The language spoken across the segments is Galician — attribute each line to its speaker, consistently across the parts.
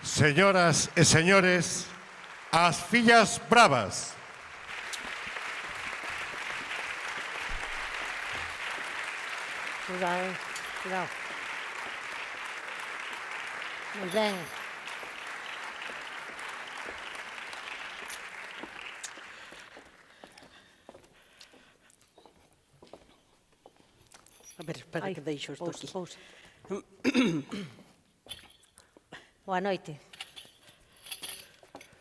Speaker 1: Señoras e señores, as fillas bravas.
Speaker 2: Cuidado, cuidado. Moi ben.
Speaker 3: A ver, espera que deixo isto aquí.
Speaker 2: Pousa. Boa noite.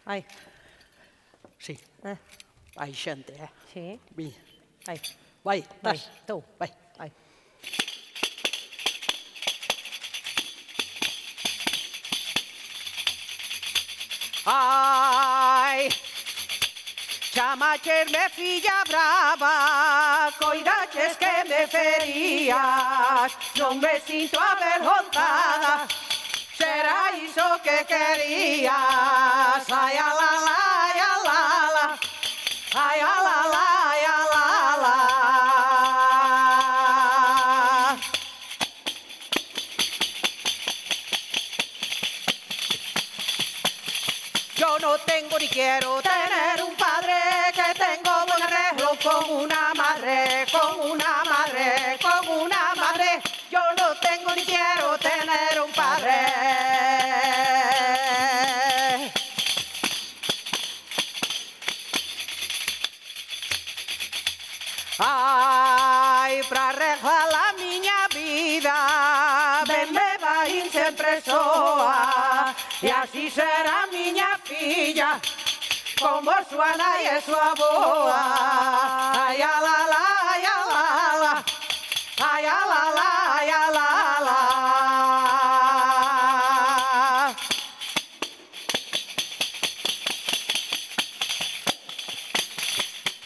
Speaker 2: Ai,
Speaker 3: Sí,
Speaker 2: eh,
Speaker 3: hai xente,
Speaker 2: sí,
Speaker 3: Viña.
Speaker 2: ai,
Speaker 3: Vai,
Speaker 2: vai,
Speaker 3: das.
Speaker 2: estou,
Speaker 3: Vai.
Speaker 2: ai.
Speaker 3: Ai, chamacherme filla brava, coidaches que me ferías, non me sinto avergonzada, será iso que querías. Ai, a la la, ai, a la la, ai, a la la, ai, a la la. Yo no tengo ni quiero tener un padre, que tengo buen arreglo con una madre, con una madre, con una madre. Yo no tengo ni quiero tener un padre. Ai, para arreglar a miña vida, ben me vai sempre soa, e así será miña filla, como súa nai e súa boa. Ai, a la la, ai, a la la, ai, a la la, ai, a la la.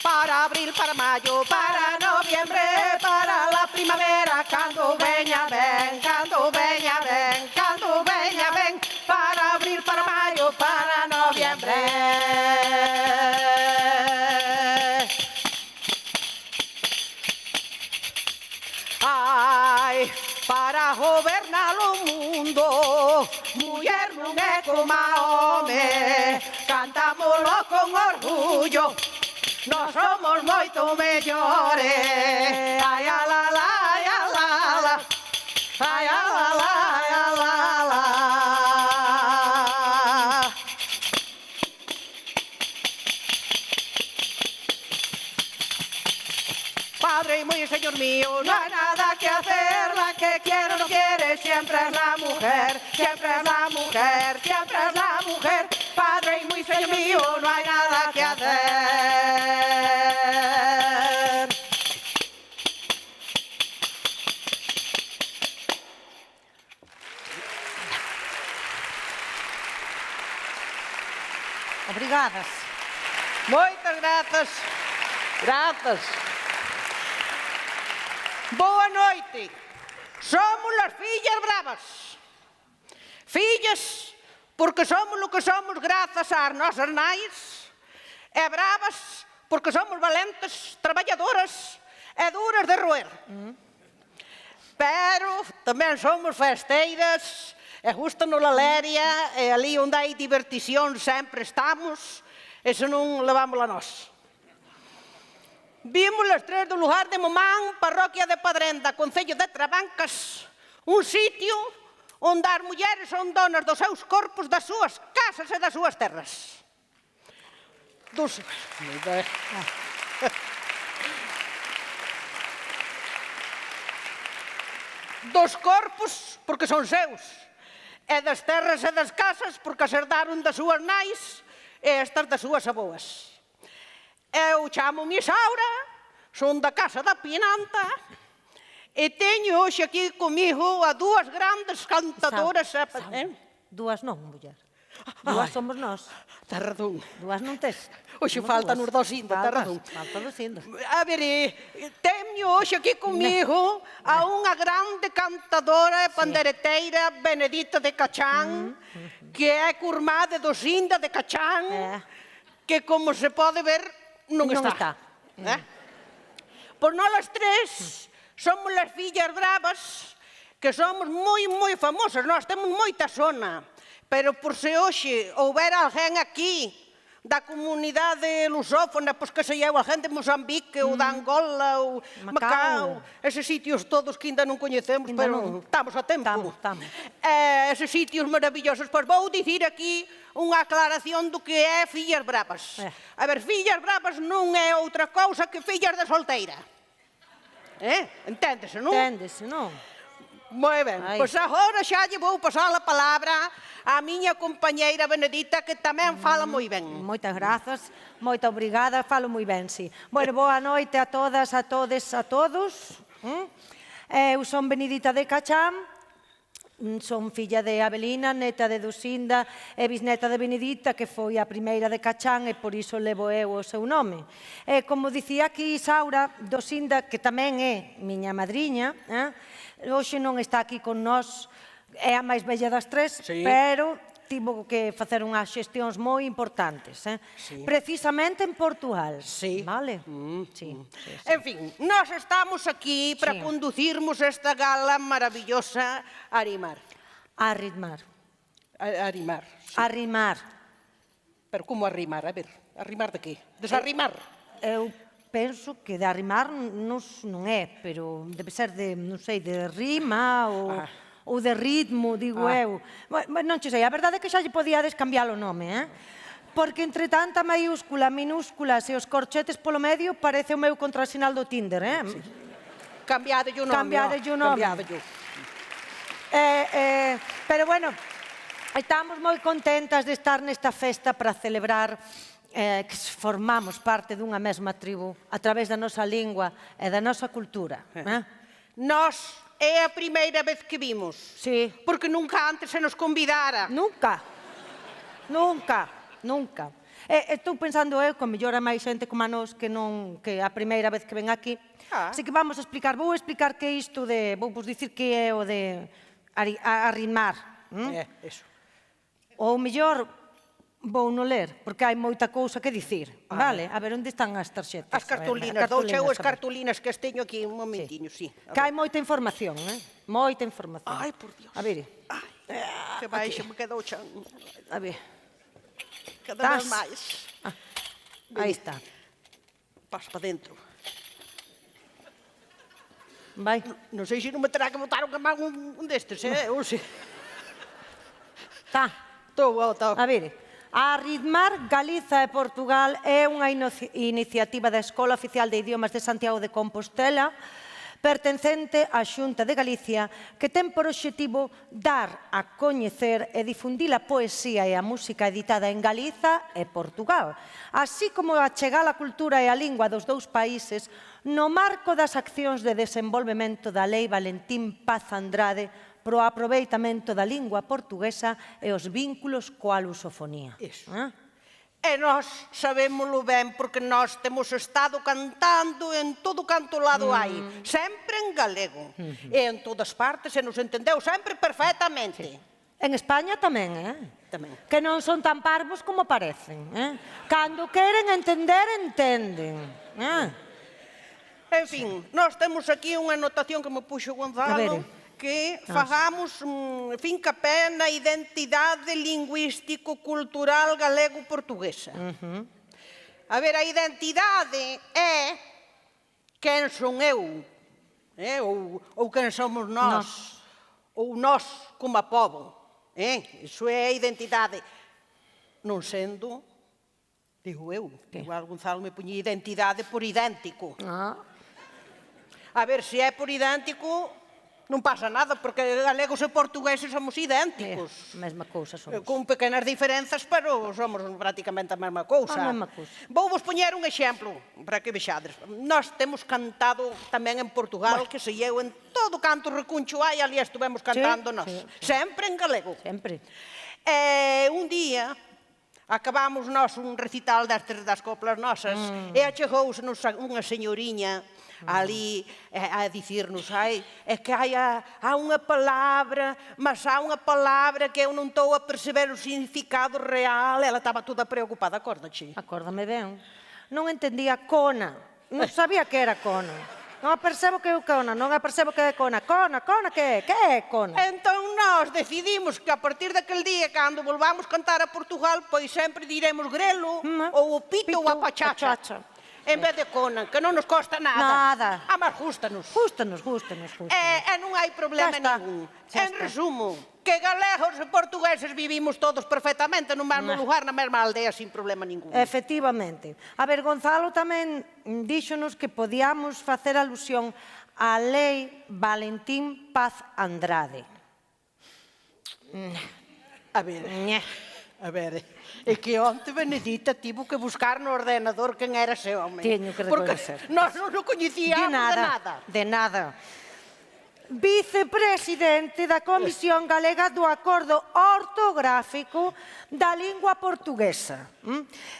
Speaker 3: Para abril, para mayo, para noviembre, para la primavera, canto veña ben, canto veña ben, canto veña ben, para abril, para mayo, para noviembre. Ai, para gobernar o mundo, muller non é como home, cantámoslo con orgullo. Nós somos moito mellores. Ai, a la la, ai, a la la, ai, a la la, ai, a la la. Padre y muy señor mío, no hay nada que hacer, la que quiere no quiere, siempre es la mujer, siempre es la mujer, siempre es la mujer. Padre y muy señor mío, no hay nada que hacer.
Speaker 2: Obrigadas.
Speaker 3: Moitas grazas. Grazas. Boa noite. Somos as fillas bravas. Fillas porque somos o que somos grazas ás nosas nais, e bravas porque somos valentes, traballadoras e duras de roer. Pero tamén somos festeiras e gustanos a leria, e ali onde hai divertición sempre estamos, e se non levamos a nós. Vimos as tres do lugar de Momán, parroquia de Padrenda, concello de Trabancas, un sitio onde as mulleres son donas dos seus corpos, das súas casas e das súas terras. Dos corpos, porque son seus, e das terras e das casas, porque as herdaron das súas nais e estas das súas aboas. Eu chamo-me Isaura, son da casa da Pinanta, e teño hoxe aquí comigo a dúas grandes cantadoras.
Speaker 2: Dúas non, muller. Dúas somos nós.
Speaker 3: Tens razón.
Speaker 2: Dúas non tes.
Speaker 3: Hoxe faltan os dos indos, tens razón.
Speaker 2: Faltan os indos.
Speaker 3: A ver, teño hoxe aquí comigo a unha grande cantadora e pandereteira, Benedita de Cachán, que é curmá de Dosinda de Cachán, que, como se pode ver, non está. Pois nós as tres somos as fillas bravas, que somos moi famosas. Nós temos moita sona. Pero por se hoxe houbera alguén aquí da comunidade lusófona, pois que sei eu, alguén de Mozambique ou de Angola ou Macao, eses sitios todos que ainda non coñecemos, pero estamos a tempo.
Speaker 2: Estamos.
Speaker 3: Eses sitios maravillosos, pois vou dicir aquí unha aclaración do que é Fillas Bravas. A ver, Fillas Bravas non é outra cousa que fillas de solteira. Enténdese, non?
Speaker 2: Enténdese, non?
Speaker 3: Moi ben, pois agora xa lle vou pasar a palabra á miña compañeira Benedita, que tamén fala moi ben.
Speaker 2: Moitas grazas, moita obrigada, falo moi ben, si. Bueno, boa noite a todas, a todes, a todos. Eu son Benedita de Cachán, son filla de Abelina, neta de Dosinda e bisneta de Benedita, que foi a primeira de Cachán, e por iso levo eu o seu nome. Como dicía aquí Isaura, Dosinda, que tamén é miña madriña, hoxe non está aquí con nós, é a máis bella das tres, pero tivo que facer unhas xestións moi importantes, precisamente en Portugal, vale?
Speaker 3: En fin, nós estamos aquí para conducirmos esta gala maravillosa a Arimar.
Speaker 2: Arrimar.
Speaker 3: Arimar.
Speaker 2: Arrimar.
Speaker 3: Pero como arrimar? A ver, arrimar de qué? Desarrimar?
Speaker 2: Eu penso que de arrimar non é, pero debe ser de, non sei, de rima ou de ritmo, digo eu. Non che sei, a verdade é que xa lle podíades cambiar o nome, porque entre tanta maiúscula, minúsculas e os corchetes polo medio parece o meu contrasinal do Tinder,
Speaker 3: Cambiadelle o nome.
Speaker 2: Cambiadelle o nome. Pero bueno, estamos moi contentas de estar nesta festa para celebrar que formamos parte dunha mesma tribu a través da nosa lingua e da nosa cultura.
Speaker 3: Nós é a primeira vez que vimos.
Speaker 2: Sí.
Speaker 3: Porque nunca antes se nos convidara.
Speaker 2: Nunca. Nunca. Nunca. Estou pensando eu, que mellor é máis xente como a nós que non que a primeira vez que ven aquí. Así que vamos a explicar, vou explicar que isto de, vou vos dicir que é o de arrimar.
Speaker 3: Eso.
Speaker 2: Ou mellor vou non ler, porque hai moita cousa que dicir, vale? A ver, onde están as tarxetas?
Speaker 3: As cartulinas, douche eu as cartulinas que as teño aquí un momentiño, sí.
Speaker 2: Que hai moita información, moita información.
Speaker 3: Ai, por Dios.
Speaker 2: A ver.
Speaker 3: Que baixa me quedou chan.
Speaker 2: A ver.
Speaker 3: Cada vez máis.
Speaker 2: Aí está.
Speaker 3: Pas para dentro.
Speaker 2: Vai.
Speaker 3: Non sei se non me terá que botar un destes, ou se...
Speaker 2: Tá.
Speaker 3: Estou.
Speaker 2: A ver. Arrimar Galiza e Portugal é unha iniciativa da Escola Oficial de Idiomas de Santiago de Compostela pertencente á Xunta de Galicia que ten por obxectivo dar a coñecer e difundir a poesía e a música editada en Galiza e Portugal, así como achegar a cultura e a lingua dos dous países no marco das accións de desenvolvemento da Lei Valentín Paz Andrade pro aproveitamento da lingua portuguesa e os vínculos coa lusofonía.
Speaker 3: Iso. E nós sabémolo ben porque nós temos estado cantando en todo canto lado hai, sempre en galego. E en todas partes se nos entendeu sempre perfectamente.
Speaker 2: En España tamén,
Speaker 3: Tamén.
Speaker 2: Que non son tan parvos como parecen, Cando queren entender, entenden,
Speaker 3: En fin, nós temos aquí unha anotación que me puxo Gonzalo, que fagamos fincapé na identidade lingüístico-cultural galego-portuguesa. A ver, a identidade é quen son eu, ou quen somos nós, ou nós como a pobo. Iso é a identidade. Non sendo, digo eu, igual Gonzalo me puñía identidade por idéntico. A ver, se é por idéntico... Non pasa nada, porque galegos e portugueses somos idénticos.
Speaker 2: A mesma cousa somos.
Speaker 3: Con pequenas diferenzas, pero somos prácticamente a mesma cousa.
Speaker 2: A mesma cousa.
Speaker 3: Vou vos poñer un exemplo, para que vexades. Nós temos cantado tamén en Portugal, que sei eu, en todo canto recuncho hai, ali estuvemos cantando nós. Sempre en galego.
Speaker 2: Sempre.
Speaker 3: Un día... acabamos nós un recital das coplas nosas e achegouse unha señoriña ali a dicirnos é que há unha palabra, mas há unha palabra que eu non estou a perceber o significado real. Ela estaba toda preocupada, acorda-te?
Speaker 2: Acórdame ben. Non entendía cona, non sabía que era cona. Non apercebo que é cona, non apercebo que é cona. Cona, que é? Que é cona?
Speaker 3: Entón nós decidimos que a partir daquel día, cando volvamos cantar a Portugal, pois sempre diremos grelo, ou o pito ou a pachacha. En vez de Conan, que non nos costa nada.
Speaker 2: Nada.
Speaker 3: Mas gústanos.
Speaker 2: Gústanos.
Speaker 3: E non hai problema
Speaker 2: Xa está,
Speaker 3: ningún.
Speaker 2: xa
Speaker 3: En
Speaker 2: está.
Speaker 3: resumo, que galegos e portugueses vivimos todos perfectamente no mesmo lugar, na mesma aldea, sin problema ningún.
Speaker 2: Efectivamente. A ver, Gonzalo tamén díxonos que podíamos facer alusión á lei Valentín Paz Andrade.
Speaker 3: A ver, é que onte Benedita tivo que buscar no ordenador quen era ese home.
Speaker 2: Teño que recoñecer.
Speaker 3: Porque nós non o coñecíamos
Speaker 2: De nada. Vicepresidente da Comisión Galega do Acordo Ortográfico da Lingua Portuguesa.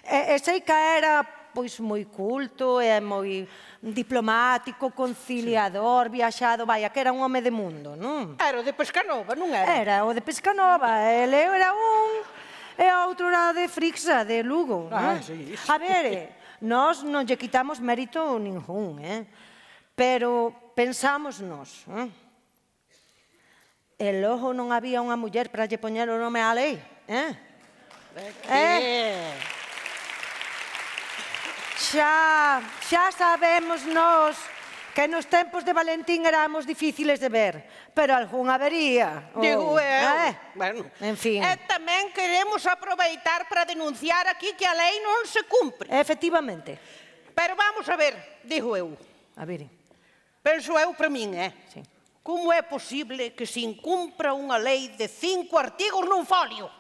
Speaker 2: E sei que era pois moi culto e moi diplomático, conciliador, viaxado, vaya, que era un home de mundo, non?
Speaker 3: Era o de Pescanova, non era?
Speaker 2: Era o de Pescanova, ele era un e outro era de Frixa, de Lugo.
Speaker 3: Sí.
Speaker 2: A ver, nós non lle quitamos mérito ningún, pero pensamos nós. E logo non había unha muller para lle poñer o nome á lei. Xa sabemos nós que nos tempos de Valentín éramos difíciles de ver, pero algún habería.
Speaker 3: Digo eu. Bueno,
Speaker 2: en fin.
Speaker 3: E tamén queremos aproveitar para denunciar aquí que a lei non se cumpre.
Speaker 2: Efectivamente.
Speaker 3: Pero vamos a ver, digo eu.
Speaker 2: A ver.
Speaker 3: Penso eu para min,
Speaker 2: Sí.
Speaker 3: Como é posible que se incumpra unha lei de 5 artigos nun folio?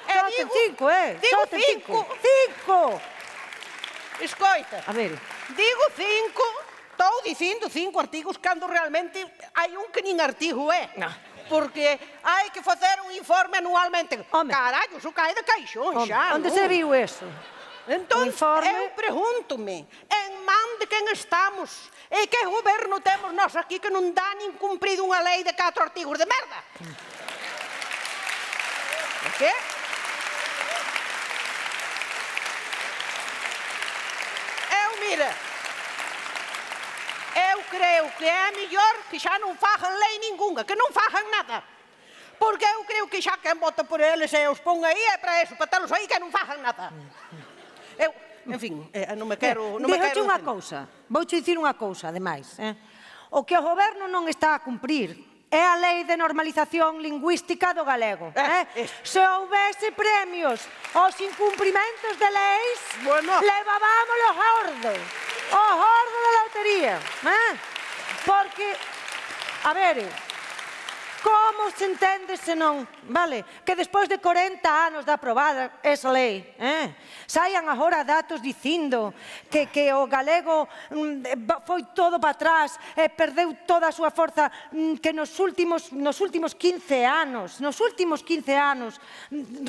Speaker 2: Só ten 5,
Speaker 3: Digo
Speaker 2: Só ten
Speaker 3: 5.
Speaker 2: 5.
Speaker 3: Escoita.
Speaker 2: A ver.
Speaker 3: Digo 5, estou dicindo 5 artigos cando realmente hai un que nin artigo é.
Speaker 2: No.
Speaker 3: Porque hai que facer un informe anualmente.
Speaker 2: Home.
Speaker 3: Carallo, iso cae de caixón xa,
Speaker 2: Onde
Speaker 3: non?
Speaker 2: se viu eso?
Speaker 3: Entón,
Speaker 2: Un informe?
Speaker 3: eu pregúntome, en man de quen estamos? E que goberno temos nós aquí que non dá nin cumprido unha lei de 4 artigos de merda? O que? Mira, eu creo que é mellor que xa non fajan lei ningunha, que non fajan nada. Porque eu creo que xa quen vota por eles e os pon aí é para eso, para telos aí que non fajan nada. Eu, en fin, non me quero...
Speaker 2: Dígoche unha cousa, vouche dicir unha cousa, ademais. O que o goberno non está a cumprir é a lei de normalización lingüística do galego. Se houvese premios aos incumprimentos de leis, levábamos o hordo da lotería. Porque, a ver, como se entende se non, vale, que despois de 40 anos de aprobada esa lei, saian agora datos dicindo que o galego foi todo para atrás e perdeu toda a súa forza, que nos últimos 15 anos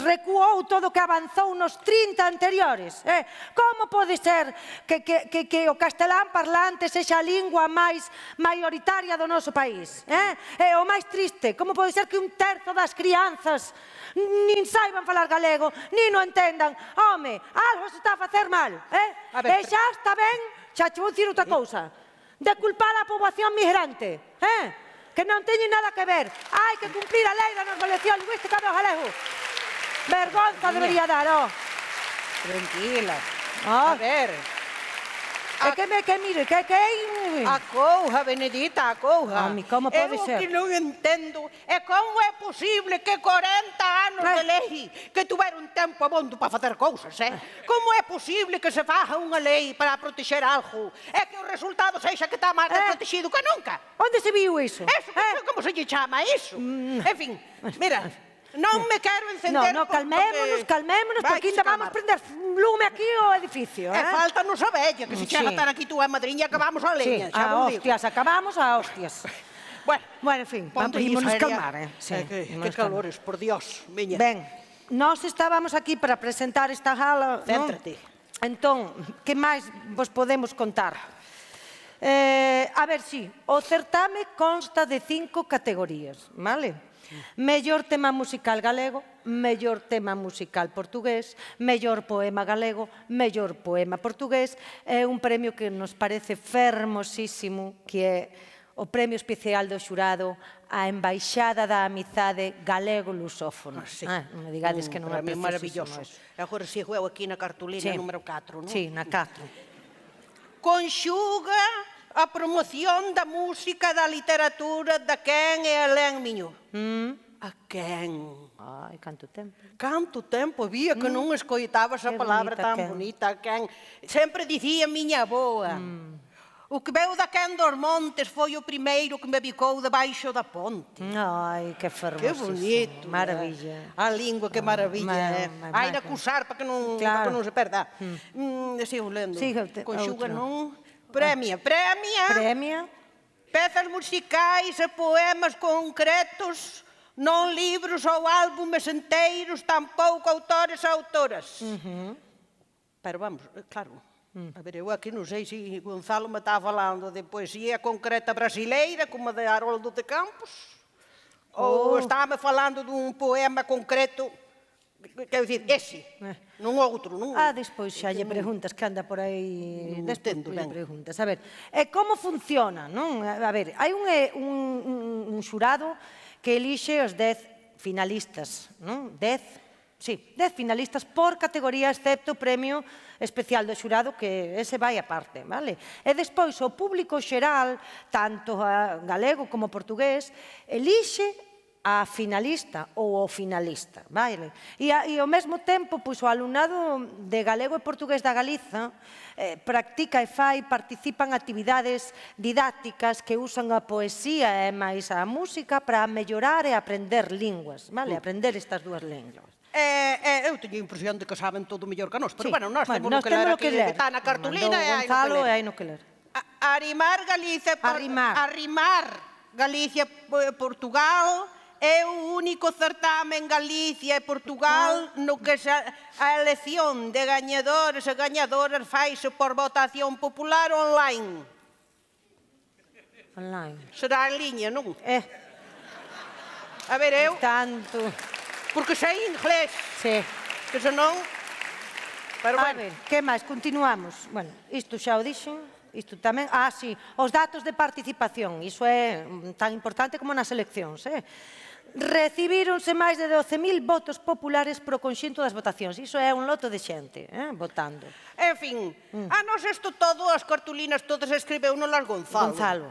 Speaker 2: recuou todo o que avanzou nos 30 anteriores. Como pode ser que o castelán parlante sexa a lingua máis maioritaria do noso país? E o máis triste, como pode ser que un terzo das crianzas nin saiban falar galego, nin o entendan? Home, algo se está a facer mal, E xa está ben, xa che vou dicir outra cousa, de culpar a poboación migrante, que non teñen nada que ver. Hai que cumplir a lei da normalización lingüística do galego. Vergonza debería dar,
Speaker 3: Tranquila. A ver...
Speaker 2: Que mire, que hai...
Speaker 3: A couja, Benedita, a couja.
Speaker 2: Home, como pode ser?
Speaker 3: Eu o que non entendo é como é posible que 40 anos de lei que tuveron tempo abondo para facer cousas, Como é posible que se faja unha lei para protexer algo e que o resultado sexa que está máis protegido que nunca?
Speaker 2: Onde se viu iso?
Speaker 3: Eso, como se lle chama iso? En fin, mira... Non me quero encender...
Speaker 2: No, calmémonos, porque ainda vamos prender lume aquí ao edificio.
Speaker 3: E faltanos a vella, que se chega a estar aquí tú a madriña, acabamos a leña.
Speaker 2: A hostias, acabamos a hostias. Bueno, en fin,
Speaker 3: ímonos
Speaker 2: calmar.
Speaker 3: Que calores, por Dios, miña.
Speaker 2: Ben, nós estábamos aquí para presentar esta gala...
Speaker 3: Céntrate.
Speaker 2: Entón, que máis vos podemos contar? A ver, si, o certame consta de 5 categorías, vale? Mellor tema musical galego, mellor tema musical portugués, mellor poema galego, mellor poema portugués, e un premio que nos parece fermosísimo, que é o premio especial do xurado á Embaixada da Amizade Galego-Lusófona.
Speaker 3: Sí.
Speaker 2: Non me digades que non é
Speaker 3: Para mí
Speaker 2: preciosísimo
Speaker 3: maravilloso.
Speaker 2: eso.
Speaker 3: Agora sigo eu aquí na cartulina número 4, non?
Speaker 2: Sí, na 4.
Speaker 3: Conxuga a promoción da música, da literatura, da quen e Alén Miño. A quen?
Speaker 2: Ai, canto tempo.
Speaker 3: Canto tempo había que non escoitaba esa
Speaker 2: Que
Speaker 3: palabra
Speaker 2: bonita,
Speaker 3: tan
Speaker 2: quen.
Speaker 3: bonita, a quen. Sempre dicía miña aboa. O que veu da quen dos montes foi o primeiro que me bicou debaixo da ponte.
Speaker 2: Ai, que
Speaker 3: Que
Speaker 2: fermosísimo.
Speaker 3: bonito.
Speaker 2: Maravilla.
Speaker 3: A lingua, que maravilla. Hai de
Speaker 2: máquina.
Speaker 3: acusar para que non,
Speaker 2: Claro.
Speaker 3: para que non se perda. Sigo lendo.
Speaker 2: Siga
Speaker 3: Conxuga
Speaker 2: outra.
Speaker 3: non... Premia.
Speaker 2: Premia.
Speaker 3: Pezas musicais e poemas concretos, non libros ou álbumes enteiros, tampouco autores e autoras. Pero vamos, claro, a ver, eu aquí non sei se Gonzalo me está falando de poesía concreta brasileira, como de Haroldo de Campos, ou está-me falando dun poema concreto, quero dicir, ese, non outro, non?
Speaker 2: Despois xa lle preguntas que anda por aí.
Speaker 3: Non
Speaker 2: Despois
Speaker 3: entendo
Speaker 2: lle
Speaker 3: ben.
Speaker 2: preguntas. A ver, como funciona, non? A ver, hai un xurado que elixe os 10 finalistas, non? 10 finalistas por categoría, excepto o premio especial do xurado, que ese vai aparte, vale? E despois o público xeral, tanto galego como portugués, elixe a finalista ou o finalista, vale? E ao mesmo tempo, pois, o alumnado de galego e portugués da Galiza practica e participa en actividades didácticas que usan a poesía e máis a música para mellorar e aprender linguas, vale? Aprender estas dúas linguas.
Speaker 3: Eu teño a impresión de que saben todo mellor que nós, pero bueno, nós temos
Speaker 2: nós
Speaker 3: que ler
Speaker 2: temos
Speaker 3: aquí, que está na cartulina e hai
Speaker 2: Gonzalo e
Speaker 3: que ler.
Speaker 2: hai no que ler.
Speaker 3: Arrimar Galicia, arrimar Galicia Portugal é o único certamen Galicia e Portugal no que a elección de gañadores e gañadoras faise por votación popular online.
Speaker 2: Online.
Speaker 3: Será en liña, non? A ver, eu,
Speaker 2: Tanto.
Speaker 3: porque sei inglés,
Speaker 2: Sí.
Speaker 3: que senón... Pero
Speaker 2: A
Speaker 3: bueno,
Speaker 2: ver, que máis? Continuamos. Bueno, isto xa o dixen. Isto tamén... sí, os datos de participación. Iso é tan importante como nas eleccións, Recibíronse máis de 12.000 votos populares pro conxunto das votacións. Iso é un loto de xente, votando.
Speaker 3: en fin, a nos isto todo, as cartulinas todas escribeu nolas Gonzalo.
Speaker 2: Gonzalo.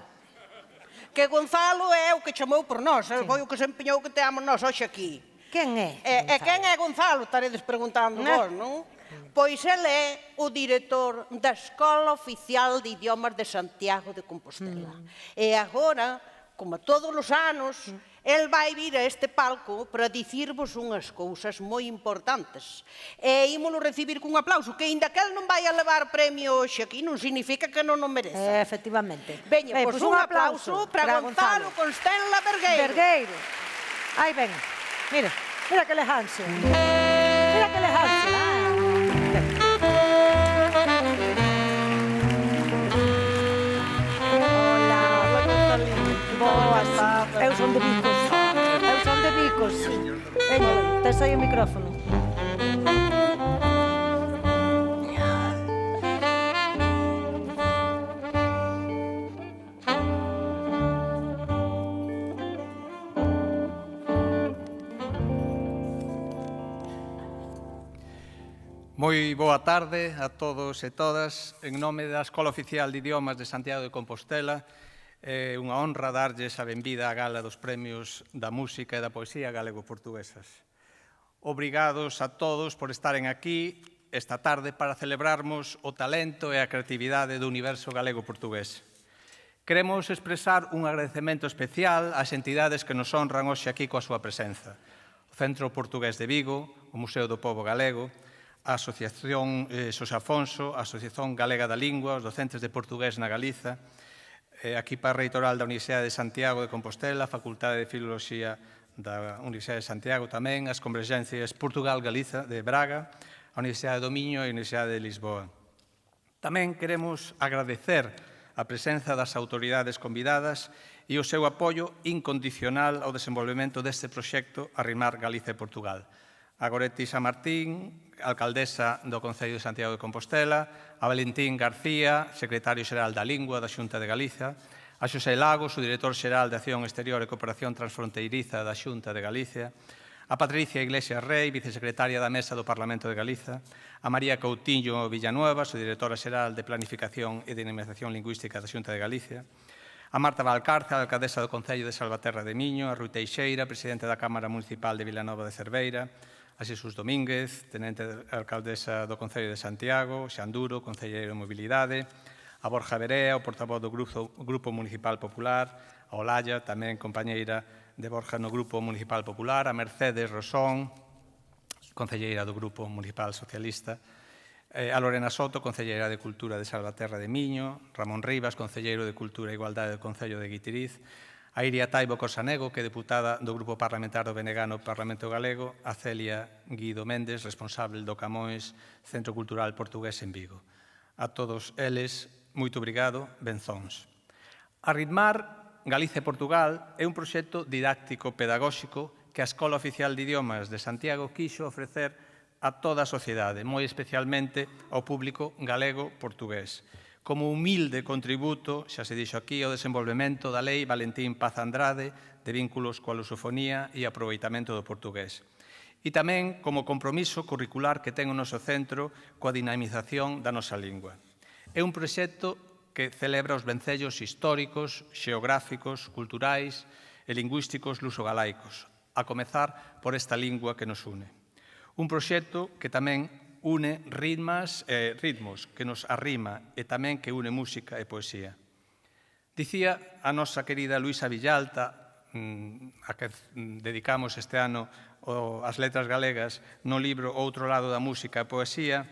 Speaker 3: Que Gonzalo é o que chamou por nós, foi o que se empeñou que teamos nós hoxe aquí.
Speaker 2: Quen é?
Speaker 3: E quen é Gonzalo, estaredes preguntando vos, non? Pois ele é o director da Escola Oficial de Idiomas de Santiago de Compostela. E agora, como todos os anos, el vai vir a este palco para dicirvos unhas cousas moi importantes. E ímolo recibir cun aplauso, que ainda que el non vai a levar premio hoxe aquí, non significa que non o mereza.
Speaker 2: Efectivamente.
Speaker 3: Veña, pois un aplauso para Gonzalo Constenla Bergueiro.
Speaker 2: Bergueiro. Aí ven. Mira, mira que elegancia. Mira que elegancia. Boas. Eu son de Bicos. Eu son de Bicos. Veña, tes aí o micrófono.
Speaker 4: Moi boa tarde a todos e todas. En nome da Escola Oficial de Idiomas de Santiago de Compostela, é unha honra darlles a benvida á gala dos premios da música e da poesía galego-portuguesas. Obrigados a todos por estaren aquí esta tarde para celebrarmos o talento e a creatividade do universo galego-portugués. Queremos expresar un agradecemento especial ás entidades que nos honran hoxe aquí coa súa presenza. O Centro Portugués de Vigo, o Museo do Pobo Galego, a Asociación Xosé Afonso, a Asociación Galega da Lingua, os docentes de portugués na Galiza, a equipa reitoral da Universidade de Santiago de Compostela, a Facultade de Filoloxía da Universidade de Santiago tamén, as convergencias Portugal-Galiza de Braga, a Universidade do Miño e a Universidade de Lisboa. Tamén queremos agradecer a presenza das autoridades convidadas e o seu apoio incondicional ao desenvolvemento deste proxecto Arrimar Galicia e Portugal. A Goretti San Martín, alcaldesa do Concello de Santiago de Compostela, a Valentín García, secretario xeral da Lingua da Xunta de Galiza, A Xosé Lagos, o director xeral de Acción Exterior e Cooperación Transfronteiriza da Xunta de Galicia, a Patricia Iglesias Rey, vicesecretaria da Mesa do Parlamento de Galiza, a María Coutinho Villanueva, subdirectora xeral de Planificación e Dinamización Lingüística da Xunta de Galicia, a Marta Valcarce, alcaldesa do Concello de Salvaterra de Miño, a Rui Teixeira, presidente da Cámara Municipal de Vilanova de Cerveira, a Xesús Domínguez, tenente alcaldesa do Concello de Santiago, Xanduro, concelleiro de Mobilidade, a Borja Berea, o portavoz do Grupo Municipal Popular, a Olalla, tamén compañeira de Borja no Grupo Municipal Popular, a Mercedes Rosón, concelleira do Grupo Municipal Socialista, a Lorena Soto, concelleira de Cultura de Salvaterra de Miño, Ramón Rivas, concelleiro de Cultura e Igualdade do Concello de Guitiriz, a Iria Taibo Corsanego, que é deputada do Grupo Parlamentar do BNG no Parlamento Galego, a Celia Guido Méndez, responsable do Camões Centro Cultural Portugués en Vigo. A todos eles, moito obrigado, benzóns. Arritmar Galicia e Portugal é un proxecto didáctico pedagóxico que a Escola Oficial de Idiomas de Santiago quixo ofrecer a toda a sociedade, moi especialmente ao público galego-portugués, como humilde contributo, xa se dixo aquí, ao desenvolvemento da Lei Valentín Paz Andrade de vínculos coa lusofonía e aproveitamento do portugués. E tamén como compromiso curricular que ten o noso centro coa dinamización da nosa lingua. É un proxecto que celebra os vencellos históricos, xeográficos, culturais e lingüísticos luso-galaicos, a comezar por esta lingua que nos une. Un proxecto que tamén une ritmos, que nos arrima e tamén que une música e poesía. Dicía a nosa querida Luisa Villalta, a que dedicamos este ano as letras galegas no libro Outro lado da música e poesía,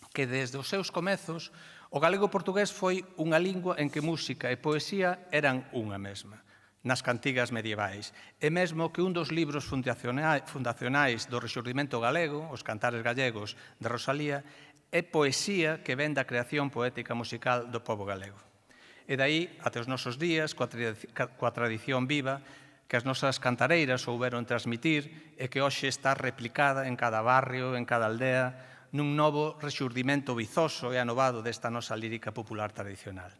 Speaker 4: que desde os seus comezos o galego-portugués foi unha lingua en que música e poesía eran unha mesma, nas cantigas medievais. E mesmo que un dos libros fundacionais do rexurdimento galego, os Cantares Gallegos de Rosalía, é poesía que ven da creación poética musical do pobo galego. E dai, até os nosos días, coa tradición viva, que as nosas cantareiras souberon transmitir e que hoxe está replicada en cada barrio, en cada aldea, nun novo rexurdimento vizoso e anovado desta nosa lírica popular tradicional.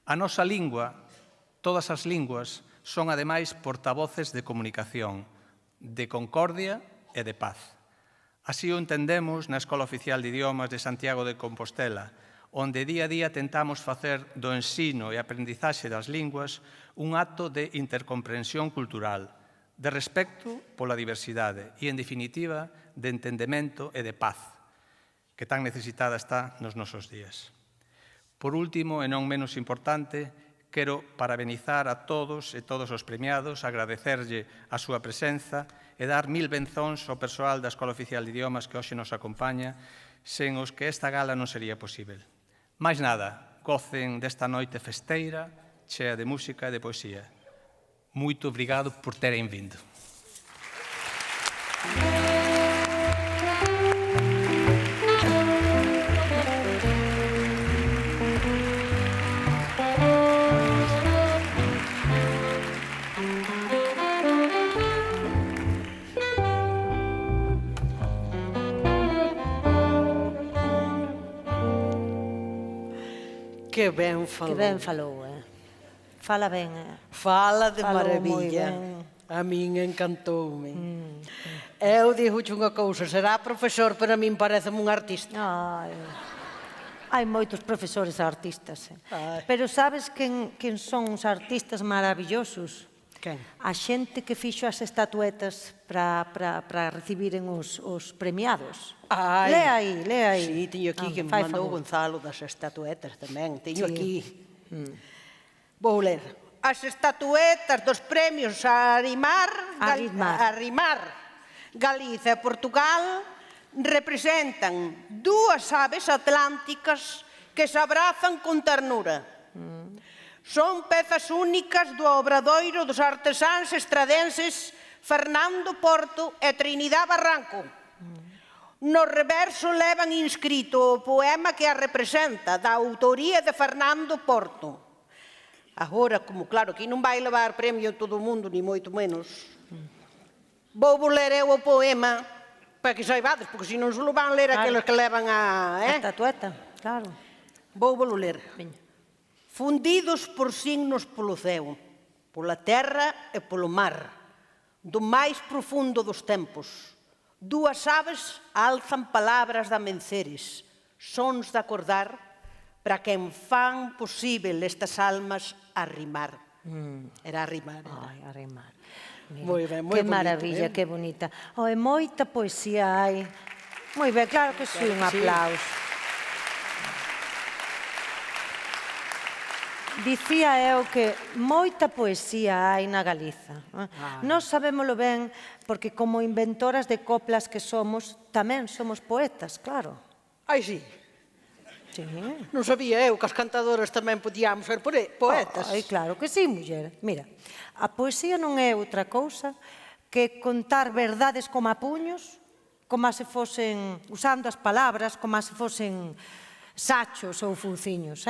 Speaker 4: A nosa lingua, todas as linguas, son ademais portavoces de comunicación, de concordia e de paz. Así o entendemos na Escola Oficial de Idiomas de Santiago de Compostela, onde día a día tentamos facer do ensino e aprendizaxe das linguas un acto de intercomprensión cultural, de respecto pola diversidade e, en definitiva, de entendemento e de paz, que tan necesitada está nos nosos días. Por último, e non menos importante, quero parabenizar a todos e todos os premiados, agradecerlle a súa presenza e dar mil benzóns ao persoal da Escola Oficial de Idiomas que hoxe nos acompaña, sen os que esta gala non sería posible. Mais nada, gocen desta noite festeira, chea de música e de poesía. Moito obrigado por terem vindo.
Speaker 3: Que ben falou.
Speaker 2: Que ben falou, Fala ben,
Speaker 3: Fala de
Speaker 2: Falou
Speaker 3: maravilla.
Speaker 2: moi ben.
Speaker 3: A min encantoume. Eu dixoche unha cousa, será profesor, pero a min pareceme un artista.
Speaker 2: Hai moitos profesores artistas.
Speaker 3: Ai.
Speaker 2: Pero sabes quen son os artistas maravillosos?
Speaker 3: Quen?
Speaker 2: A xente que fixo as estatuetas para recibiren os premiados.
Speaker 3: Ai.
Speaker 2: Lea aí.
Speaker 3: Sí, teño aquí que me
Speaker 2: fai
Speaker 3: mandou
Speaker 2: favor.
Speaker 3: Gonzalo das estatuetas tamén. Teño
Speaker 2: Sí.
Speaker 3: aquí. Vou ler. As estatuetas dos premios Arrimar Galiza e Portugal representan dúas aves atlánticas que se abrazan con ternura. Son pezas únicas do obradoiro dos artesáns estradenses Fernando Porto e Trinidad Barranco. No reverso levan inscrito o poema que a representa, da autoría de Fernando Porto. Agora, como claro, que non vai levar premio todo o mundo, ni moito menos, vou ler eu o poema para que saibades, porque se non se lo van ler aqueles que levan a...
Speaker 2: A estatueta, claro.
Speaker 3: Vou ler.
Speaker 2: Veña.
Speaker 3: fundidos por signos polo ceo, pola terra e polo mar, do máis profundo dos tempos. Dúas aves alzan palabras de amenceres, sons de acordar, para quen fan posible estas almas arrimar. Era arrimar.
Speaker 2: Ai, arrimar. Mira,
Speaker 3: Moi ben, moi
Speaker 2: que
Speaker 3: bonito,
Speaker 2: maravilla, que bonita. E moita poesía hai. Moi ben, claro que sí, un aplauso. Dicía eu que moita poesía hai na Galiza. Nós sabémolo ben porque como inventoras de coplas que somos, tamén somos poetas, claro.
Speaker 3: Ai, sí.
Speaker 2: Sí.
Speaker 3: Non sabía eu que as cantadoras tamén podíamos ser poetas.
Speaker 2: Ai, claro que sí, muller. Mira, a poesía non é outra cousa que contar verdades como a puños, como se fosen, usando as palabras, como se fosen sachos ou funciños,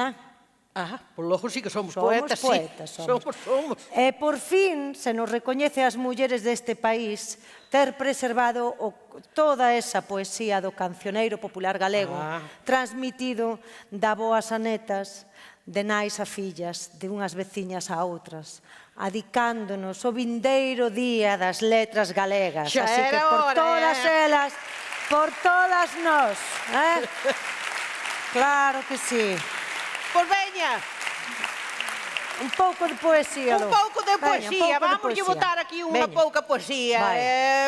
Speaker 3: Por logo sí que somos
Speaker 2: Somos
Speaker 3: poetas,
Speaker 2: poetas,
Speaker 3: sí.
Speaker 2: somos. E por fin se nos recoñece ás mulleres deste país ter preservado toda esa poesía do cancioneiro popular galego, transmitido da boas a netas, de nais a fillas, de unhas veciñas a outras, adicándonos o vindeiro día das letras galegas.
Speaker 3: Xa
Speaker 2: Así que
Speaker 3: era
Speaker 2: por
Speaker 3: hora,
Speaker 2: todas elas, por todas nós, Claro que sí.
Speaker 3: Pois veña,
Speaker 2: Un pouco de poesía.
Speaker 3: un pouco de poesía. Vamos a botar aquí unha
Speaker 2: Veña.
Speaker 3: pouca poesía,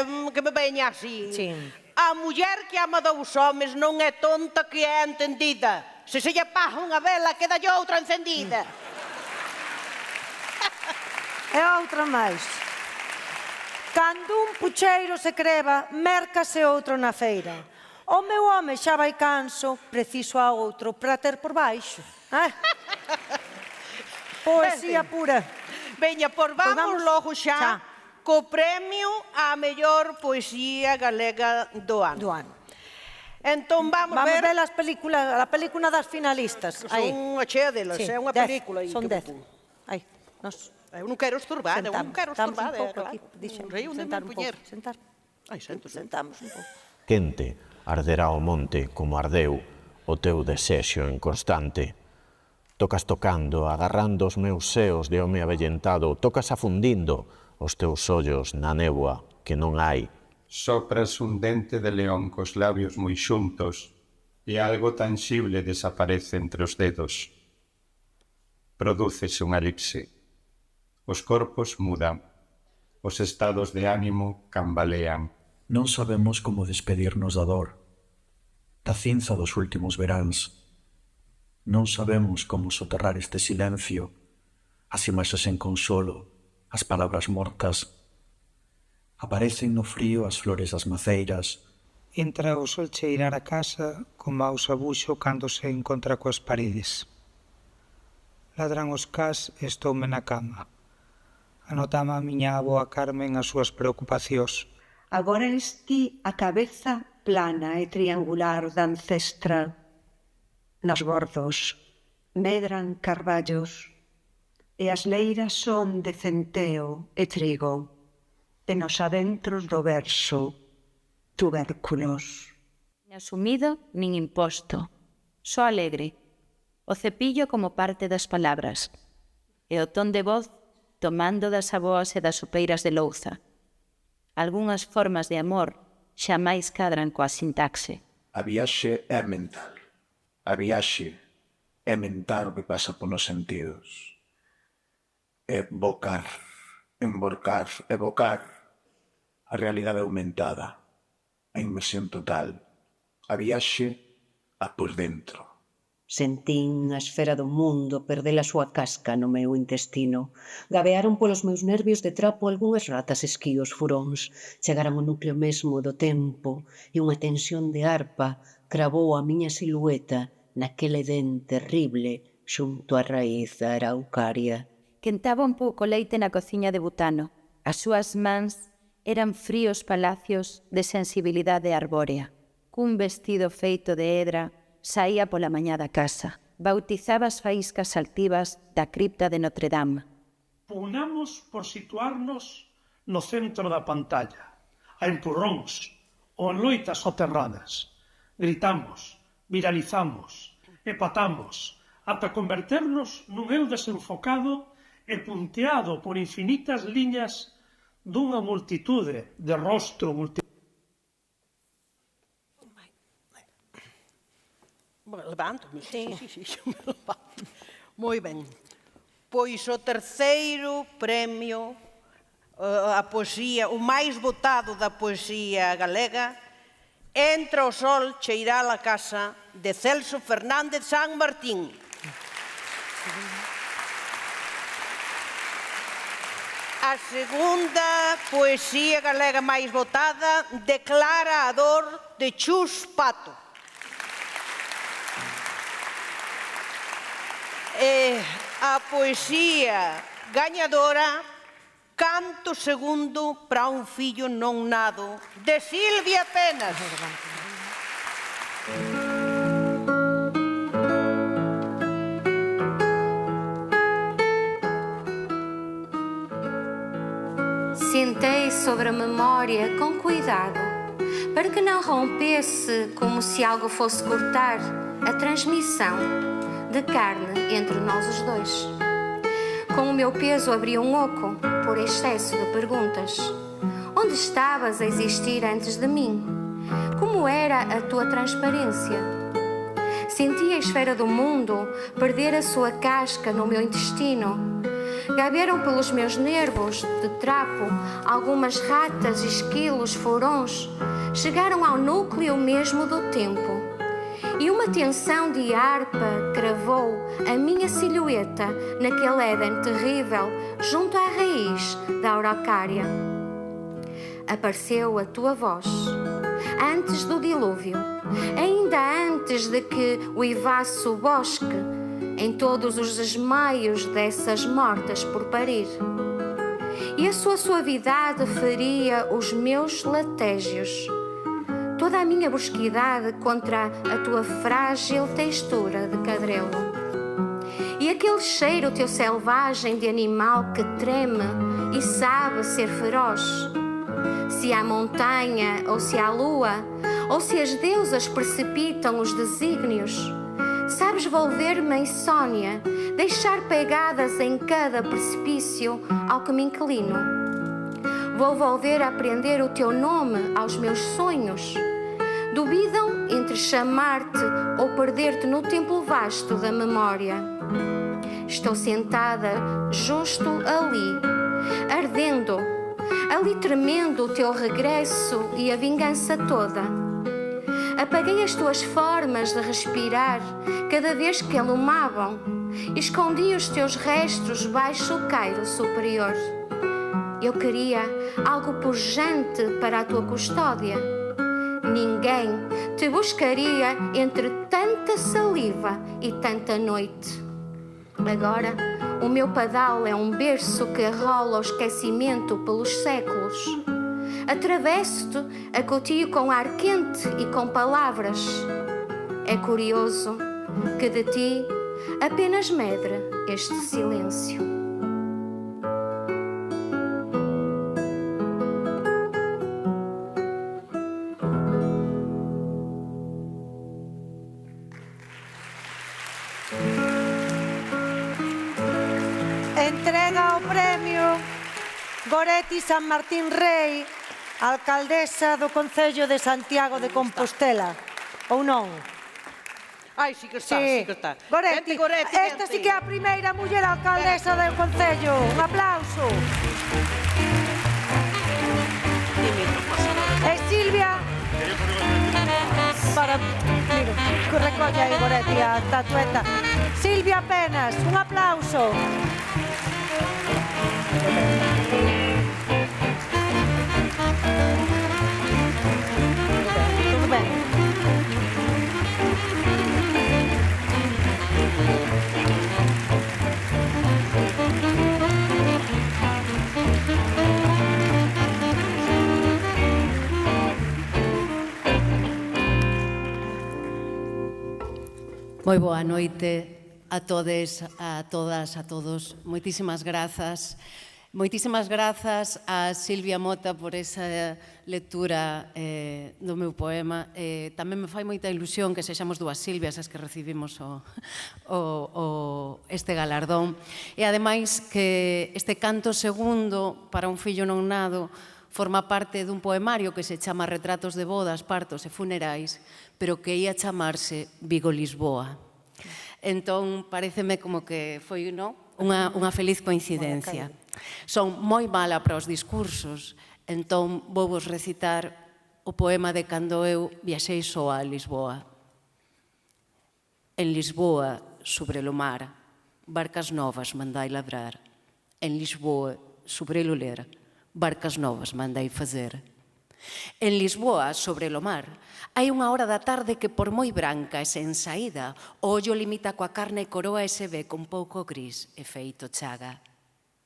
Speaker 3: que me veña así.
Speaker 2: Sí.
Speaker 3: A muller que ama dous homes non é tonta que é entendida. Se se lle paja unha vela, queda lle outra encendida.
Speaker 2: E outra máis. Cando un pucheiro se creba, mércase outro na feira. O meu home xa vai canso, preciso a outro para ter por baixo. Poesía pura.
Speaker 3: Veña, por vamos logo xa co premio á mellor poesía galega do ano.
Speaker 2: Do ano.
Speaker 3: Entón vamos ver...
Speaker 2: as películas, a película das finalistas.
Speaker 3: Son unha chea delas, é unha película.
Speaker 2: Son 10. Aí, nos
Speaker 3: Eu non quero esturbar, eu non quero esturbar.
Speaker 2: un pouco aquí, dixen,
Speaker 3: Non sei onde me
Speaker 2: sentar un
Speaker 3: poñer.
Speaker 2: pouco, sentar.
Speaker 3: Ai, sento.
Speaker 2: Sentamos un pouco.
Speaker 5: Quente arderá o monte como ardeu o teu desexo inconstante. Tocas tocando, agarrando os meus seos de home avellentado, tocas afundindo os teus ollos na néboa que non hai.
Speaker 6: Sopras un dente de león cos labios moi xuntos e algo tangible desaparece entre os dedos. Prodúcese unha elipse. Os corpos mudan. Os estados de ánimo cambalean.
Speaker 7: Non sabemos como despedirnos da dor, da cinza dos últimos veráns. Non sabemos como soterrar este silencio, as imaxes en consolo, as palabras mortas. Aparecen no frío as flores das maceiras.
Speaker 8: Entra o sol cheirar a casa con mau sabuxo cando se encontra coas paredes. Ladran os cas e estoume na cama. Anotama a miña avoa Carmen as súas preocupacións.
Speaker 9: Agora esti a cabeza plana e triangular da ancestra. Nos bordos medran carballos e as leiras son de centeo e trigo. E nos adentros do verso, tubérculos.
Speaker 10: Nin asumido, nin imposto. Só alegre. O cepillo como parte das palabras. E o ton de voz tomando das aboas e das supeiras de louza. Algúnas formas de amor xamais cadran coa sintaxe.
Speaker 7: A viaxe é mental. A viaxe é mental o que pasa polos sentidos. Evocar, emborcar, evocar a realidade aumentada, a inmersión total, a viaxe a por dentro.
Speaker 9: Sentín a esfera do mundo perder a súa casca no meu intestino. Gabearon polos meus nervios de trapo algunhas ratas esquíos furóns. Chegaran ao núcleo mesmo do tempo e unha tensión de arpa cravou a miña silueta naquele edén terrible xunto á raíz da araucaria.
Speaker 10: Quentaba un pouco leite na cociña de butano. As súas mans eran fríos palacios de sensibilidade arbórea. Cun vestido feito de hedra saía pola mañá da casa. Bautizaba as faíscas altivas da cripta de Notre Dame.
Speaker 11: Pugnamos por situarnos no centro da pantalla, a empurróns ou en loitas soterradas. Gritamos, viralizamos, epatamos, ata converternos nun eu desenfocado e punteado por infinitas liñas dunha multitude de rostro
Speaker 3: Levanto-me. Sí, me levanto. Moi ben. Pois o terceiro premio a poesía, o máis votado da poesía galega, Entra o sol cheirá a casa, de Celso Fernández San Martín. A segunda poesía galega máis votada, Declara a dor, de Chus Pato. E a poesía gañadora, Canto segundo para un fillo non nado, de Silvia Penas.
Speaker 12: Sentei sobre a memória com cuidado, para que não rompesse como se algo fosse cortar a transmissão de carne entre nós os dois. Com o meu peso abri um oco por excesso de perguntas. Onde estavas a existir antes de mim? Como era a tua transparência? Senti a esfera do mundo perder a sua casca no meu intestino. Gabearam pelos meus nervos de trapo algumas ratas, esquilos, furões. Chegaram ao núcleo mesmo do tempo. E uma tensão de harpa cravou a minha silhueta naquele Éden terrível, junto à raiz da araucária. Apareceu a tua voz, antes do dilúvio, ainda antes de que uivasse o bosque, em todos os desmaios dessas mortas por parir. E a sua suavidade feria os meus latégios, toda a minha brusquidade contra a tua frágil textura de cadrelo. E aquele cheiro teu selvagem de animal que treme e sabe ser feroz. Se há montanha ou se há lua, ou se as deusas precipitam os desígnios, sabes volver-me a insônia, deixar pegadas em cada precipício ao que me inclino. Vou volver a aprender o teu nome aos meus sonhos. Duvidam entre chamar-te ou perder-te no templo vasto da memória. Estou sentada justo ali, ardendo, ali tremendo o teu regresso e a vingança toda. Apaguei as tuas formas de respirar cada vez que alumavam. Escondi os teus restos baixo o cairo superior. Eu queria algo pujante para a tua custódia. Ninguém te buscaria entre tanta saliva e tanta noite. Agora, o meu padal é um berço que rola o esquecimento pelos séculos. Atravesso-te a cotio com ar quente e com palavras. É curioso que de ti apenas medra este silêncio.
Speaker 2: Entrega o premio Goretti San Martín Rei, alcaldesa do Concello de Santiago de Compostela, ou non?
Speaker 3: Ai, sí que está, sí que está.
Speaker 2: Goretti, esta sí que é a primeira muller alcaldesa do Concello. Un aplauso. E Silvia, para, mira, recolle aí Goretti a estatueta. Silvia Penas, un aplauso. Tudo bem.
Speaker 13: Moi boa noite a todes, a todas, a todos. Moitísimas grazas. Moitísimas grazas a Silvia Mota por esa lectura do meu poema. Tamén me fai moita ilusión que sexamos dúas Silvias as que recibimos este galardón. E ademais que este canto segundo para un fillo non nado forma parte dun poemario que se chama Retratos de bodas, partos e funerais, pero que ia chamarse Vigo-Lisboa. Entón, pareceme como que foi unha feliz coincidencia. Son moi mala para os discursos, entón vou vos recitar o poema de cando eu viaxei só a Lisboa. En Lisboa, sobre o mar, barcas novas mandai ladrar. En Lisboa, sobre o ler, barcas novas mandai fazer. En Lisboa, sobre o mar, hai unha hora da tarde que por moi branca e sen saída, o ollo limita coa carne e coroa e se ve con pouco gris e feito chaga.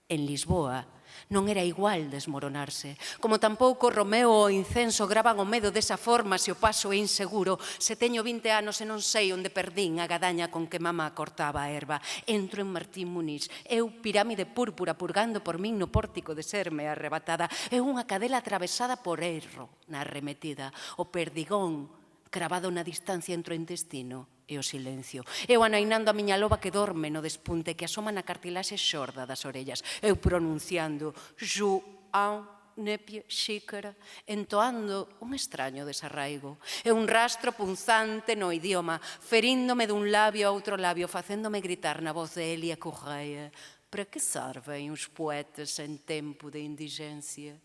Speaker 13: En Lisboa non era igual desmoronarse, como tampouco Romeo ou Incenso gravan o medo desa forma se o paso é inseguro, se teño 20 anos e non sei onde perdín a gadaña con que mamá cortaba a erva. Entro en Martín Muniz, eu pirámide púrpura purgando por min no pórtico de serme arrebatada, eu unha cadela atravesada por erro na arremetida, o perdigón cravado na distancia entre o intestino e o silencio. Eu anainando a miña loba que dorme no despunte, que asoma na cartilaxe xorda das orellas. Eu pronunciando Joan, nepie, xícara, entoando un extraño desarraigo. E un rastro punzante no idioma, feríndome dun labio a outro labio, facéndome gritar na voz de Elia Correia. Para que servem os poetas en tempo de indigencia?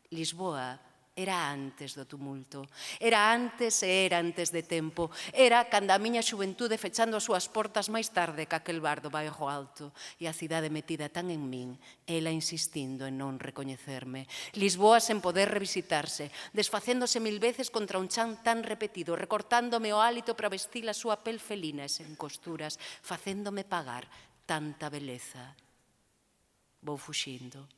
Speaker 13: Lisboa era antes do tumulto, era antes e era antes de tempo, era cando a miña xuventude fechando as súas portas máis tarde que aquel bar do Bairro Alto e a cidade metida tan en min, ela insistindo en non recoñecerme. Lisboa sen poder revisitarse, desfacéndose 1000 veces contra un chan tan repetido, recortándome o hálito para vestir a súa pel felina e sen costuras, facéndome pagar tanta beleza. Vou fuxindo.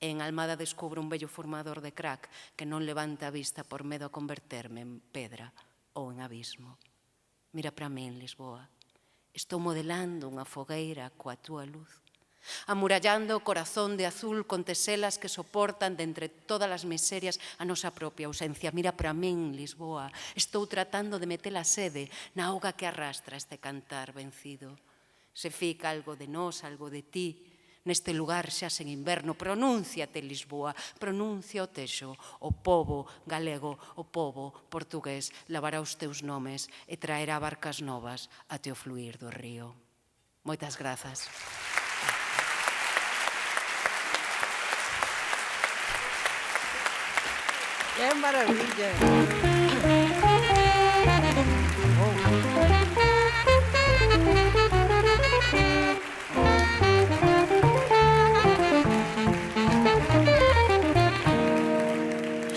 Speaker 13: En Almada descubro un bello formador de crack que non levanta a vista por medo a converterme en pedra ou en abismo. Mira para min, Lisboa. Estou modelando unha fogueira coa túa luz, amurallando o corazón de azul con teselas que soportan de entre todas as miserias a nosa propia ausencia. Mira para min, Lisboa. Estou tratando de meter a sede na auga que arrastra este cantar vencido. Se fica algo de nós, algo de ti, neste lugar xa sen inverno, pronúnciate, Lisboa, pronuncia o Texo, o pobo galego, o pobo portugués, lavará os teus nomes e traerá barcas novas até o fluir do río. Moitas grazas.
Speaker 3: ¡Qué maravilla!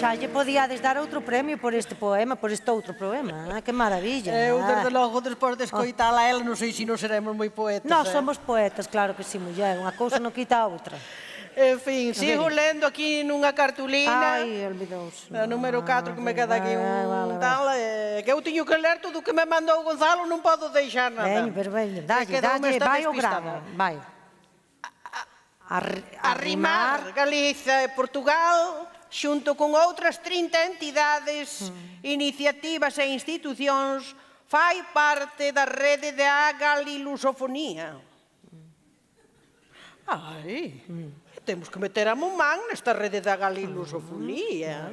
Speaker 2: Xa lle podíades dar outro premio por este poema, por este outro poema. Que maravilla.
Speaker 3: Eu, desde logo, despois de escoitala a ela, non sei se non seremos moi poetas.
Speaker 2: Nós somos poetas, claro que sí, muller. Unha cousa non quita a outra.
Speaker 3: En fin, sigo lendo aquí nunha cartulina.
Speaker 2: Ai, olvidouse.
Speaker 3: A número 4, que me queda aquí un tal. Que eu teño que ler todo o que me mandou Gonzalo, non podo deixar nada.
Speaker 2: Veño, dalle, vai ao grano. Vai.
Speaker 3: Arrimar Galiza e Portugal xunto con outras 30 entidades, iniciativas e institucións, fai parte da rede de Galilusofonía. Ai, temos que meter a Momán nesta rede da Galilusofonía.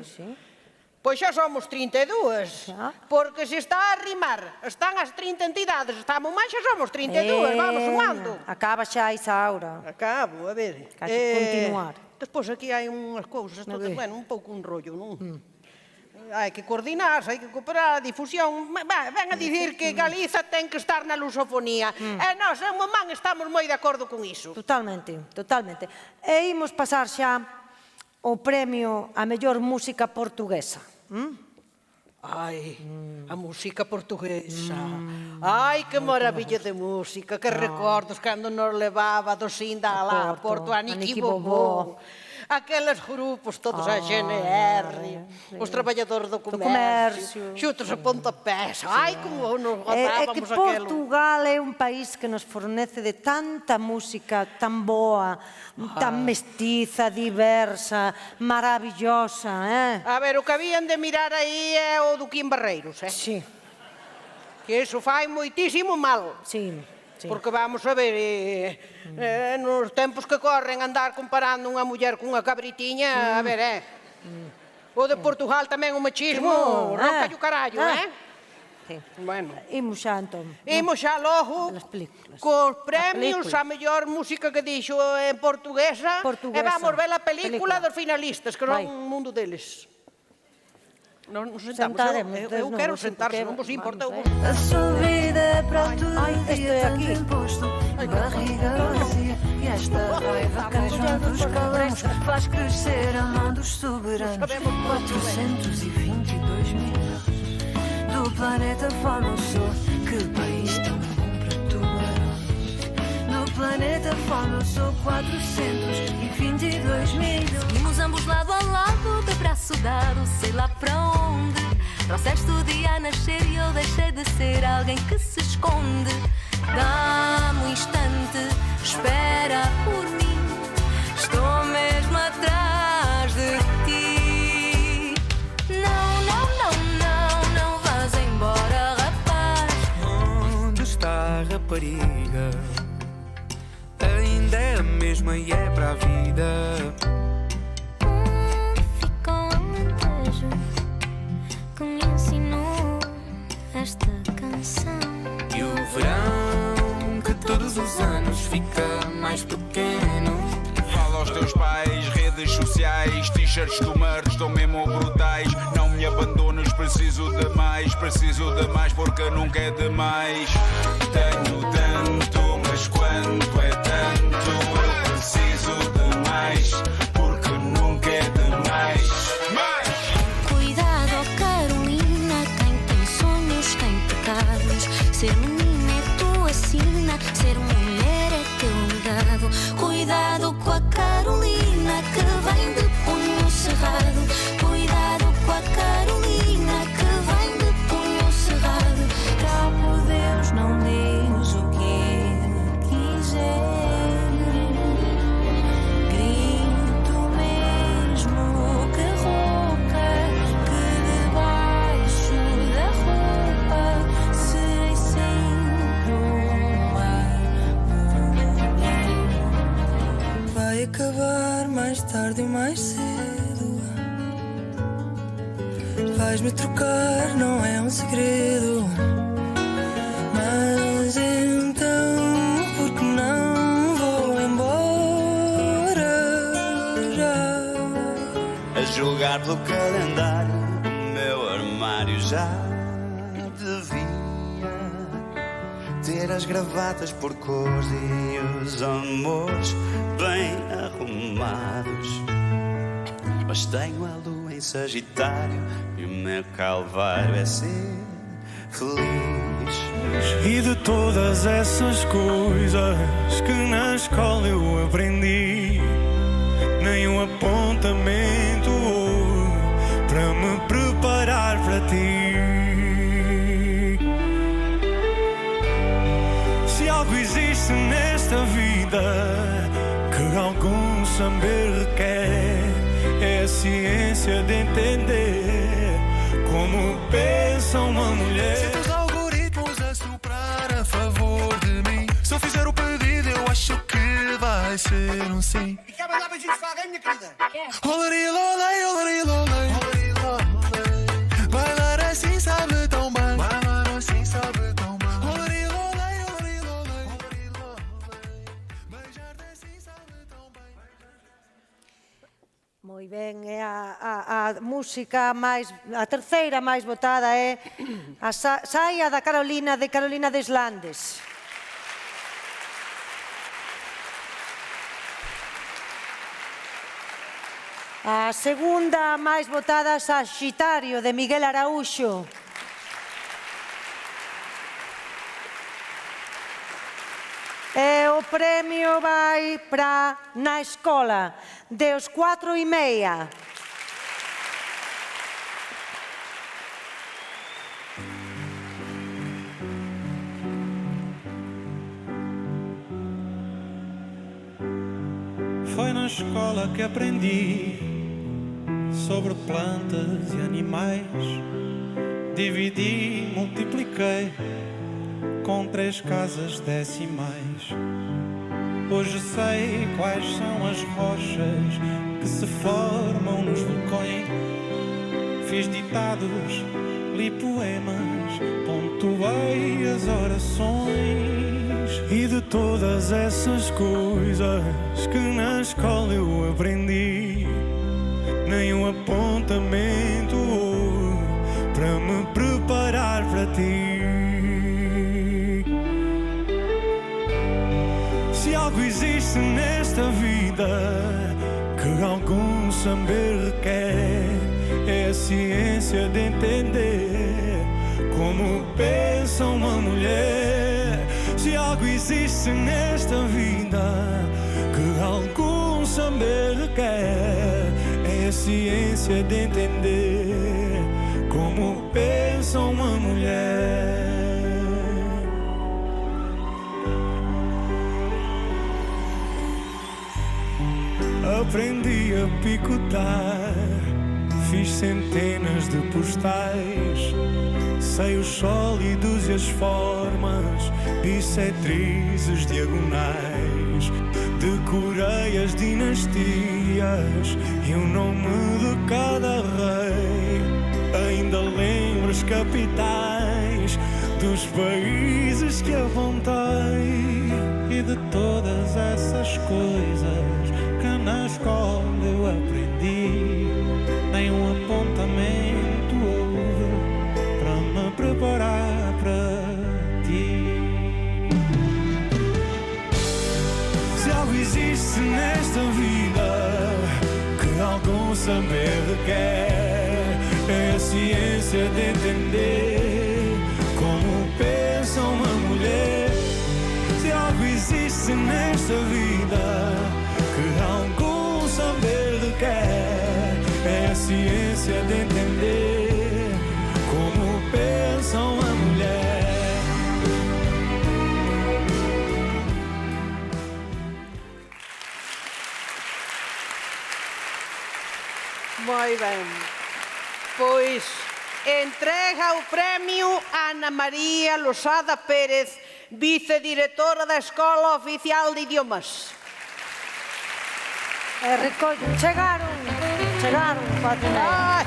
Speaker 3: Pois xa somos 32, porque se está a arrimar, están as 30 entidades, está a Momán, xa somos 32, vamos sumando.
Speaker 2: Acaba xa, Isaura.
Speaker 3: Acabo, a ver.
Speaker 2: Hay que continuar.
Speaker 3: Despois aquí hai unhas cousas, bueno, un pouco un rollo, non? Hai que coordinarse, hai que cooperar, a difusión. Ven a dicir que Galiza ten que estar na lusofonía. E nós, en Momán, estamos moi de acordo con iso.
Speaker 2: Totalmente, totalmente. E imos pasar xa o premio a mellor música portuguesa.
Speaker 3: Ai, a música portuguesa. Ai, que maravilla de música, que recordos cando nos levaba do Sinda alá, Porto Aniquibobó. aqueles grupos, todos a GNR, os traballadores do comércio, xutos a pontapés. Ai, como nos
Speaker 2: É
Speaker 3: gozábamos
Speaker 2: que
Speaker 3: aquelo.
Speaker 2: Portugal é un país que nos fornece de tanta música tan boa, tan mestiza, diversa, maravillosa,
Speaker 3: A ver, o que habían de mirar aí é o Duquín Barreiros,
Speaker 2: Sí.
Speaker 3: Que iso fai moitísimo mal.
Speaker 2: Sí.
Speaker 3: Porque vamos a ver, nos tempos que corren andar comparando unha muller cunha cabritiña, a ver, o de Portugal tamén o machismo, roca o carallo,
Speaker 2: Sí.
Speaker 3: Bueno.
Speaker 2: Imos xa, entón.
Speaker 3: Imos xa logo cos premios a mellor música que dixo en portuguesa, e vamos ver a película dos finalistas, que non un mundo deles. Nos sentamos, eu quero sentarse, non vos importa.
Speaker 14: A sua vida é para tudo.
Speaker 2: Estou aqui.
Speaker 14: Barriga vazia e esta raiva queijando os calamos faz crescer a mão dos soberanos. 422 milhões do planeta forma o Sol. Que país tão bom para tubarões. No planeta forma o Sol 422 milhões.
Speaker 15: Seguimos ambos lado a lado, de braço dado, sei lá para onde. Trouxeste o dia a nascer e eu deixei de ser alguém que se esconde. Dá-me um instante, espera por mim. Estou mesmo atrás de ti. Não, não, não, não, não vás embora, rapaz.
Speaker 16: Onde está a rapariga? Ainda é a mesma e é para a vida.
Speaker 14: Ficou um alentejo que me ensinou esta canção.
Speaker 16: E o verão que todos os anos fica mais pequeno.
Speaker 17: Fala aos teus pais, redes sociais, t-shirts do mar estão mesmo brutais. Não me abandones, preciso de mais porque nunca é demais. Tenho tanto, mas quanto é tanto, eu preciso de mais porque nunca é demais.
Speaker 14: Cuidado, Carolina, quem tem sonhos tem pecados. Ser menina é tua sina, ser mulher é teu legado. Cuidado com a Carolina que vem de punho cerrado. Cuidado com a Carolina que vem de punho cerrado. Cá podemos, não diz o que quiser. Grito mesmo que rouca, que debaixo da roupa serei sempre uma mulher.
Speaker 16: Vai acabar mais tarde e mais cedo. Vais-me trocar, não é um segredo. Mas então, por que não vou embora já?
Speaker 18: A julgar pelo calendário, o meu armário já devia ter as gravatas por cores e os amores bem arrumados. Mas tenho a lua em Sagitário e o meu calvário é ser feliz.
Speaker 16: E de todas essas coisas que na escola eu aprendi, nenhum apontamento para me preparar para ti. Se algo existe nesta vida que algum saber requer, é a ciência de entender como pensa uma mulher.
Speaker 19: Sempre os algoritmos a soprar a favor de mim. Se eu fizer o pedido, eu acho que vai ser um sim.
Speaker 20: E quer mandar beijinhos para alguém, minha querida?
Speaker 19: Olari, lolei, olari, lolei. Bailar assim sabe tão bem. Bailar assim sabe tão bem. Olari, lolei, olari, lolei. Beijar-te assim sabe tão bem.
Speaker 2: Moi ben, é a música máis, a terceira máis votada é a Saia da Carolina, de Carolina Deslandes. A segunda máis votada, Saxitario, de Miguel Araúxo. E o O premio vai para Na Escola, deos 4:30.
Speaker 21: Foi na escola que aprendi sobre plantas e animais. Dividi, multipliquei com 3 casas decimais. Hoje sei quais são as rochas que se formam nos vulcões. Fiz ditados, li poemas, pontuei as orações. E de todas essas coisas que na escola eu aprendi, nenhum apontamento para me preparar para ti. Se algo existe nesta vida que algum saber requer, é a ciência de entender como pensa uma mulher. Se algo existe nesta vida que algum saber requer, é a ciência de entender como pensa uma mulher. Aprendi a picotar, fiz centenas de postais, sei os sólidos e as formas, bissetrizes diagonais, decorei as dinastias e o nome de cada rei. Ainda lembro as capitais dos países que apontei. E de todas essas coisas que na escola eu aprendi, nenhum apontamento houve para me preparar para ti. Se algo existe nesta vida que algum saber requer, é a ciência de entender como pensa uma mulher. Se algo existe nesta vida que algum saber requer, é a ciência de entender como pensa uma mulher.
Speaker 3: Moi ben. Pois entrega o premio a Ana María Losada Pérez, vicedirectora da Escola Oficial de Idiomas.
Speaker 2: Chegaron 4:30.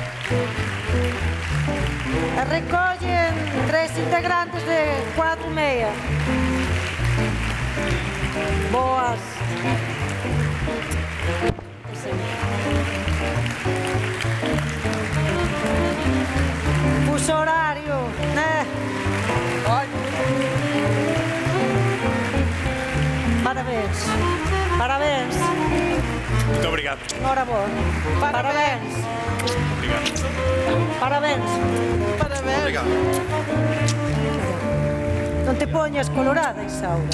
Speaker 2: Recollen 3 integrantes de 4:30. Boas. Fuso horario, né? Parabéns. Parabéns.
Speaker 22: Muito obrigado.
Speaker 2: Enhorabuena. Parabéns.
Speaker 22: Obrigado.
Speaker 2: Parabéns.
Speaker 3: Parabéns.
Speaker 22: Obrigado.
Speaker 2: Non te poñas colorada, Isaura.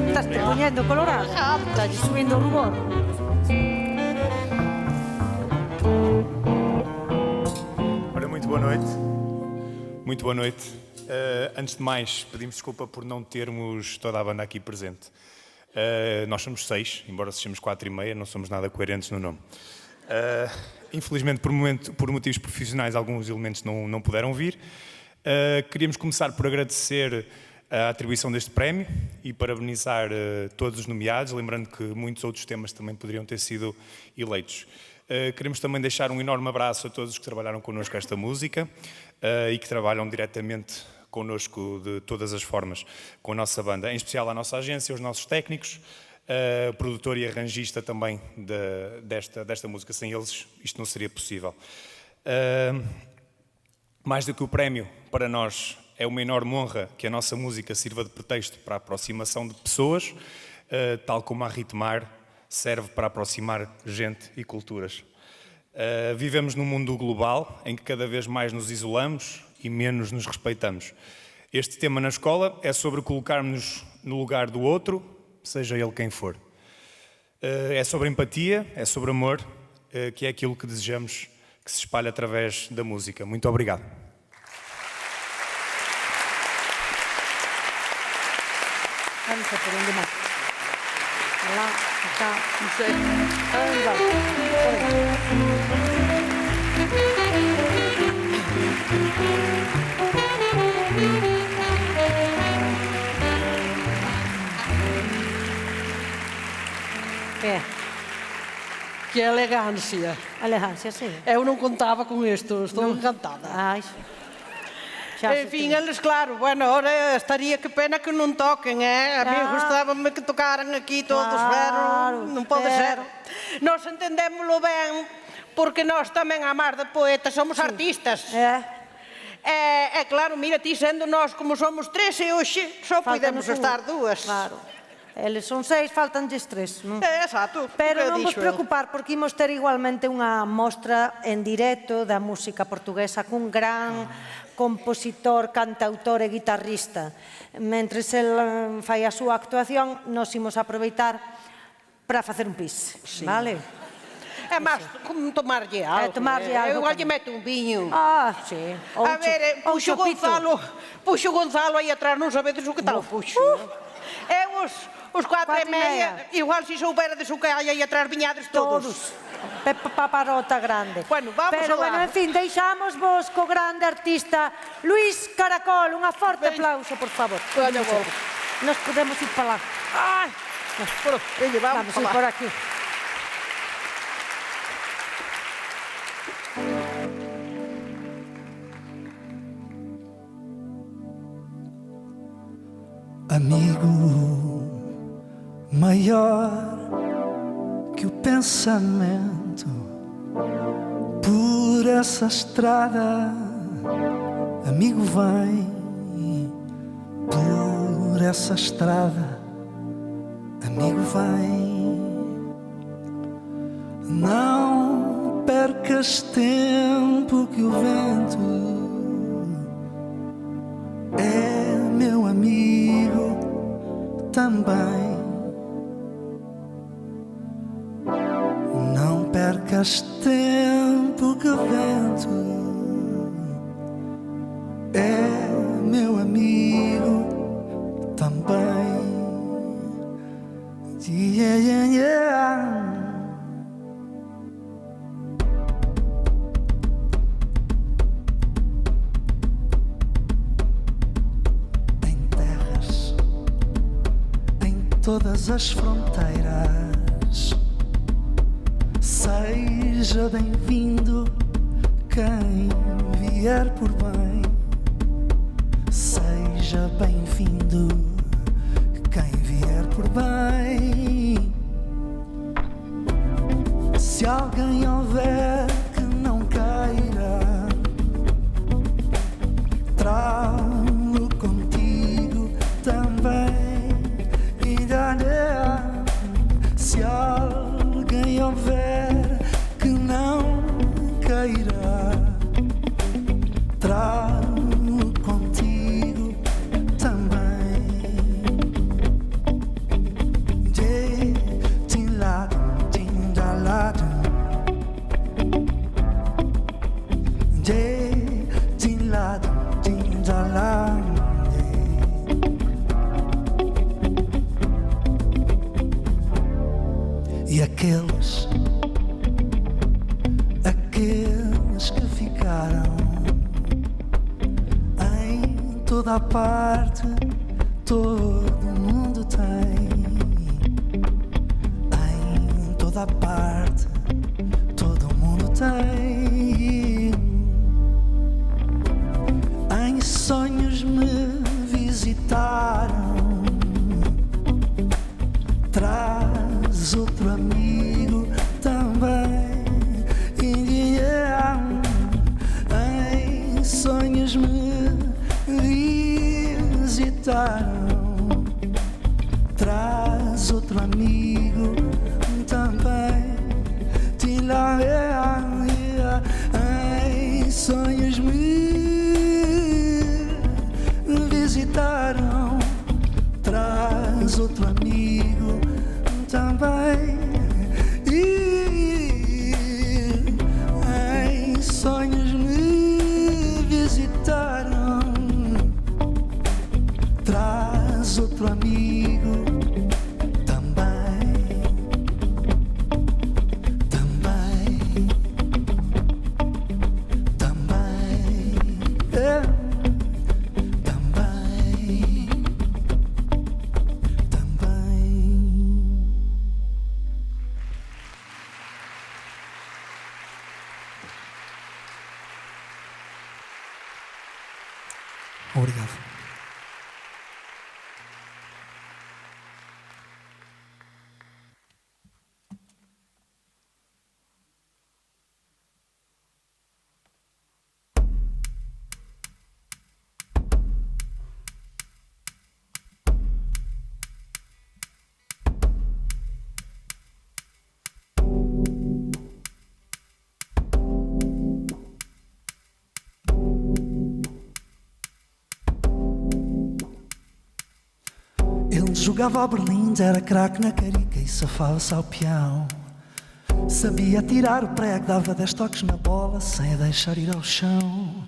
Speaker 2: Estás te poñendo colorada. Estás subindo o rubor.
Speaker 22: Ora, muito boa noite. Muito boa noite. Antes de mais, pedimos desculpa por não termos toda a banda aqui presente. Nós somos 6, embora sejamos 4:30, não somos nada coerentes no nome. Infelizmente, por motivos profissionais, alguns elementos não puderam vir. Queríamos começar por agradecer a atribuição deste prémio e parabenizar todos os nomeados, lembrando que muitos outros temas também poderiam ter sido eleitos. Queremos também deixar um enorme abraço a todos os que trabalharam connosco esta música e que trabalham diretamente connosco de todas as formas com a nossa banda, em especial à nossa agência, aos nossos técnicos, produtor e arranjista também desta música. Sem eles isto não seria possível. Mais do que o prémio, para nós é uma enorme honra que a nossa música sirva de pretexto para a aproximação de pessoas, tal como a Ritmar serve para aproximar gente e culturas. Vivemos num mundo global em que cada vez mais nos isolamos e menos nos respeitamos. Este tema na escola é sobre colocarmos-nos no lugar do outro seja ele quem for. É sobre empatia, é sobre amor, que é aquilo que desejamos que se espalhe através da música. Muito obrigado.
Speaker 2: Vamos a por onde más. Lá, acá, no sé. Ahí va.
Speaker 3: Que elegância.
Speaker 2: Elegância, sí.
Speaker 3: Eu non contaba con isto, estou encantada.
Speaker 2: Ai,
Speaker 3: En fin, eles, claro, bueno, ahora estaría que pena que non toquen, A mí gustábame que tocaran aquí todos, pero non pode ser. Nós entendémoslo ben, porque nós tamén, a mar de poetas, somos artistas. E claro, mira, ti sendo nós como somos 3 e hoxe só podemos estar 2.
Speaker 2: Claro. Eles son 6, faltanlles 3.
Speaker 3: Exacto.
Speaker 2: Pero non vos preocupar, porque imos ter igualmente unha mostra en directo da música portuguesa cun gran compositor, cantautor e guitarrista. Mentres el fai a súa actuación, nos imos aproveitar para facer un pis, vale?
Speaker 3: É máis, tomarlle algo.
Speaker 2: Tomarlle algo.
Speaker 3: Eu igual lle meto un viño.
Speaker 2: Sí.
Speaker 3: A ver, puxo Gonzalo aí atrás, non sabedes o que tal puxo. Os 4:30, igual se souberedes o que hai aí atrás, viñades todos.
Speaker 2: Paparota grande.
Speaker 3: Bueno, vamos
Speaker 2: Pero,
Speaker 3: alá.
Speaker 2: en fin, deixamos vos co grande artista Luís Caracol. Unha forte aplauso, por favor. Nos podemos ir para lá.
Speaker 3: Ai, vamos
Speaker 2: ir por aquí.
Speaker 1: Amigo maior que o pensamento, por essa estrada, amigo, vem. Por essa estrada, amigo, vem. Não percas tempo, que o vento é meu amigo também. Não percas tempo, que o vento é meu amigo também. Yeah, yeah, yeah. Todas as fronteiras, seja bem-vindo quem vier por bem. Seja bem-vindo quem vier por bem. Se alguém houver que não queira, trago contigo também. Se alguém houver que não queira, trago contigo também. E aqueles que ficaram em toda a parte, todo mundo tem. Em toda a parte, todo mundo tem. Em sonhos me visitaram. Traz outro amigo também. Em sonhos me visitaram. Traz outro amigo também. Obrigado. Ele jogava ao Berlim, era craque na carica e safava-se ao peão. Sabia tirar o prego, dava 10 toques na bola sem a deixar ir ao chão.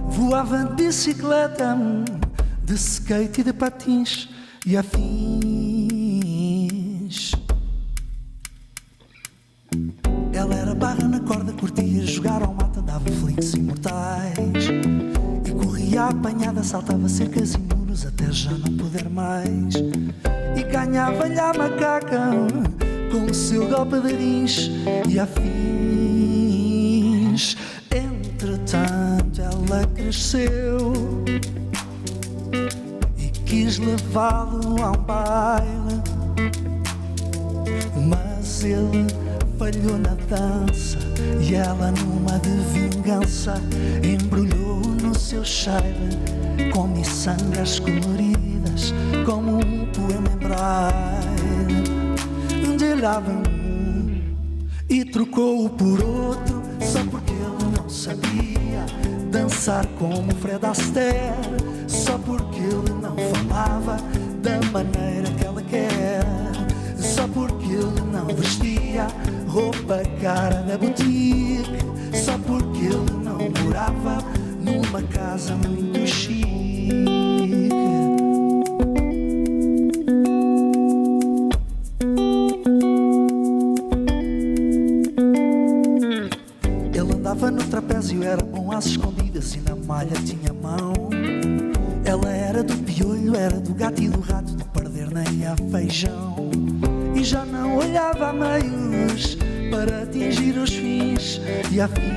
Speaker 1: Voava de bicicleta, de skate e de patins e afins. Ela era barra na corda, curtia jogar ao mata, dava flicks imortais. E corria apanhada, saltava cercas e muros até já não poder mais. E ganhava-lhe a macaca com o seu golpe de rins e afins. Entretanto ela cresceu e quis levá-lo a um baile, mas ele falhou na dança e ela, numa de vingança, embrulhou no seu cheiro com miçangas coloridas como um poema em braille. De lava e trocou-o por outro só porque ele não sabia dançar como Fred Astaire, só porque ele não falava da maneira que ela quer, só porque ele não vestia roupa cara da boutique, só porque ele não morava numa casa muito chique. Ele andava no trapézio, era bom às escondidas e na malha tinha mão. Ela era do piolho, era do gato e do rato, de perder nem a feijão. E já não olhava a meios para atingir os fins e afins.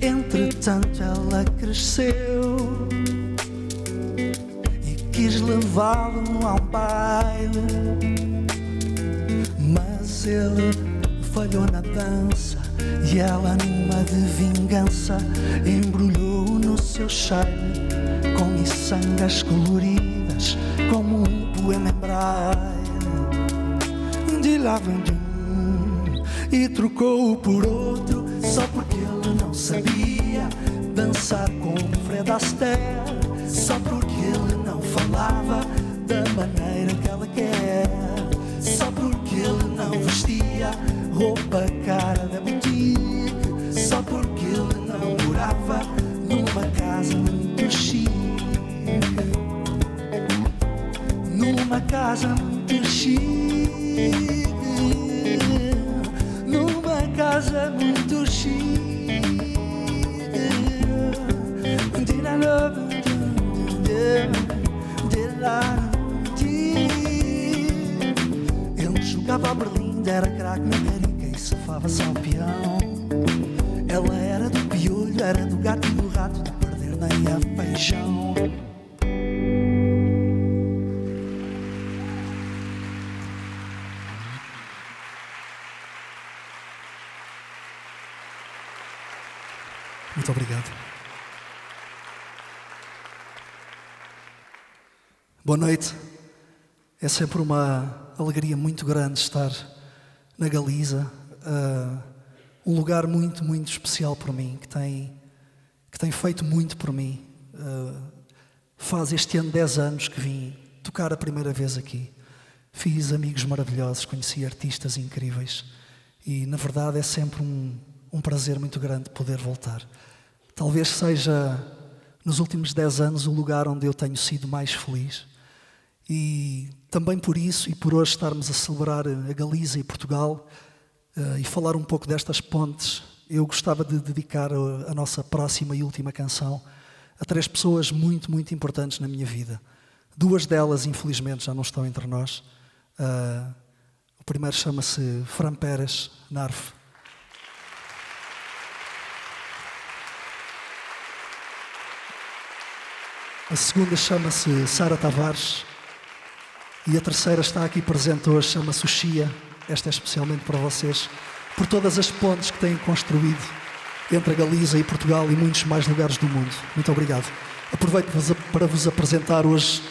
Speaker 1: Entretanto ela cresceu e quis levá-lo a um baile, mas ele falhou na dança e ela, numa de vingança, embrulhou no seu cheiro com miçangas coloridas como um poema em braille. De lá vem e trocou-o por outro só porque ele não sabia dançar como Fred Astaire, só porque ele não falava da maneira que ela quer, só porque ele não vestia roupa cara da boutique, só porque ele não morava numa casa muito chique, numa casa muito chique, numa casa muito chique. Ele jogava a Berlim, era craque na carica e safava-se ao peão. Ela era do piolho, era do gato e do rato, de perder nem a feijão. Muito obrigado. Boa noite. É sempre uma alegria muito grande estar na Galiza, um lugar muito, muito especial para mim, que tem feito muito por mim. Faz este ano 10 anos que vim tocar a primeira vez aqui. Fiz amigos maravilhosos, conheci artistas incríveis e, na verdade, é sempre um prazer muito grande poder voltar. Talvez seja, nos últimos 10 anos, o lugar onde eu tenho sido mais feliz. E também por isso, e por hoje estarmos a celebrar a Galiza e Portugal e falar um pouco destas pontes, eu gostava de dedicar a nossa próxima e última canção a 3 pessoas muito, muito importantes na minha vida. 2 delas, infelizmente, já não estão entre nós. O primeiro chama-se Fran Pérez Narf. A segunda chama-se Sara Tavares. E a terceira está aqui presente hoje, chama-se Chia. Esta é especialmente para vocês, por todas as pontes que têm construído entre a Galiza e Portugal e muitos mais lugares do mundo. Muito obrigado. Aproveito para vos apresentar hoje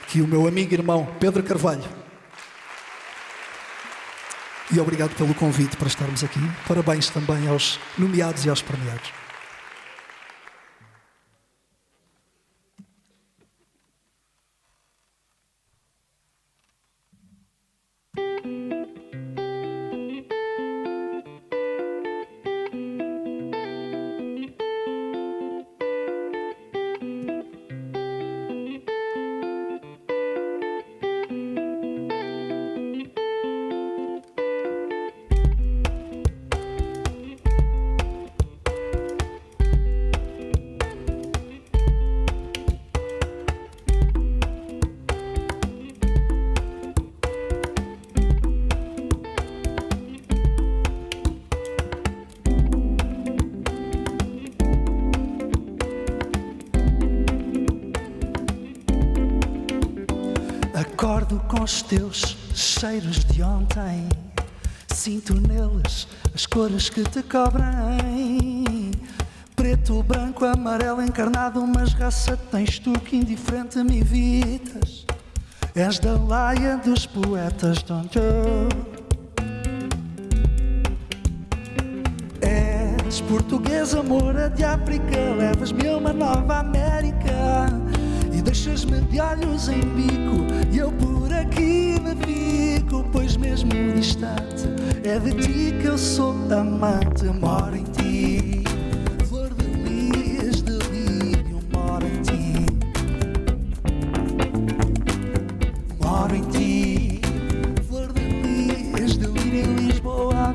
Speaker 1: aqui o meu amigo e irmão Pedro Carvalho. E obrigado pelo convite para estarmos aqui. Parabéns também aos nomeados e aos premiados. Acordo com os teus cheiros de ontem, sinto neles as cores que te cobrem. Preto, branco, amarelo, encarnado, mas raça tens tu que indiferente me evitas. És da laia dos poetas, don't you? És português, amor de África, levas-me a uma nova América. E deixas-me de olhos em bico, e eu por aqui me fico, pois mesmo distante é de ti que eu sou amante. Moro em ti, flor de lis, de lírio, moro em ti. Moro em ti, flor de lis, de lírio, Lisboa,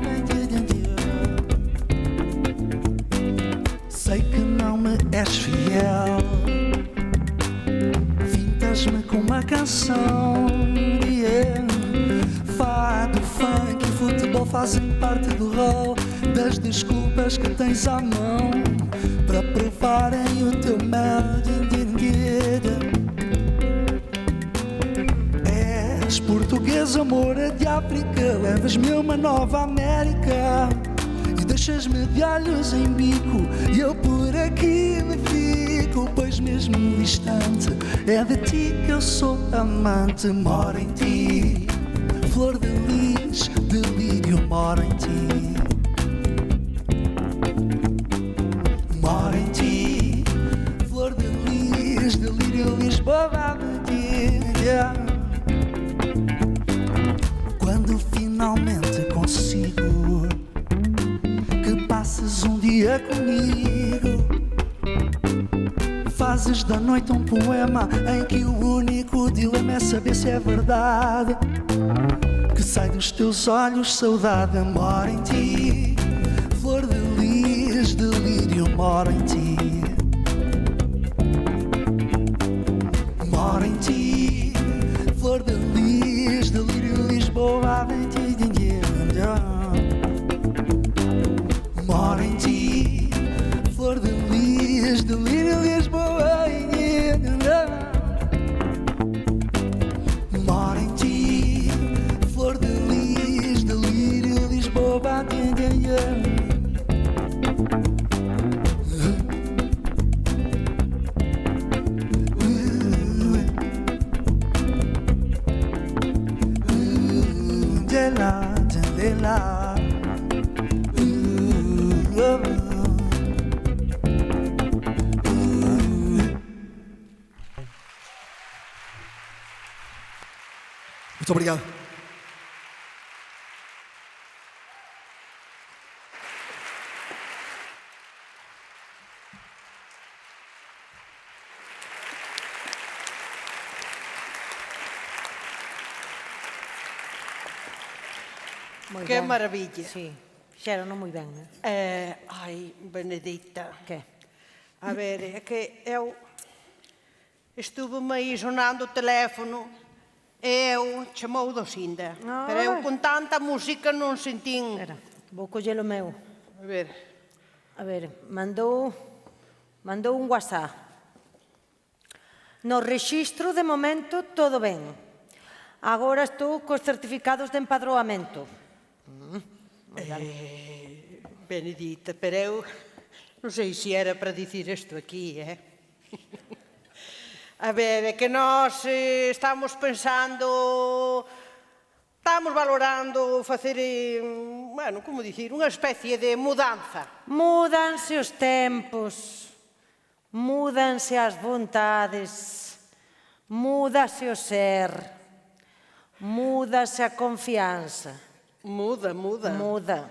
Speaker 1: sei que não me és fiel, me com uma canção, yeah. Fado, funk e futebol fazem parte do rol das desculpas que tens à mão para provarem o teu mel. És português, amor de África, levas-me a uma nova América. E deixas-me de olhos em bico, e eu por aqui me fico, pois mesmo distante é de ti que eu sou amante. Moro em ti, flor de lis, de lírio, moro em ti. Moro em ti, flor de lis, de lírio, Lisboa, yeah. Quando finalmente consigo que passes um dia comigo, fazes da noite um poema em que o único dilema é saber se é verdade que sai dos teus olhos saudade. Moro em ti, flor de lis, de lírio, moro em ti. Moro em ti, flor de lis, de lírio, Lisboa, moro em ti, flor de lis, de lírio, Lisboa, moro em ti, flor de lis, de lírio, Lisboa, muito obrigado.
Speaker 3: Que maravilla.
Speaker 2: Sí, xeron moi ben.
Speaker 3: Ai, Benedicta.
Speaker 2: Que?
Speaker 3: A ver, é que eu estuve aí sonando o teléfono e eu chamou do Sinda. Pero eu con tanta música non sentín...
Speaker 2: Espera, vou coller o meu.
Speaker 3: A ver,
Speaker 2: mandou un WhatsApp. No rexistro, de momento, todo ben. Agora estou cos certificados de empadroamento.
Speaker 3: Benedita, pero eu non sei se era para dicir isto aquí, A ver, é que nós estamos pensando, estamos valorando facer, bueno, como dicir, unha especie de mudanza.
Speaker 2: Múdanse os tempos, múdanse as vontades, múdase o ser, múdase a confianza.
Speaker 3: Muda.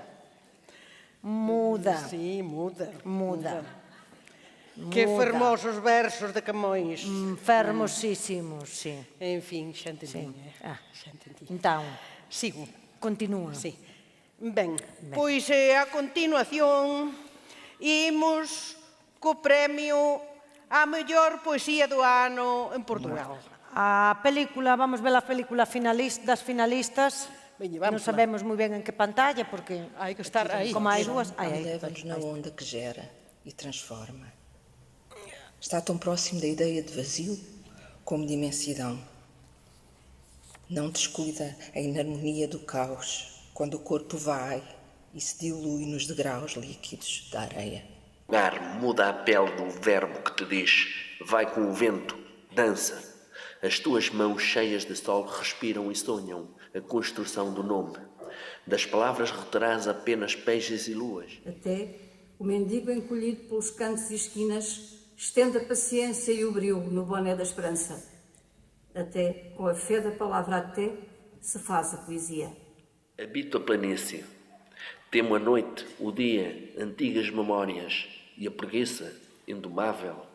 Speaker 3: Sí, muda. Que fermosos versos de Camões.
Speaker 2: Fermosísimos, sí.
Speaker 3: En fin, xa entendí.
Speaker 2: Xa entendí. Entón,
Speaker 3: sigo.
Speaker 2: Continúa.
Speaker 3: Sí. Ben, pois a continuación imos co premio á mellor poesía do ano en Portugal.
Speaker 2: A película, vamos ver a película das finalistas. Non sabemos moi ben en que pantalla, porque
Speaker 3: hai que estar aí.
Speaker 2: Como hai dúas,
Speaker 4: leva-nos na onda que gera e transforma. Está tão próximo da ideia de vazio como de imensidão. Não descuida a inarmonia do caos quando o corpo vai e se dilui nos degraus líquidos da areia.
Speaker 5: O ar muda a pele do verbo que te diz, vai com o vento, dança. As tuas mãos cheias de sol respiram e sonham a construção do nome. Das palavras reterás apenas peixes e luas.
Speaker 23: Até o mendigo encolhido pelos cantos e esquinas estende a paciência e o brio no boné da esperança. Até, com a fé da palavra até, se faz a poesia.
Speaker 5: Habito a planície. Temo a noite, o dia, antigas memórias e a preguiça indomável.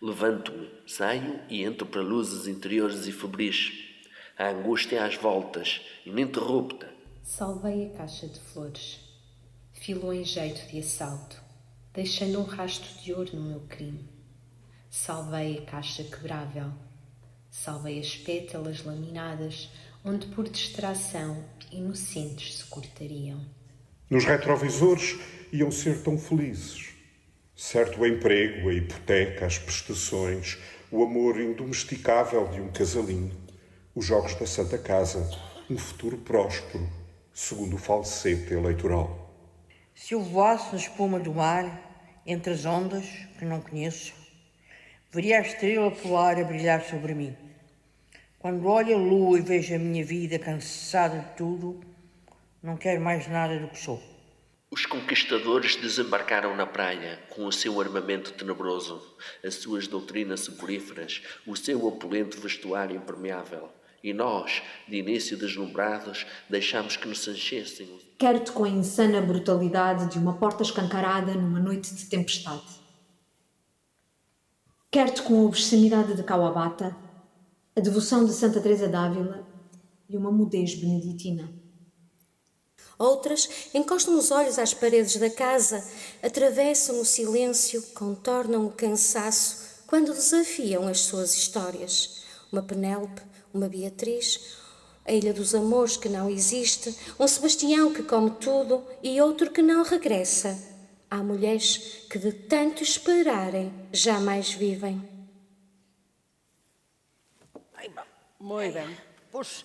Speaker 5: Levanto-me, saio e entro para luzes interiores e febris. A angústia às voltas, ininterrupta.
Speaker 24: Salvei a caixa de flores. Filo em jeito de assalto, deixando um rastro de ouro no meu crime. Salvei a caixa quebrável. Salvei as pétalas laminadas, onde por distração inocentes se cortariam.
Speaker 25: Nos retrovisores iam ser tão felizes. Certo o emprego, a hipoteca, as prestações, o amor indomesticável de um casalinho, os jogos da Santa Casa, um futuro próspero, segundo o falsete eleitoral.
Speaker 26: Se eu voasse na espuma do mar, entre as ondas que não conheço, veria a estrela polar a brilhar sobre mim. Quando olho a lua e vejo a minha vida cansada de tudo, não quero mais nada do que sou.
Speaker 5: Os conquistadores desembarcaram na praia com o seu armamento tenebroso, as suas doutrinas soporíferas, o seu opulento vestuário impermeável. E nós, de início deslumbrados, deixámos que nos enchessem.
Speaker 27: Quero-te com a insana brutalidade de uma porta escancarada numa noite de tempestade. Quero-te com a obscenidade de Kawabata, a devoção de Santa Teresa d'Ávila e uma mudez beneditina.
Speaker 12: Outras encostam os olhos às paredes da casa, atravessam o silêncio, contornam o cansaço, quando desafiam as suas histórias. Uma Penélope, uma Beatriz, a Ilha dos Amores que não existe, um Sebastião que come tudo e outro que não regressa. Há mulheres que de tanto esperarem jamais vivem.
Speaker 3: Moi ben. Pois,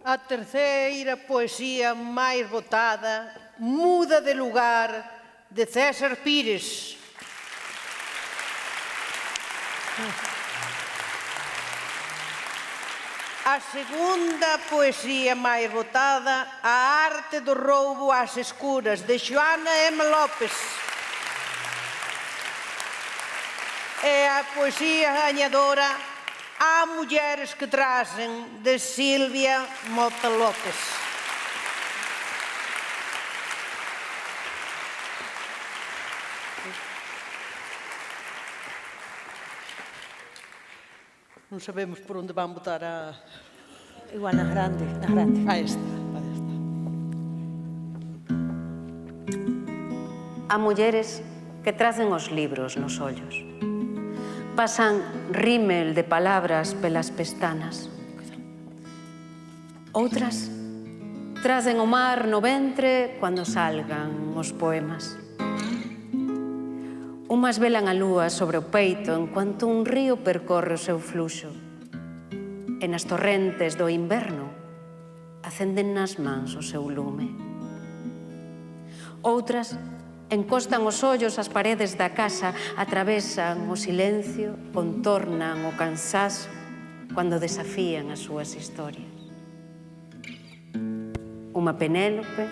Speaker 3: a terceira poesía máis votada, Muda de lugar, de César Pires. A segunda poesía máis votada, A arte do roubo ás escuras, de Xoana M. López. E a poesía gañadora, Há mulheres que trazem, de Sílvia Mota López. Não sabemos por onde vão botar a...
Speaker 2: Igual na grande.
Speaker 3: Aí está.
Speaker 13: Há mulleres que trazem os libros nos ollos. Pasan rímel de palabras pelas pestanas. Outras trazem o mar no ventre cando salgan os poemas. Umas velan a lúa sobre o peito enquanto un río percorre o seu fluxo. E nas torrentes do inverno acenden nas mans o seu lume. Outras encostan os ollos ás paredes da casa, atravesan o silencio, contornan o cansazo cando desafían as súas historias. Unha Penélope,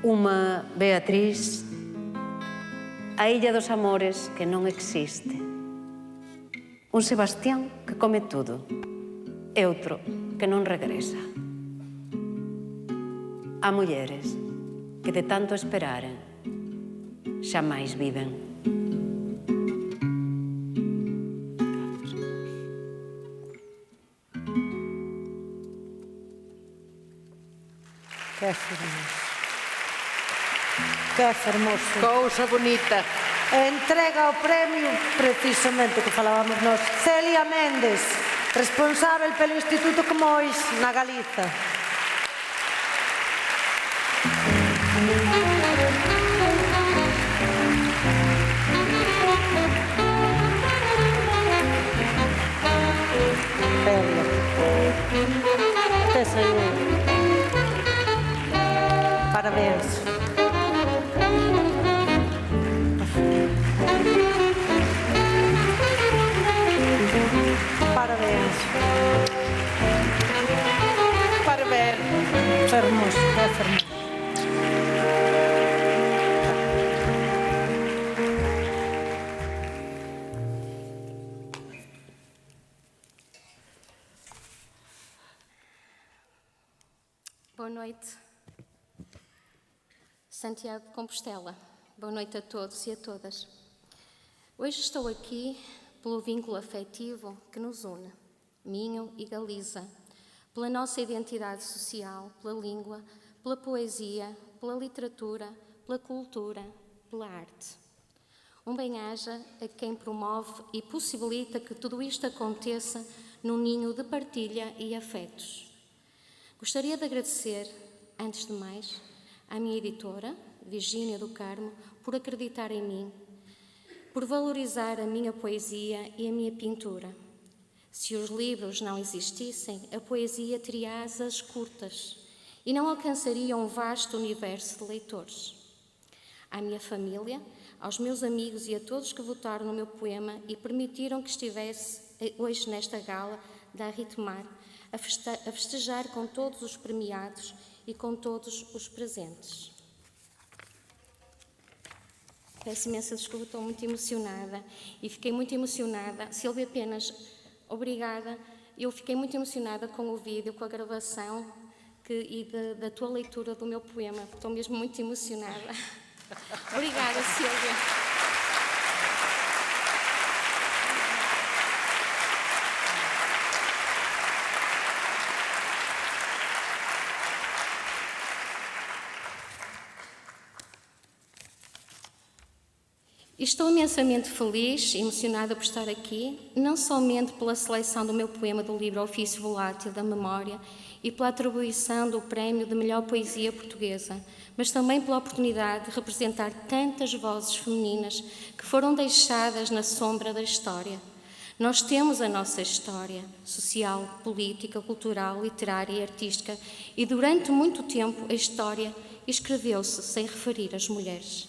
Speaker 13: unha Beatriz, a illa dos amores que non existe. Un Sebastián que come tudo e outro que non regresa. Há mulleres que de tanto esperaren xa máis viven.
Speaker 2: Que fermoso. Que fermoso.
Speaker 3: Cousa bonita.
Speaker 2: Entrega o premio, precisamente, que falábamos nós. Celia Méndez, responsável pelo Instituto Comois na Galiza. Celia. Te saiu. Parabéns. Parabéns.
Speaker 3: Parabéns.
Speaker 2: Fermoso, é fermoso.
Speaker 24: Boa noite. Santiago de Compostela. Boa noite a todos e a todas. Hoje estou aqui pelo vínculo afetivo que nos une, Minho e Galiza, pela nossa identidade social, pela língua, pela poesia, pela literatura, pela cultura, pela arte. Um bem-aja a quem promove e possibilita que tudo isto aconteça num ninho de partilha e afetos. Gostaria de agradecer, antes de mais, à minha editora, Virgínia do Carmo, por acreditar em mim, por valorizar a minha poesia e a minha pintura. Se os livros não existissem, a poesia teria asas curtas e não alcançaria um vasto universo de leitores. À minha família, aos meus amigos e a todos que votaram no meu poema e permitiram que estivesse hoje nesta gala da Ritmar, a festejar com todos os premiados e com todos os presentes. Peço imensa desculpa, estou muito emocionada e fiquei muito emocionada. Silvia Penas, obrigada. Eu fiquei muito emocionada com o vídeo, com a gravação da tua leitura do meu poema. Estou mesmo muito emocionada. Obrigada, Silvia. Estou imensamente feliz e emocionada por estar aqui, não somente pela seleção do meu poema do livro Ofício Volátil da Memória e pela atribuição do prémio de melhor poesia portuguesa, mas também pela oportunidade de representar tantas vozes femininas que foram deixadas na sombra da história. Nós temos a nossa história social, política, cultural, literária e artística e durante muito tempo a história escreveu-se sem referir as mulheres.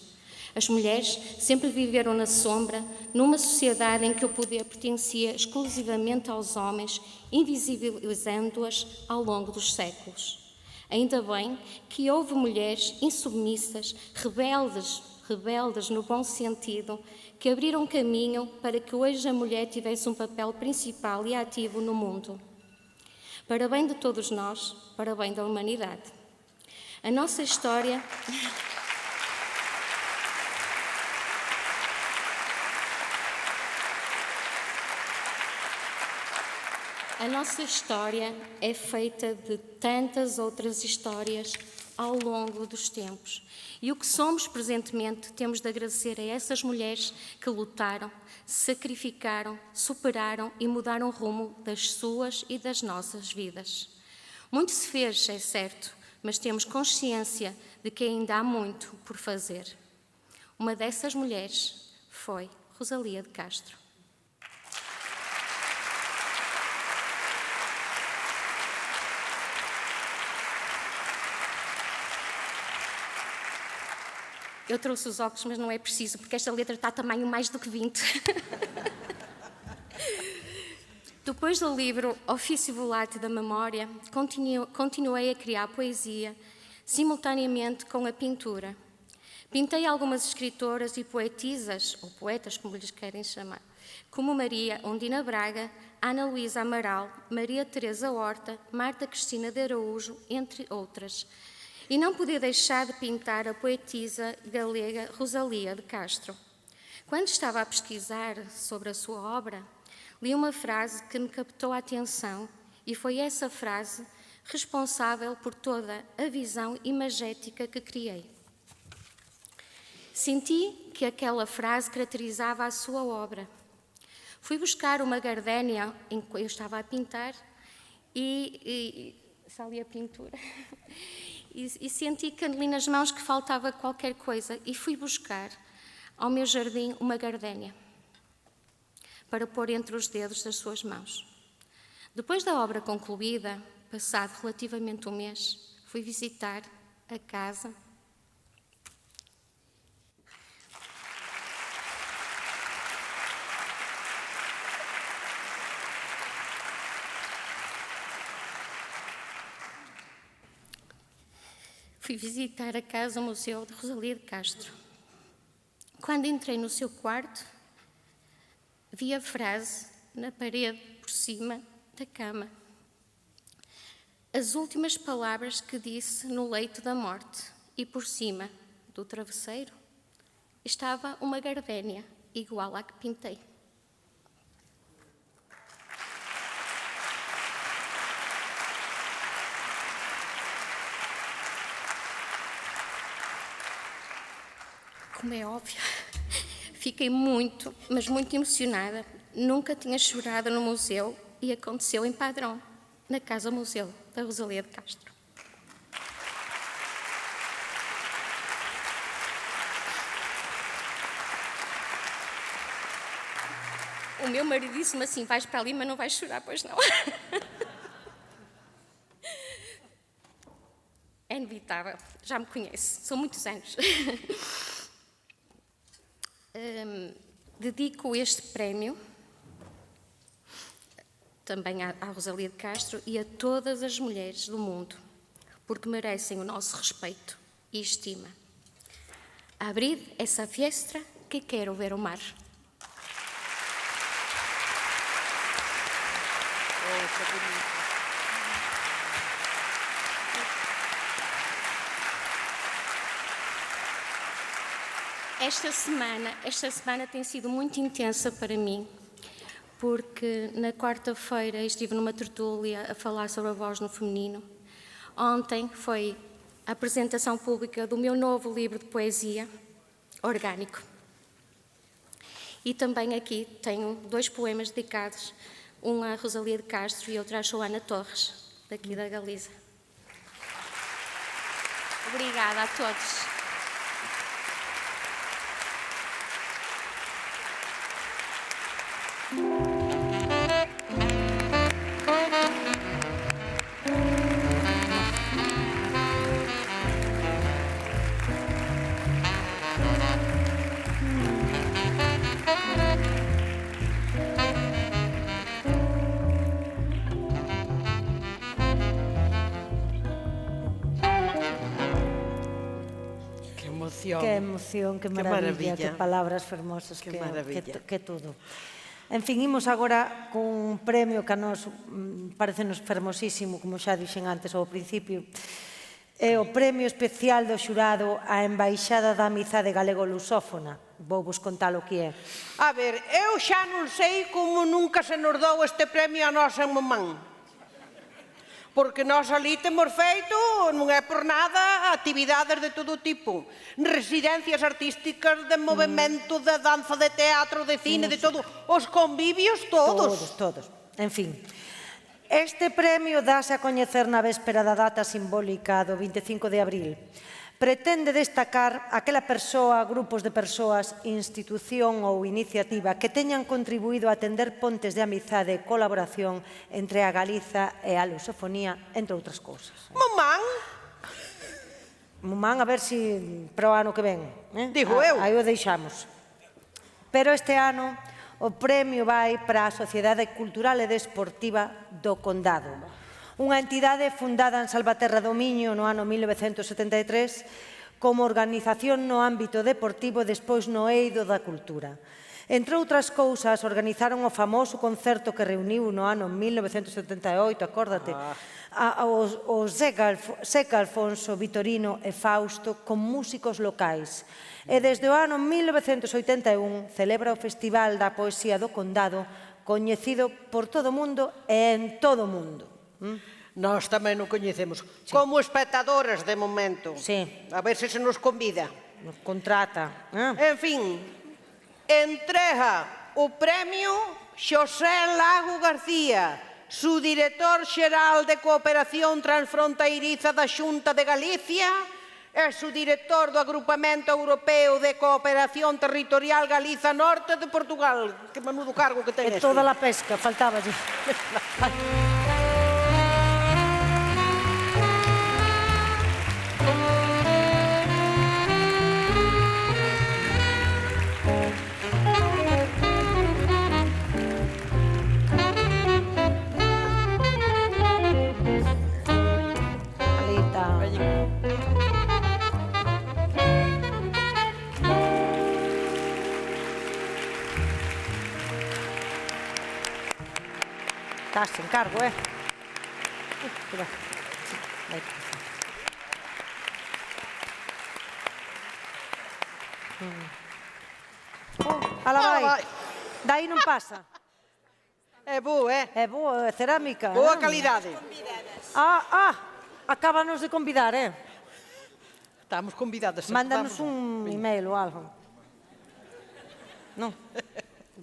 Speaker 24: As mulheres sempre viveram na sombra, numa sociedade em que o poder pertencia exclusivamente aos homens, invisibilizando-as ao longo dos séculos. Ainda bem que houve mulheres insubmissas, rebeldes no bom sentido, que abriram caminho para que hoje a mulher tivesse um papel principal e ativo no mundo. Para bem de todos nós, para bem da humanidade. A nossa história... A nossa história é feita de tantas outras histórias ao longo dos tempos. E o que somos presentemente temos de agradecer a essas mulheres que lutaram, sacrificaram, superaram e mudaram o rumo das suas e das nossas vidas. Muito se fez, é certo, mas temos consciência de que ainda há muito por fazer. Uma dessas mulheres
Speaker 6: foi Rosalia de Castro. Eu trouxe os óculos, mas não é preciso, porque esta letra está a tamanho mais do que 20. Depois do livro Ofício Volante da Memória, continuei a criar poesia, simultaneamente com a pintura. Pintei algumas escritoras e poetisas, ou poetas, como lhes querem chamar, como Maria Ondina Braga, Ana Luísa Amaral, Maria Teresa Horta, Marta Cristina de Araújo, entre outras. E não podia deixar de pintar a poetisa galega Rosalia de Castro. Quando estava a pesquisar sobre a sua obra, li uma frase que me captou a atenção e foi essa frase responsável por toda a visão imagética que criei. Senti que aquela frase caracterizava a sua obra. Fui buscar uma gardénia em que eu estava a pintar e está ali a pintura. E senti que ali nas mãos que faltava qualquer coisa e fui buscar ao meu jardim uma gardénia para pôr entre os dedos das suas mãos. Depois da obra concluída, passado relativamente um mês, fui visitar a casa. Fui visitar a casa-museu de Rosalia de Castro. Quando entrei no seu quarto, vi a frase na parede por cima da cama. As últimas palavras que disse no leito da morte e por cima do travesseiro estava uma gardénia igual à que pintei. Como é óbvio, fiquei muito, mas muito emocionada. Nunca tinha chorado no museu e aconteceu em Padrão, na casa-museu da Rosalia de Castro. O meu marido disse-me assim, vais para ali, mas não vais chorar, pois não. É inevitável, já me conhece, são muitos anos. Dedico este prémio também à Rosalia de Castro e a todas as mulheres do mundo, porque merecem o nosso respeito e estima. Abrid essa fiesta que quero ver o mar. Esta semana tem sido muito intensa para mim, porque na quarta-feira estive numa tertúlia a falar sobre a voz no feminino. Ontem foi a apresentação pública do meu novo livro de poesia, Orgânico. E também aqui tenho 2 poemas dedicados, um à Rosalia de Castro e outro à Joana Torres, daqui da Galiza. Obrigada a todos.
Speaker 2: Que emoción, que maravilla, que palabras fermosas, que todo. En fin, imos agora cun premio que a nos parecenos fermosísimo, como xa dixen antes ao principio. É o premio especial do xurado á Embaixada da Amizade Galego-Lusófona. Vou vos contar o que é.
Speaker 3: A ver, eu xa non sei como nunca se nos dou este premio a nosa mamán. Porque nós ali temos feito, non é por nada, actividades de todo tipo. Residencias artísticas, de movimento, de danza, de teatro, de cine, de todo. Os convivios todos.
Speaker 2: Todos. En fin, este premio dáse a coñecer na véspera da data simbólica do 25 de abril. pretende destacar aquela persoa, grupos de persoas, institución ou iniciativa que teñan contribuído a tender pontes de amizade e colaboración entre a Galiza e a lusofonía, entre outras cousas.
Speaker 3: Mamán?
Speaker 2: Mamán, a ver se para o ano que ven.
Speaker 3: Digo eu.
Speaker 2: Aí o deixamos. Pero este ano o premio vai para a Sociedade Cultural e Desportiva do Condado, unha entidade fundada en Salvaterra do Miño no ano 1973 como organización no ámbito deportivo e despois no eido da cultura. Entre outras cousas, organizaron o famoso concerto que reuniu no ano 1978, acórdate, o Seca Alfonso, Vitorino e Fausto con músicos locais. E desde o ano 1981 celebra o Festival da Poesía do Condado, coñecido por todo o mundo e en todo o mundo.
Speaker 3: Nós tamén o coñecemos. Como espectadoras, de momento.
Speaker 2: Sí.
Speaker 3: A ver se nos convida.
Speaker 2: Nos contrata.
Speaker 3: En fin, entrega o premio Xosé Lago García, subdirector xeral de Cooperación Transfronteiriza da Xunta de Galicia e subdirector do Agrupamento Europeo de Cooperación Territorial Galiza Norte de Portugal. Que menudo cargo que ten
Speaker 2: este. E toda a pesca, faltaba. Estás en cargo, Ala vai. Daí non pasa.
Speaker 3: É boa,
Speaker 2: É boa, é cerámica.
Speaker 3: Boa calidade.
Speaker 2: Acábanos de convidar,
Speaker 3: Estamos convidadas.
Speaker 2: Mándanos un email ou algo. Non?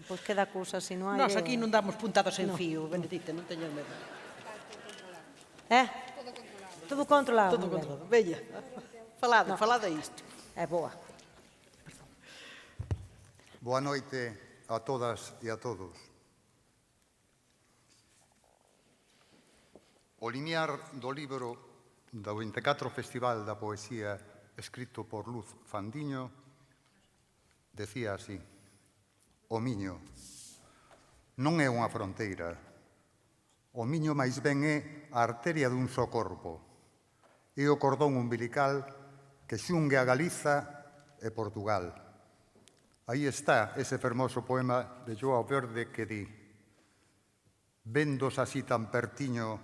Speaker 2: Pois queda cousa, se non hai...
Speaker 3: Nós aquí non damos puntadas en fío, Benedicta, non teñas medo.
Speaker 2: Todo controlado.
Speaker 3: Todo controlado. Bella, falada isto.
Speaker 2: É boa.
Speaker 7: Boa noite a todas e a todos. O limiar do libro do 24 Festival da Poesía escrito por Luz Fandiño decía así: o Miño non é unha fronteira. O Miño máis ben é a arteria dun só corpo. É o cordón umbilical que xungue a Galiza e Portugal. Aí está ese fermoso poema de Joao Verde que di: vendos así tan pertiño,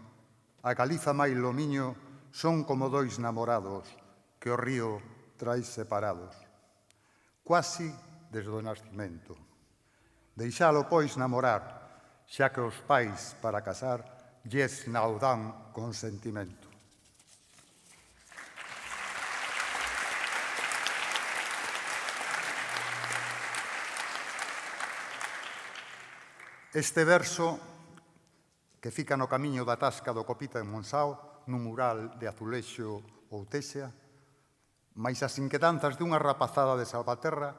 Speaker 7: a Galiza máis o Miño son como dois namorados que o río trai separados, quasi desde o nascimento. Deixalo, pois, namorar, xa que os pais, para casar, lles non dan consentimento. Este verso, que fica no camiño da tasca do Copita en Monsao, nun mural de azulexo ou texa, mais as inquedanzas dunha rapazada de Salvaterra,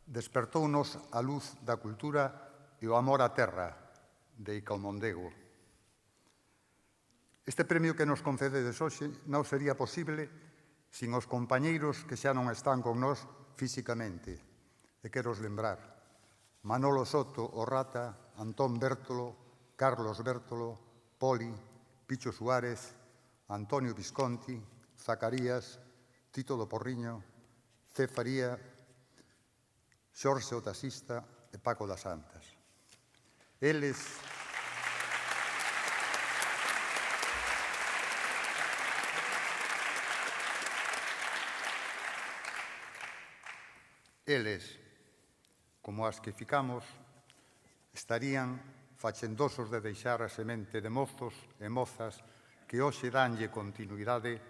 Speaker 7: despertounos a luz da cultura e o amor á terra, de Ica o Mondego. Este premio que nos concededes hoxe non sería posible sin os compañeiros que xa non están con nós físicamente. E quero os lembrar: Manolo Soto, o Rata, Antón Bértolo, Carlos Bértolo, Poli, Picho Suárez, Antonio Visconti, Zacarías, Tito do Porriño, C. Faría, Xorxe o Taxista e Paco das Santas. Eles como as que ficamos, estarían fachendosos de deixar a semente de mozos e mozas que hoxe danlle continuidade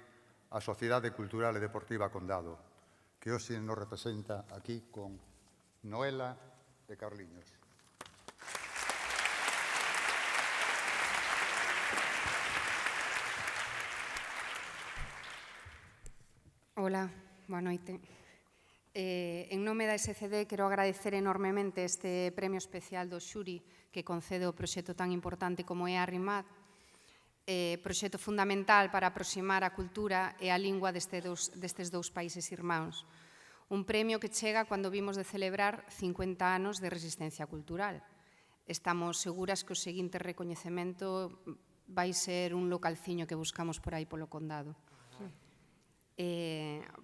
Speaker 7: á Sociedade Cultural e Deportiva Condado, que hoxe nos representa aquí con Noela e Carliños.
Speaker 8: Hola, boa noite. En nome da SCD quero agradecer enormemente este premio especial do Xuri que concede o proxecto tan importante como é Arrimad, proxecto fundamental para aproximar a cultura e a lingua destes dous países irmáns. Un premio que chega cando vimos de celebrar 50 anos de resistencia cultural. Estamos seguras que o seguinte recoñecemento vai ser un localciño que buscamos por aí polo Condado.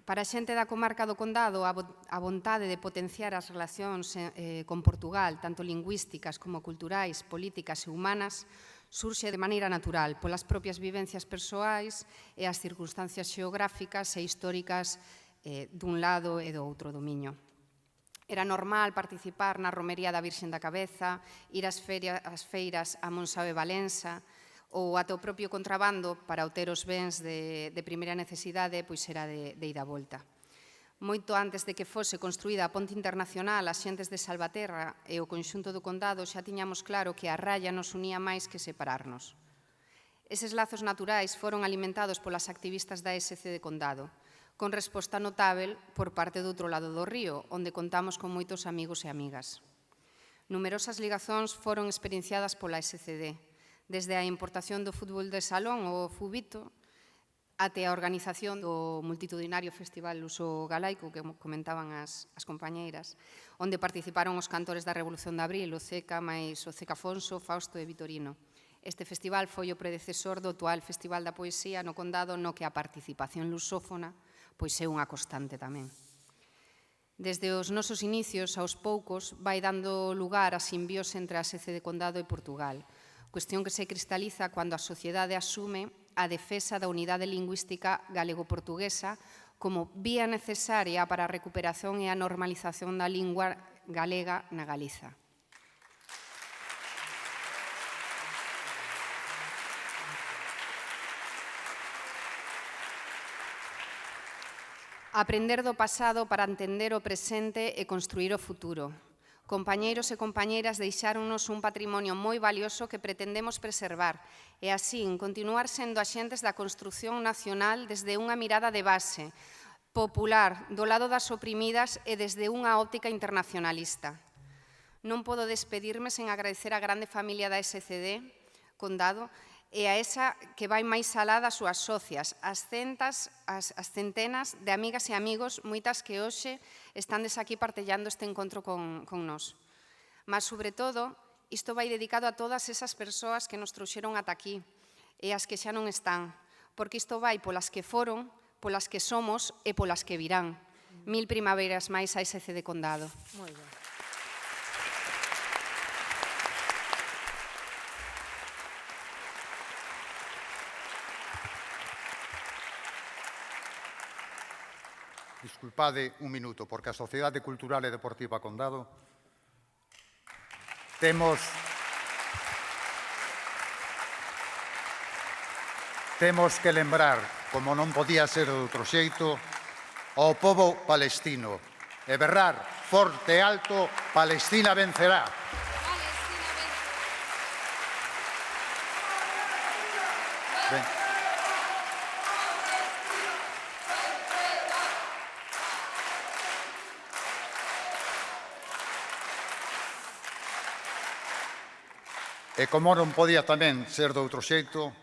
Speaker 8: Para a xente da comarca do Condado, a vontade de potenciar as relacións con Portugal, tanto lingüísticas como culturais, políticas e humanas, surxe de maneira natural polas propias vivencias persoais e as circunstancias xeográficas e históricas dun lado e do outro do Miño. Era normal participar na romería da Virxen da Cabeza, ir ás feiras a Monsabe Valença, ou ata o propio contrabando para obter os bens de primeira necesidade, pois era de ida a volta. Moito antes de que fose construída a Ponte Internacional, as xentes de Salvaterra e o conxunto do Condado xa tiñamos claro que a raya nos unía máis que separarnos. Eses lazos naturais foron alimentados polas activistas da SC de Condado, con resposta notável por parte do outro lado do río, onde contamos con moitos amigos e amigas. Numerosas ligazóns foron experienciadas pola SCD, desde a importación do fútbol de salón, o Fubito, até a organización do multitudinario Festival Luso Galaico, que comentaban as compañeiras, onde participaron os cantores da Revolución de Abril, o Ceca, máis o Ceca Afonso, Fausto e Vitorino. Este festival foi o predecesor do actual Festival da Poesía no Condado, no que a participación lusófona pois é unha constante tamén. Desde os nosos inicios, aos poucos, vai dando lugar a simbiose entre a SC de Condado e Portugal, cuestión que se cristaliza cando a sociedade asume a defesa da unidade lingüística galego-portuguesa como vía necesaria para a recuperación e a normalización da lingua galega na Galiza. Aprender do pasado para entender o presente e construir o futuro. Compañeiros e compañeiras deixáronnos un patrimonio moi valioso que pretendemos preservar e, así, continuar sendo axentes da construción nacional desde unha mirada de base, popular, do lado das oprimidas e desde unha óptica internacionalista. Non podo despedirme sen agradecer a grande familia da SCD, Condado, e a esa que vai máis alá das súas socias, as centenas de amigas e amigos, moitas que hoxe estandes aquí partellando este encontro con nós. Mas, sobre todo, isto vai dedicado a todas esas persoas que nos trouxeron ata aquí e as que xa non están, porque isto vai polas que foron, polas que somos e polas que virán. 1000 primaveras máis a SC de Condado.
Speaker 2: Moi ben.
Speaker 7: Disculpade un minuto, porque a Sociedade Cultural e Deportiva Condado temos que lembrar, como non podía ser de outro xeito, ao pobo palestino e berrar forte e alto: Palestina vencerá. Ben. E como non podía tamén ser de outro xeito,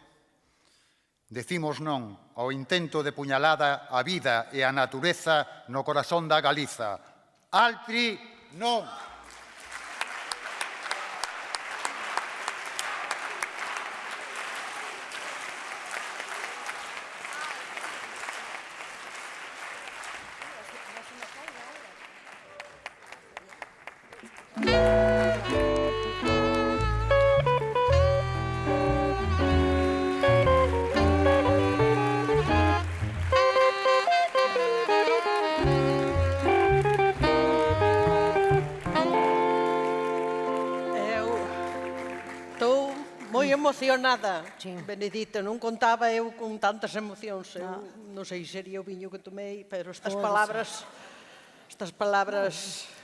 Speaker 7: decimos non ao intento de puñalada á vida e á natureza no corazón da Galiza. Altri non!
Speaker 3: Emocionada, Benedita, non contaba eu con tantas emocións. Eu non sei se sería o viño que tomei, pero estas palabras,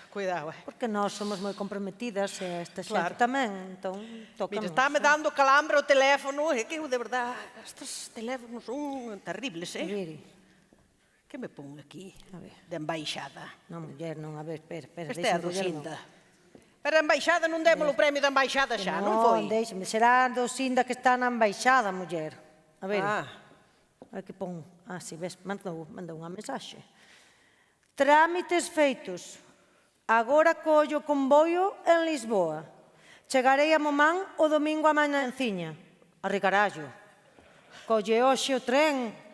Speaker 3: cuidado.
Speaker 2: Porque nós somos moi comprometidas e esta xente tamén, entón tócanos.
Speaker 3: Mira, estáme dando calambre o teléfono, é que eu, de verdad, estes teléfonos son terribles,
Speaker 2: Mire.
Speaker 3: Que Que me pon aquí? De embaixada.
Speaker 2: Non, muller, non, a ver, espera.
Speaker 3: Esta é a docinda. Pero a embaixada non demos o premio da embaixada xa, non foi?
Speaker 2: Non, déixeme, será a docinda que está na embaixada, muller. A ver, a ver que pon. Si, ves, mandou unha mensaxe. Trámites feitos. Agora collo comboio en Lisboa. Chegarei a Momán o domingo a mañanciña. Arre carallo. Colle hoxe o tren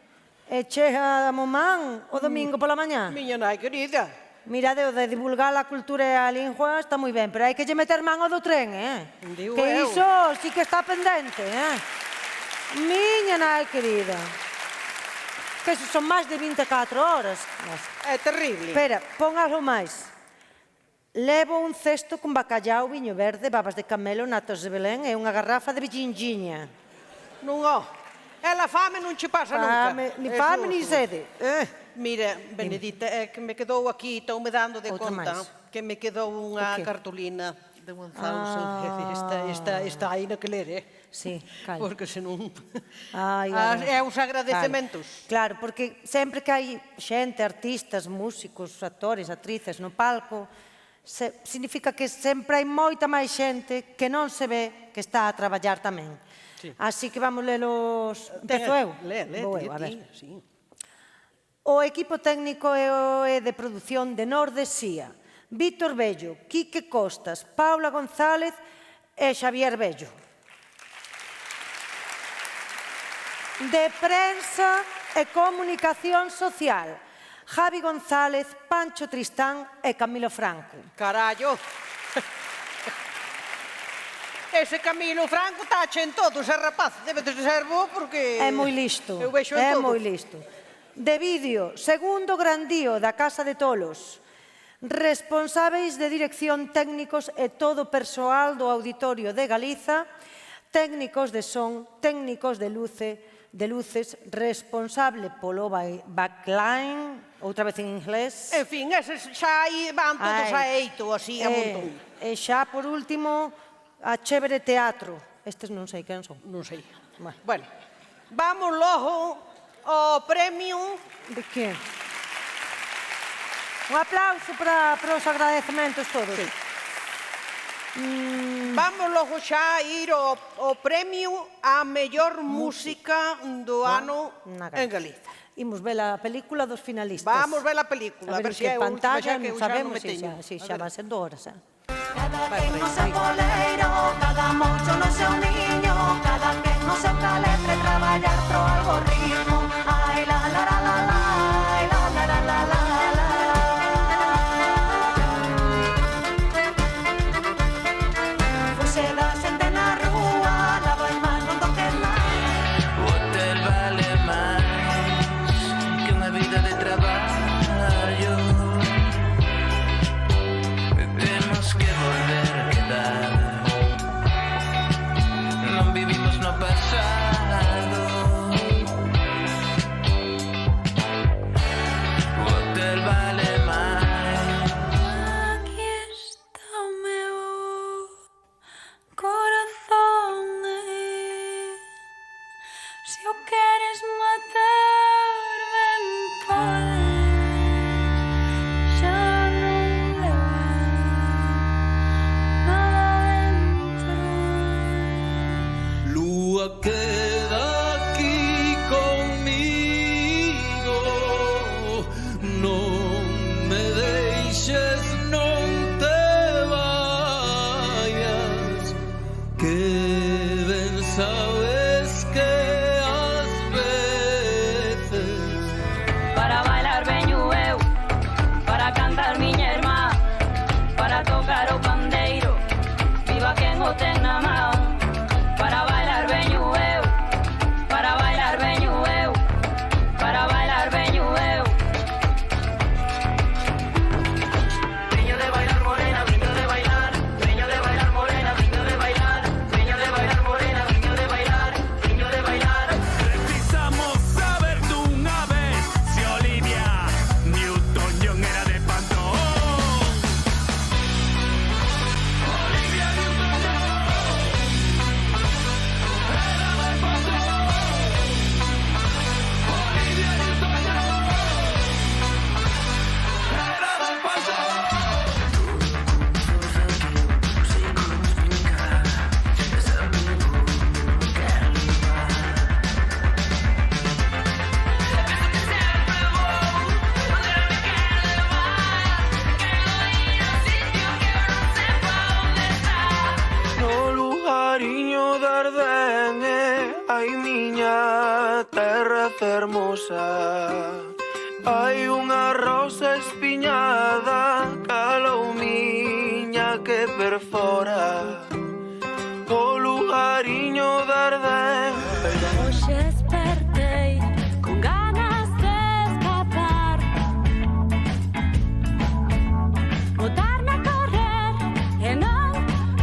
Speaker 2: e chega a Momán o domingo pola mañá.
Speaker 3: Miña nai querida.
Speaker 2: Mira, o de divulgar a cultura e a lingua está moi ben, pero hai que lle meter man ao do tren,
Speaker 3: Digo
Speaker 2: que
Speaker 3: eu.
Speaker 2: iso sí que está pendente, Miña nai querida. Que iso son máis de 24 horas.
Speaker 3: É terrible.
Speaker 2: Espera, pon algo máis. Levo un cesto con bacallau, viño verde, babas de camelo, natos de Belén e unha garrafa de villingiña.
Speaker 3: Non, ela fame non che pasa nunca.
Speaker 2: Ni fame, ni sede.
Speaker 3: Mira, Benedita, é que me quedou aquí, estou me dando de
Speaker 2: Outra
Speaker 3: conta
Speaker 2: máis.
Speaker 3: que me quedou unha cartolina de 1000. Está aí no que ler,
Speaker 2: Sí, calla.
Speaker 3: Porque senón...
Speaker 2: É
Speaker 3: os agradecementos.
Speaker 2: Claro, porque sempre que hai xente, artistas, músicos, actores, actrices no palco, significa que sempre hai moita máis xente que non se ve que está a traballar tamén. Así que vamos lelos... Empezo eu? Vou eu, a ver. O equipo técnico é de produción de Nordesía. Víctor Bello, Quique Costas, Paula González e Xavier Bello. De prensa e comunicación social, Javi González, Pancho Tristán e Camilo Franco.
Speaker 3: Carallo! Ese Camilo Franco tache en todo, ese rapaz debe de ser bo porque...
Speaker 2: É moi listo,
Speaker 3: Eu vexo en
Speaker 2: é
Speaker 3: todo.
Speaker 2: moi listo. De vídeo, segundo grandío da Casa de Tolos. Responsáveis de dirección técnicos e todo o persoal do Auditorio de Galiza, técnicos de son, técnicos de luces, responsable polo backline, outra vez en inglés.
Speaker 3: En fin, eses xa aí van todos a eito, así, a montón.
Speaker 2: E xa, por último, a Chévere Teatro. Estes non sei quen son.
Speaker 3: Non sei. Bueno, vamos logo ao premio...
Speaker 2: De que? Un aplauso para os agradecementos todos.
Speaker 3: Vamos logo xa a ir ao premio a mellor música do ano en Galiza.
Speaker 2: Imos ver a película dos finalistas.
Speaker 3: Vamos ver a película, a ver se é a última xa que eu xa non me teño.
Speaker 2: Xa van sendo horas,
Speaker 9: Cada quen no seu coleiro, cada mocho no seu niño, cada quen no seu caletre traballar pro algo ritmo. Ai la la la la la, ai la la la la la. Fuxe da xente na rúa, lava as mans non toques máis.
Speaker 16: O hotel vale máis que unha vida de traballo. Temos que volver a quedar. Non vivimos no pasado.
Speaker 10: fermosa. Hai unha rosa espiñada caloumiña que perfora o lugariño de Ardén.
Speaker 9: Hoxe despertei con ganas de escapar, botarme a correr e non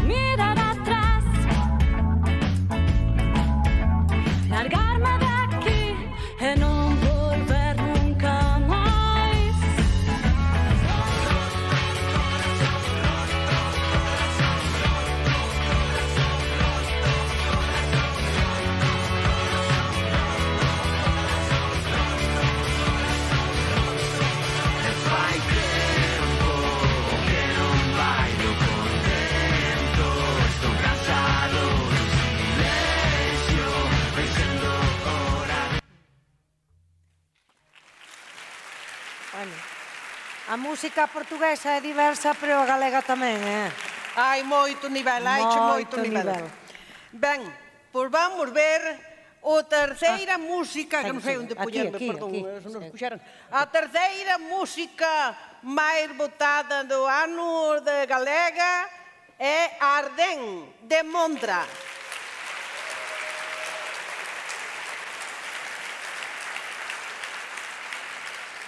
Speaker 9: mirar atrás, largarme de aquí e non volver nunca máis. Fai tempo que non bailo contento, estou cansado do silencio, pensando ora.
Speaker 2: Bueno, a música portuguesa é diversa, pero a galega tamén,
Speaker 3: Hai moito nivel, haiche moito nivel. Ben, pois vamos ver o terceira música, que non sei onde puñerme, perdón, se nos puxeran. A terceira música máis votada do ano de galega é Ardén, de Mondra.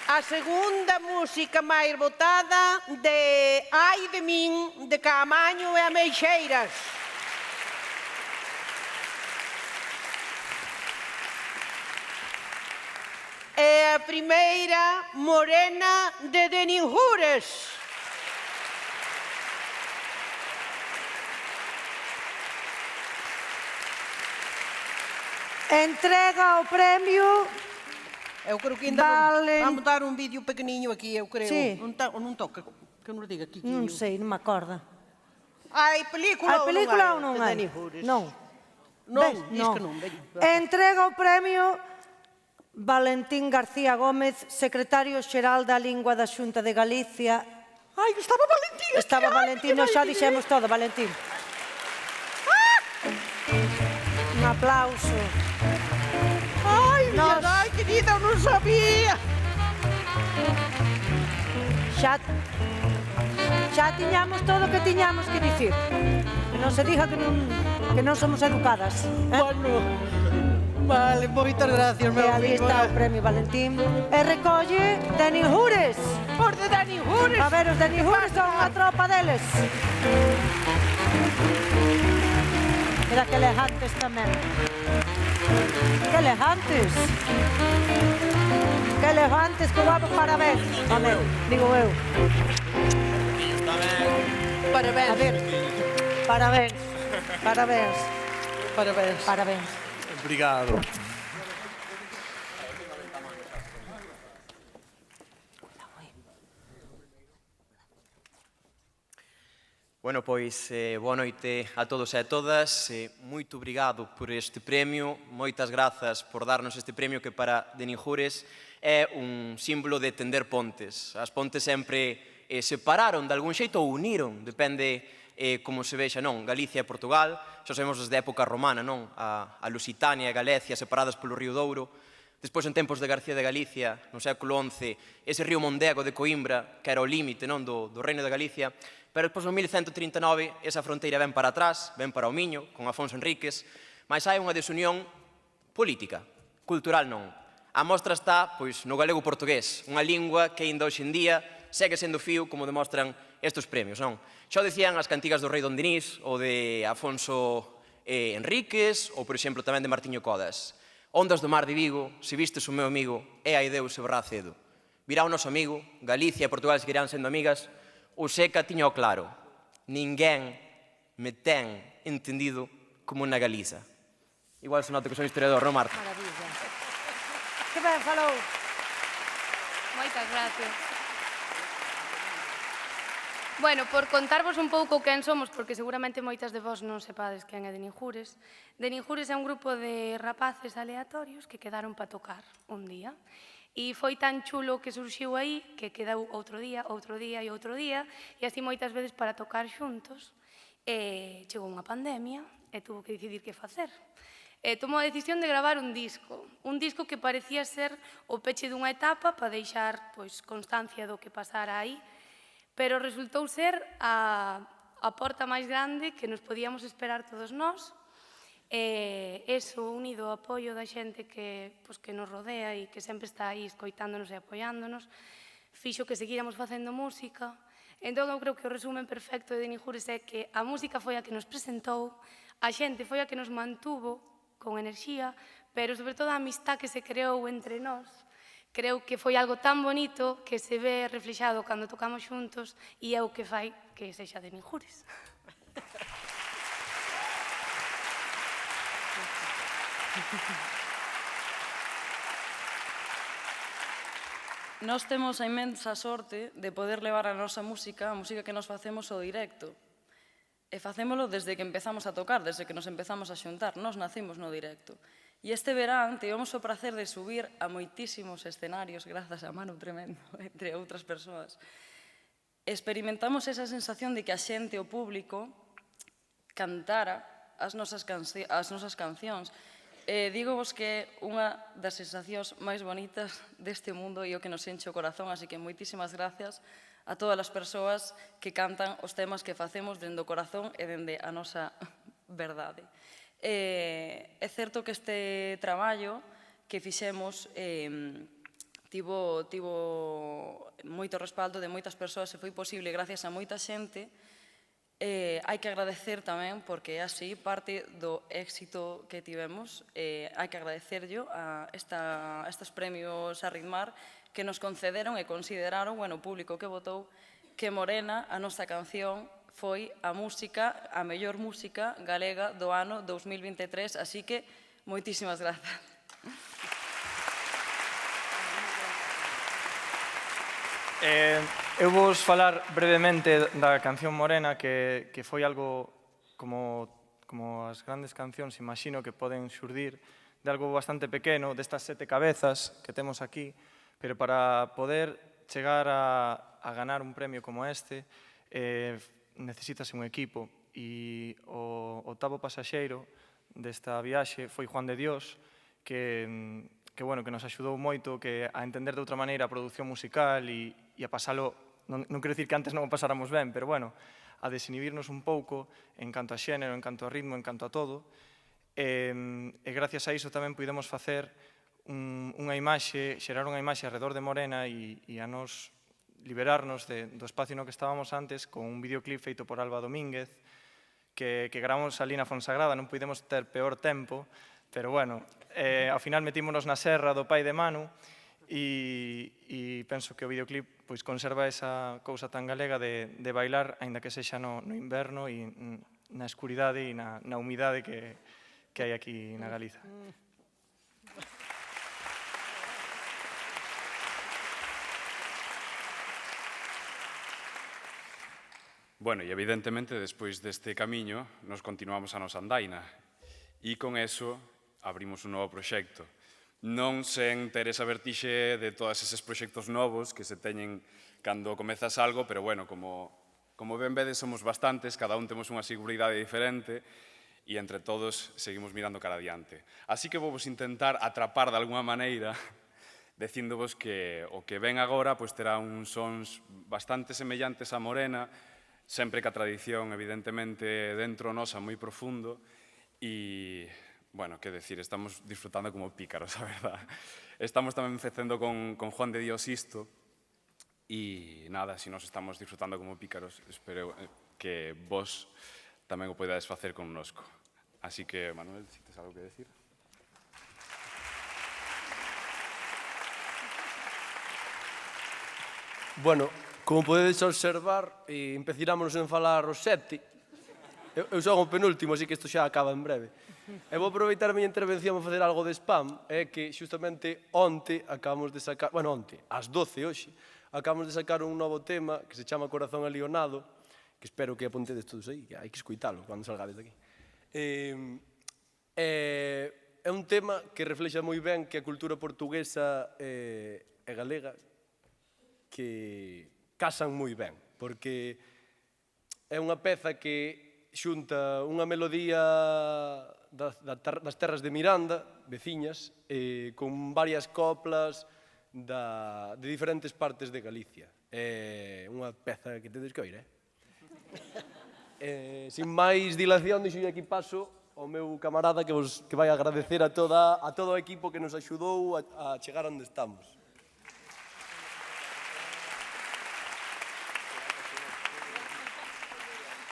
Speaker 3: A segunda música máis votada de Ai de min, de Caamaño e Ameixeiras. E a primeira, Morena, de Deninjures.
Speaker 2: Entrega o premio.
Speaker 3: Eu creo que ainda vamos dar un vídeo pequeniño aquí, eu creo.
Speaker 2: Sí.
Speaker 3: Non toca, que nos diga aquí.
Speaker 2: Non sei, non me acorda.
Speaker 3: Hai película
Speaker 2: Hai película ou non hai? Non.
Speaker 3: Non, diz que non.
Speaker 2: Entrega o premio Valentín García Gómez, secretario xeral da Lingua da Xunta de Galicia.
Speaker 3: Ai, estaba Valentín.
Speaker 2: Estaba Valentín, nós xa dixemos todo, Valentín. Un aplauso.
Speaker 3: Ai, ai, querida, eu non sabía.
Speaker 2: Xa tiñamos todo o que tiñamos que dicir. Que non se diga que non somos educadas.
Speaker 3: Bueno, vale, moitas gracias, meu
Speaker 2: amigo. E ali está o premio Valentín. E recolle Deninjures.
Speaker 3: Por de Deninjures.
Speaker 2: A ver, os Deninjures son unha tropa deles. Mira que elegantes tamén. Que elegantes. Que elegantes, que guapos, parabéns. Amén, digo eu.
Speaker 3: Parabéns.
Speaker 2: A ver, parabéns. Parabéns.
Speaker 3: Parabéns.
Speaker 2: Parabéns.
Speaker 11: Obrigado.
Speaker 14: Bueno, pois, boa noite a todos e a todas. Moito obrigado por este premio. Moitas grazas por darnos este premio que para Deninjures é un símbolo de tender pontes. As pontes sempre separaron de algún xeito ou uniron, depende como se vexa, non? Galicia e Portugal, xa sabemos desde a época romana, non? A Lusitania e Galicia separadas polo río Douro. Despois, en tempos de García de Galicia, no século XI, ese río Mondego de Coimbra, que era o límite do Reino de Galicia, pero despois, no 1139, esa fronteira ven para atrás, ven para o Miño, con Afonso Enríquez, mas hai unha desunión política, cultural non. A mostra está pois, no galego-portugués, unha lingua que ainda hoxe en día segue sendo fío, como demostran estes premios, non? Xa o dicían as cantigas do rei Don Dinís, ou de Afonso Enríquez, ou, por exemplo, tamén de Martiño Codas. Ondas do mar de Vigo, se vistes o meu amigo, é ai Deus se verá cedo. Virá o noso amigo, Galicia e Portugal seguirán sendo amigas, o Seca tiña o claro. Ninguén me ten entendido como na Galiza. Igual se nota que son historiador, non, Marta?
Speaker 2: Maravilla. Que ben falou.
Speaker 6: Moitas gracias. Bueno, por contarvos un pouco quen somos, porque seguramente moitas de vós non sepades quen é Deninjures. Deninjures é un grupo de rapaces aleatorios que quedaron para tocar un día. E foi tan chulo que surxiu aí, que quedou outro día, e así moitas veces para tocar xuntos. Chegou unha pandemia e tuvo que decidir que facer.
Speaker 11: tomou a decisión de gravar un disco que parecía ser o peche dunha etapa para deixar constancia do que pasara aí, pero resultou ser a porta máis grande que nos podíamos esperar todos nós. Eso, unido ao apoio da xente que nos rodea e que sempre está aí escoitándonos e apoiándonos, fixo que seguíramos facendo música. Entón, eu creo que o resumen perfecto de Denijures é que a música foi a que nos presentou, a xente foi a que nos mantuvo con enerxía, pero sobre todo a amistad que se creou entre nós. Creo que foi algo tan bonito que se ve reflexado cando tocamos xuntos e é o que fai que sexa Denijures.
Speaker 15: Nós temos a inmensa sorte de poder levar a nosa música, a música que nos facemos ao directo. E facémolo desde que empezamos a tocar, desde que nos empezamos a xuntar. Nós nacimos no directo. E este verán tivemos o prazer de subir a moitísimos escenarios, grazas a Manu Tremendo, entre outras persoas. Experimentamos esa sensación de que a xente, o público, cantara as nosas cancións. Dígovos que é unha das sensacións máis bonitas deste mundo e o que nos enche o corazón, así que moitísimas gracias a todas as persoas que cantan os temas que facemos dende o corazón e dende a nosa verdade. É certo que este traballo que fixemos tivo moito respaldo de moitas persoas e foi posible gracias a moita xente. Hai que agradecer tamén, porque é así, parte do éxito que tivemos, hai que agradecerllo a estes premios Arritmar que nos concederon e consideraron, o público que votou, que Morena, a nosa canción, foi a mellor música galega do ano 2023, así que moitísimas grazas.
Speaker 17: Eu vos falar brevemente da canción Morena, que foi algo como as grandes cancións, imagino que poden xurdir de algo bastante pequeno, destas 7 cabezas que temos aquí, pero para poder chegar a ganar un premio como este, necesítase un equipo. E o octavo pasaxeiro desta viaxe foi Juan de Dios, que nos axudou moito a entender de outra maneira a produción musical e a pasalo, non quero dicir que antes non o pasáramos ben, pero a desinhibirnos un pouco en canto a xénero, en canto a ritmo, en canto a todo. E gracias a iso tamén pudemos facer unha imaxe, xerar unha imaxe alrededor de Morena e a nos liberarnos do espacio no que estábamos antes con un videoclip feito por Alba Domínguez que gravamos ali na Fonsagrada, non pudemos ter peor tempo, pero ao final metímonos na serra do pai de Manu e penso que o videoclip conserva esa cousa tan galega de bailar, aínda que sexa no inverno e na escuridade e na humidade que hai aquí na Galiza.
Speaker 18: Bueno, e evidentemente, despois deste camiño, nos continuamos a nosa andaina. E con eso abrimos un novo proxecto. Non sen ter esa vertixe de todos eses proxectos novos que se teñen cando comezas algo, pero como ben vedes, somos bastantes, cada un temos unha seguridade diferente e entre todos seguimos mirando cara adiante. Así que vou vos intentar atrapar de alguma maneira dicíndovos que o que ven agora terá uns sons bastante semellantes a Morena, sempre que a tradición, evidentemente, dentro nosa moi profundo e, que decir, estamos disfrutando como pícaros, a verdad. Estamos tamén facendo con Juan de Dios isto e nada, se nos estamos disfrutando como pícaros, espero que vos tamén o podades facer connosco. Así que, Manuel, se tes algo que decir.
Speaker 19: Bueno, como podedes observar, empecirámonos en falar os 7. Eu son o penúltimo, así que isto xa acaba en breve. E vou aproveitar a miña intervención para facer algo de spam, que xustamente onte acabamos de sacar, ás 12 hoxe, acabamos de sacar un novo tema que se chama Corazón Alionado, que espero que apuntedes todos aí, que hai que escuitalo cando salgades daqui. É un tema que reflexa moi ben que a cultura portuguesa e galega que casan moi ben, porque é unha peza que xunta unha melodía das terras de Miranda, veciñas, con varias coplas de diferentes partes de Galicia. É unha peza que tedes que oír, Sin máis dilación, dixo aquí paso ao meu camarada que vai agradecer a todo o equipo que nos axudou a chegar onde estamos.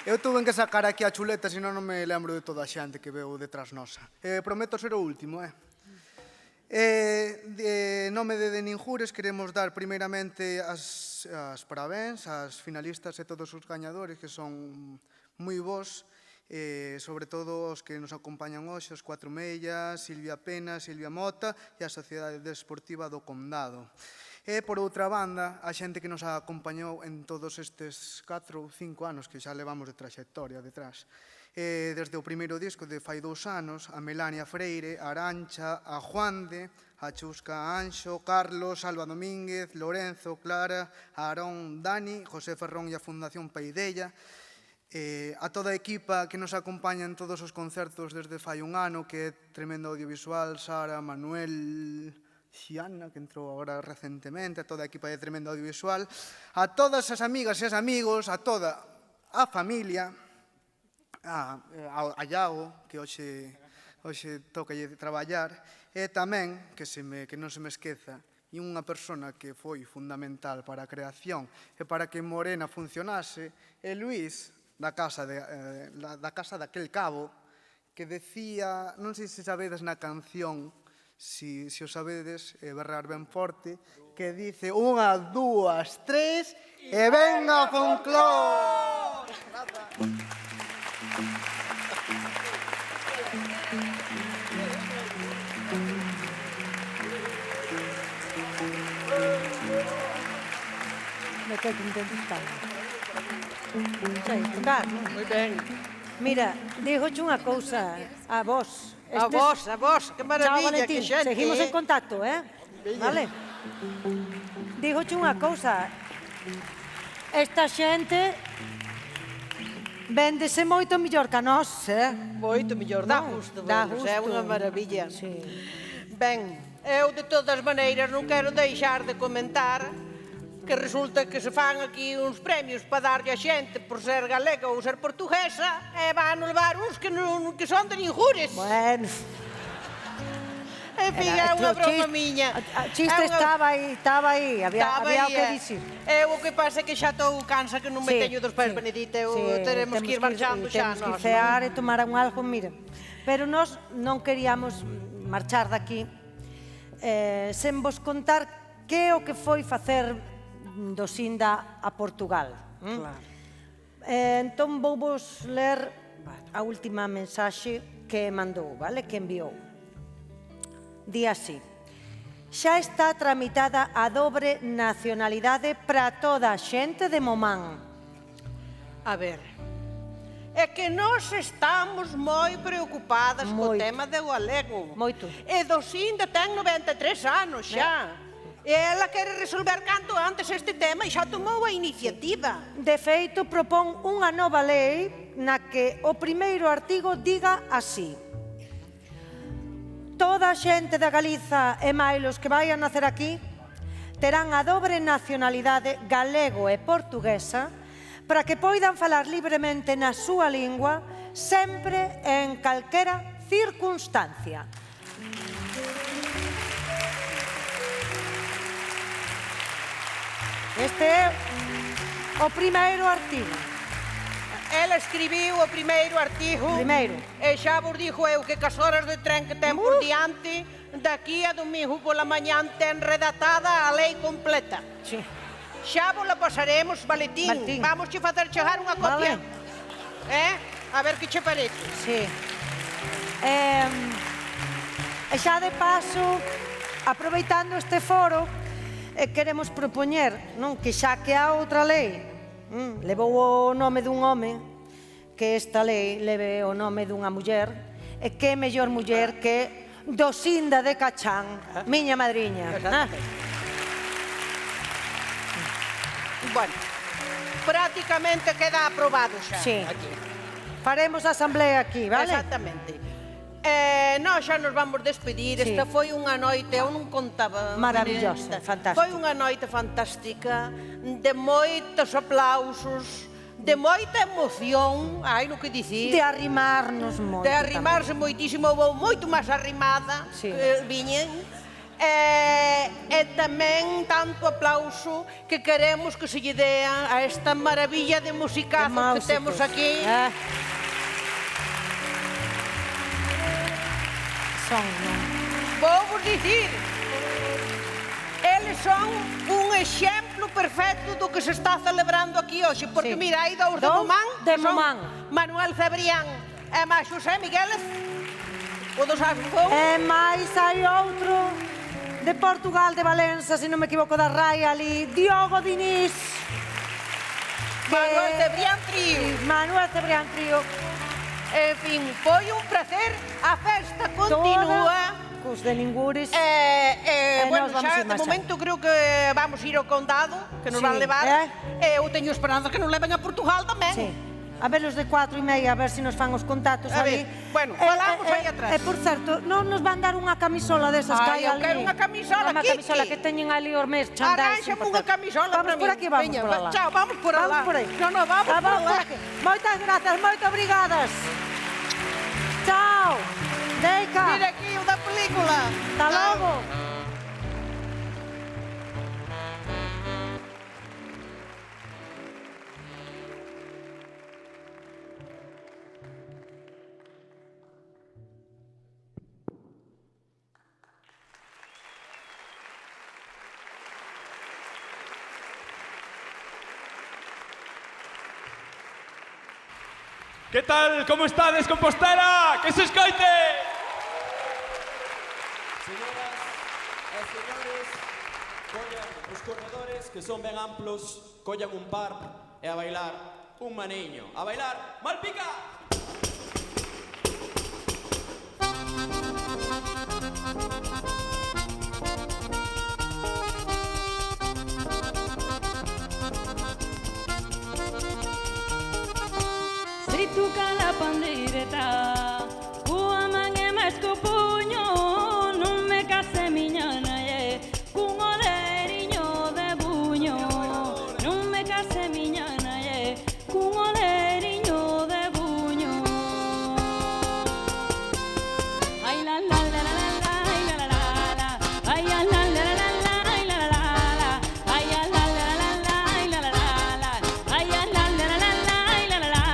Speaker 1: Eu tuve que sacar aquí a chuleta, senón non me lembro de toda a xente que veu detrás nosa. Prometo ser o último, En nome de Ninjures queremos dar primeiramente as parabéns ás finalistas e todos os gañadores que son moi bons, sobre todo os que nos acompañan hoxe, os Cuatro Mellas, Silvia Pena, Silvia Mota e a Sociedade Deportiva do Condado. E, por outra banda, a xente que nos acompañou en todos estes 4 ou 5 anos que xa levamos de traxectoria detrás. Desde o primeiro disco de fai 2 anos, a Melania Freire, a Arancha, a Juande, a Chusca Anxo, Carlos, Alba Domínguez, Lorenzo, Clara, Aarón, Dani, José Ferrón e a Fundación Paidella, a toda a equipa que nos acompaña en todos os concertos desde fai 1 ano, que é Tremendo Audiovisual, Sara, Manuel, Xiana, que entrou agora recentemente, a toda a equipa de Tremendo Audiovisual, a todas as amigas e os amigos, a toda a familia, a Iago, que hoxe toca traballar, e tamén, que non se me esqueza, e unha persona que foi fundamental para a creación e para que Morena funcionase, é Luís, da casa daquel cabo, que decía, non sei se sabedes na canción, si o sabedes, berrar ben forte, que dice 1, 2, 3 e venga Fonclor!
Speaker 2: Me quedo contento de estar. Sei tocar, non?
Speaker 3: Moi ben.
Speaker 2: Mira, dígoche unha cousa a vos.
Speaker 3: A vos, que maravilla, que xente.
Speaker 2: Seguimos en contacto, Vale? Dígoche unha cousa. Esta xente véndese moito mellor que a nós,
Speaker 3: Moito mellor, dá gusto, é unha maravilla. Ben, eu de todas maneiras non quero deixar de comentar que resulta que se fan aquí uns premios para darlle a xente por ser galega ou ser portuguesa e van levar uns que son de Ninjures.
Speaker 2: Bueno.
Speaker 3: En fin, é unha broma miña.
Speaker 2: O chiste estaba aí, había o que dicir.
Speaker 3: O que pasa é que xa estou cansa que non me teño dos pés, Benedita, teremos que ir marchando xa.
Speaker 2: Temos que cear e tomar un algo, mira. Pero nós non queríamos marchar daqui sen vos contar que é o que foi facer do Sinda a Portugal. Entón vou vos ler a última mensaxe que mandou, que enviou. Di así: xa está tramitada a dobre nacionalidade para toda a xente de Momán.
Speaker 3: A ver, é que nós estamos moi preocupadas co tema do galego.
Speaker 2: Moito.
Speaker 3: E do Sinda ten 93 anos xa. E ela quere resolver canto antes este tema e xa tomou a iniciativa.
Speaker 2: De feito, propón unha nova lei na que o primeiro artigo diga así: toda a xente da Galiza e máis os que vayan nacer aquí terán a dobre nacionalidade galego e portuguesa para que poidan falar libremente na súa lingua sempre en calquera circunstancia. Este é o primeiro artigo.
Speaker 3: Ela escribiu o primeiro artigo. E xa vos dixo eu que cas horas de tren que ten por diante, daqui a domingo pola mañán ten redactada a lei completa. Xa vos la pasaremos, Valentín. Vamos che facer chegar unha copia. A ver que che parece.
Speaker 2: Sí. E xa de paso, aproveitando este foro, queremos propoñer que xa que a outra lei levou o nome dun home, que esta lei leve o nome dunha muller, e que mellor muller que Dosinda de Cachán, miña madriña.
Speaker 3: Bueno, prácticamente queda aprobado xa.
Speaker 2: Sí. Faremos a asamblea aquí, vale?
Speaker 3: Exactamente. Nós xa nos vamos despedir. Esta foi unha noite, eu non contaba.
Speaker 2: Maravillosa, fantástica.
Speaker 3: Foi unha noite fantástica, de moitos aplausos, de moita emoción, hai no que dicir.
Speaker 2: De arrimarnos moito.
Speaker 3: De arrimarse moitísimo, vou moito máis arrimada que viñen. E tamén tanto aplauso que queremos que se lle dea a esta maravilla de musicazos que temos aquí. Vou vos dicir, eles son un exemplo perfecto do que se está celebrando aquí hoxe, porque mira, hai dous de Momán, Manuel Cebrián e máis José Migueles, o dos Asbufón.
Speaker 2: E máis hai outro de Portugal, de Valença, se non me equivoco, da Rai ali, Diogo Diniz.
Speaker 3: Manuel Cebrián Trío.
Speaker 2: Manuel Cebrián Trío.
Speaker 3: En fin, foi un placer, a festa continúa.
Speaker 2: Cos de Ningures.
Speaker 3: Bueno, xa de momento creo que vamos ir ao condado, que nos van levar. Eu teño esperanza que nos leven a Portugal tamén.
Speaker 2: Sí. A ver os de 4:30, a ver se nos fan os contactos ali.
Speaker 3: Bueno, falamos aí atrás.
Speaker 2: E, por certo, non nos van dar unha camisola desas que hai ali.
Speaker 3: Eu quero unha camisola,
Speaker 2: Kiki. Unha camisola que teñen ali os mes, chandais.
Speaker 3: Arránxame unha camisola para mí.
Speaker 2: Vamos por aquí, vamos por alá.
Speaker 3: Chao, vamos por alá.
Speaker 2: Vamos por aí.
Speaker 3: No, vamos por alá.
Speaker 2: Moitas grazas, moito obrigadas. Chao. Deica.
Speaker 3: Mira aquí o da película.
Speaker 2: Hasta logo.
Speaker 4: Que tal? Como estades, Compostela? Que se escoite!
Speaker 20: Señoras e señores, collan os corredores que son ben amplos, collan un par e a bailar un maniño. A bailar Malpica!
Speaker 21: Si toca la pandeireta, cua man e máis co puño, non me case miña naie, cun oleriño de buño, non me case miña naie, cun oleriño de buño. Ai la la la la la, ai la la la la, ai la la la la la, ai la la la la, ai la la la la, ai la la la la, ai la la la la, ai la la la.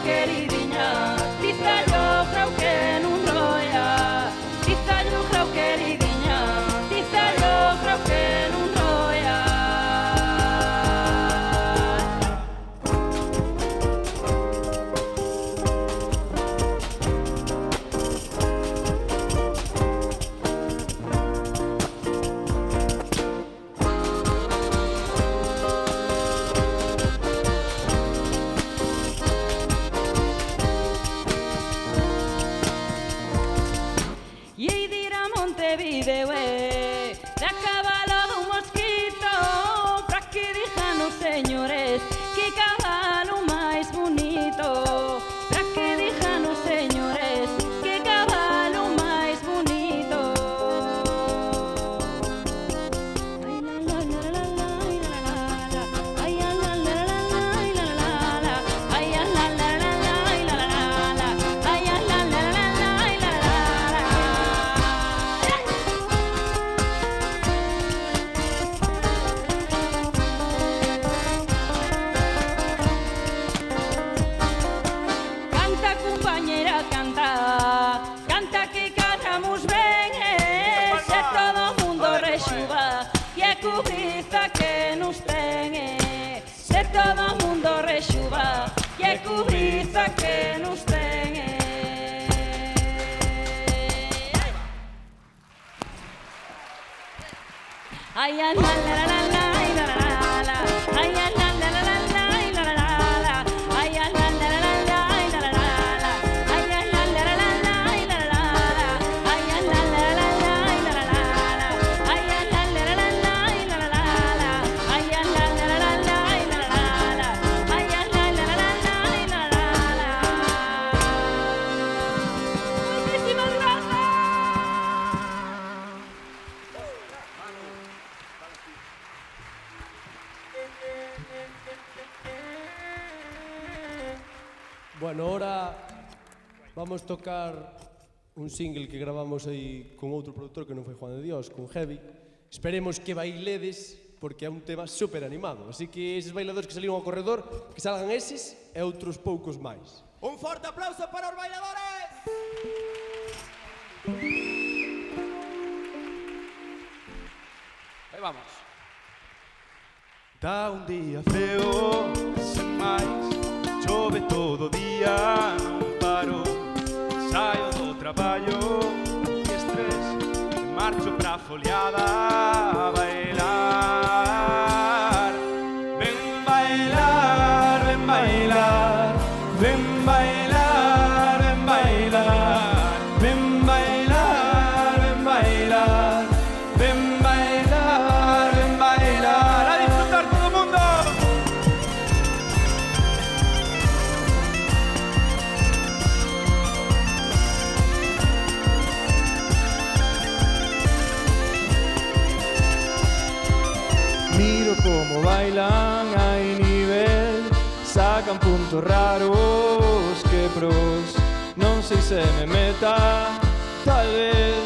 Speaker 21: Queridinha, todo o mundo rexuva e é cubriza que nos ten. Ay, la la la la la la la la. Ay, la la la la la la la la. Ay, la la la la la la la la. Ay, la la la la la la la. Ay, la la la la la la. Ay, la la la la la la la. Ay, la la la la la la la. Ay, la la la la la la. Muchísimas gracias.
Speaker 19: Bueno, ahora vamos tocar un single que gravamos aí con outro produtor que non foi Juan de Dios, con Heavy. Esperemos que bailedes, porque é un tema super animado. Así que eses bailadores que saliron ao corredor, que salgan eses e outros poucos máis.
Speaker 20: Un forte aplauso para os bailadores.
Speaker 10: Aí vamos.
Speaker 4: Dá un día feo, sen máis, chove todo o día, non paro. Saio do traballo e estrés, e marcho pra foliada a bailar. Ven bailar, ven bailar, ven bailar, ven bailar, ven bailar, ven bailar, ven bailar, ven bailar, a disfrutar todo o mundo. Miro como bailan, hay nivel, sacan puntos raros que pros, non sei se me meta, tal vez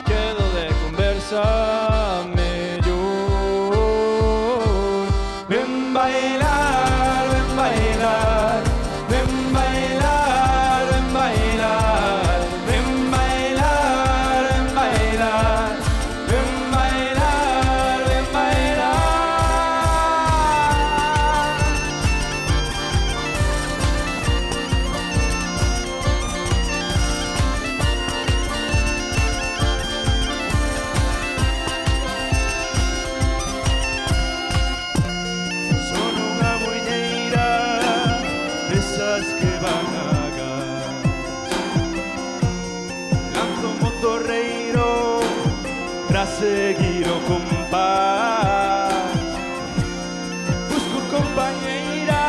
Speaker 4: quedo de conversa mellor. Ven bailar, ven bailar, ven bailar, ven bailar, ven bailar, ven bailar, ven bailar, ven bailar. Son unha muiñeira desas que van a gas. Lanzo un motorreiro pra seguir o compás. Busco compañeira,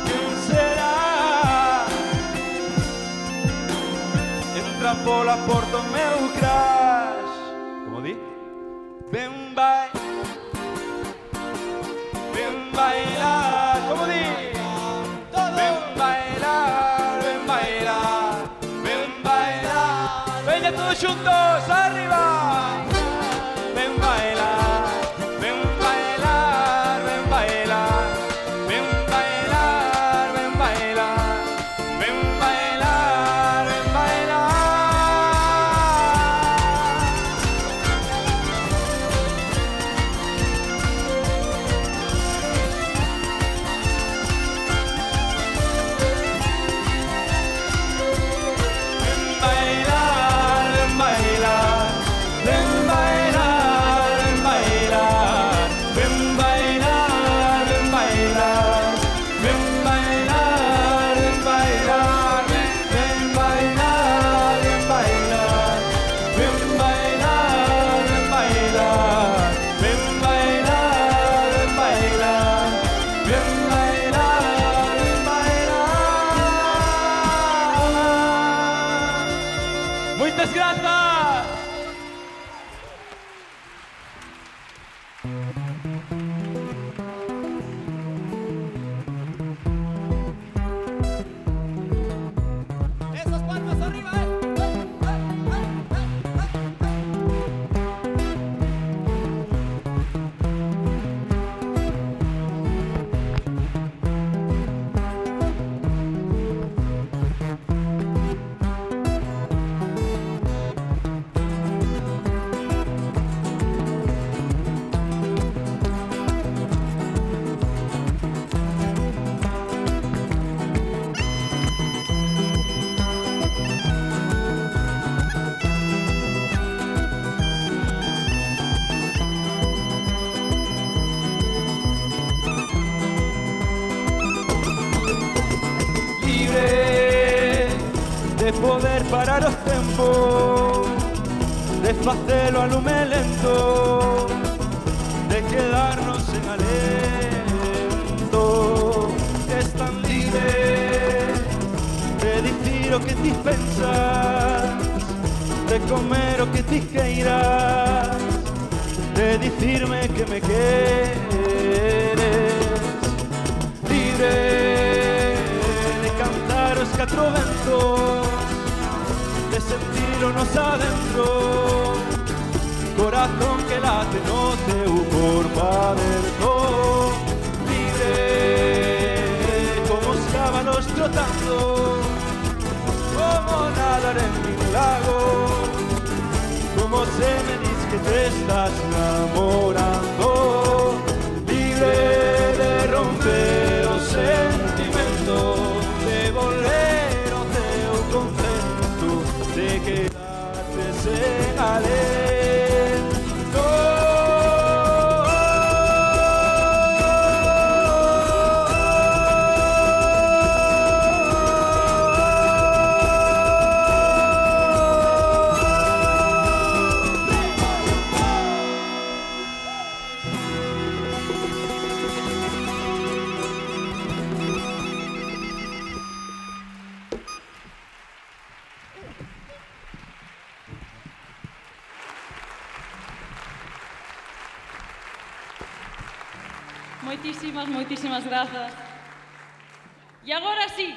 Speaker 4: quen será? Entra pola porta o meu crash. Como di? Ven bailar, como di? Ven bailar, ven bailar, ven bailar. Venga todos juntos, arriba. Ven bailar, ven bailar, ven bailar, ven bailar, ven bailar, ven bailar, ven bailar. de poder parar o tempo, de facelo a lume lento, de quedarnos en alento. Es tan libre de dicir o que ti pensas, de comer o que ti queiras, de dicirme que me queres. Libre de cantar os catro ventos, de sentirnos adentro, corazón que late no teu corpo aberto. Libre como os cabalos trotando, como nadar en un lago, como se me dice que te estás enamorando. Libre de romper o sentimento, de volver o teu concepto, de quedarte sen alento.
Speaker 21: Moitísimas grazas. E agora sí,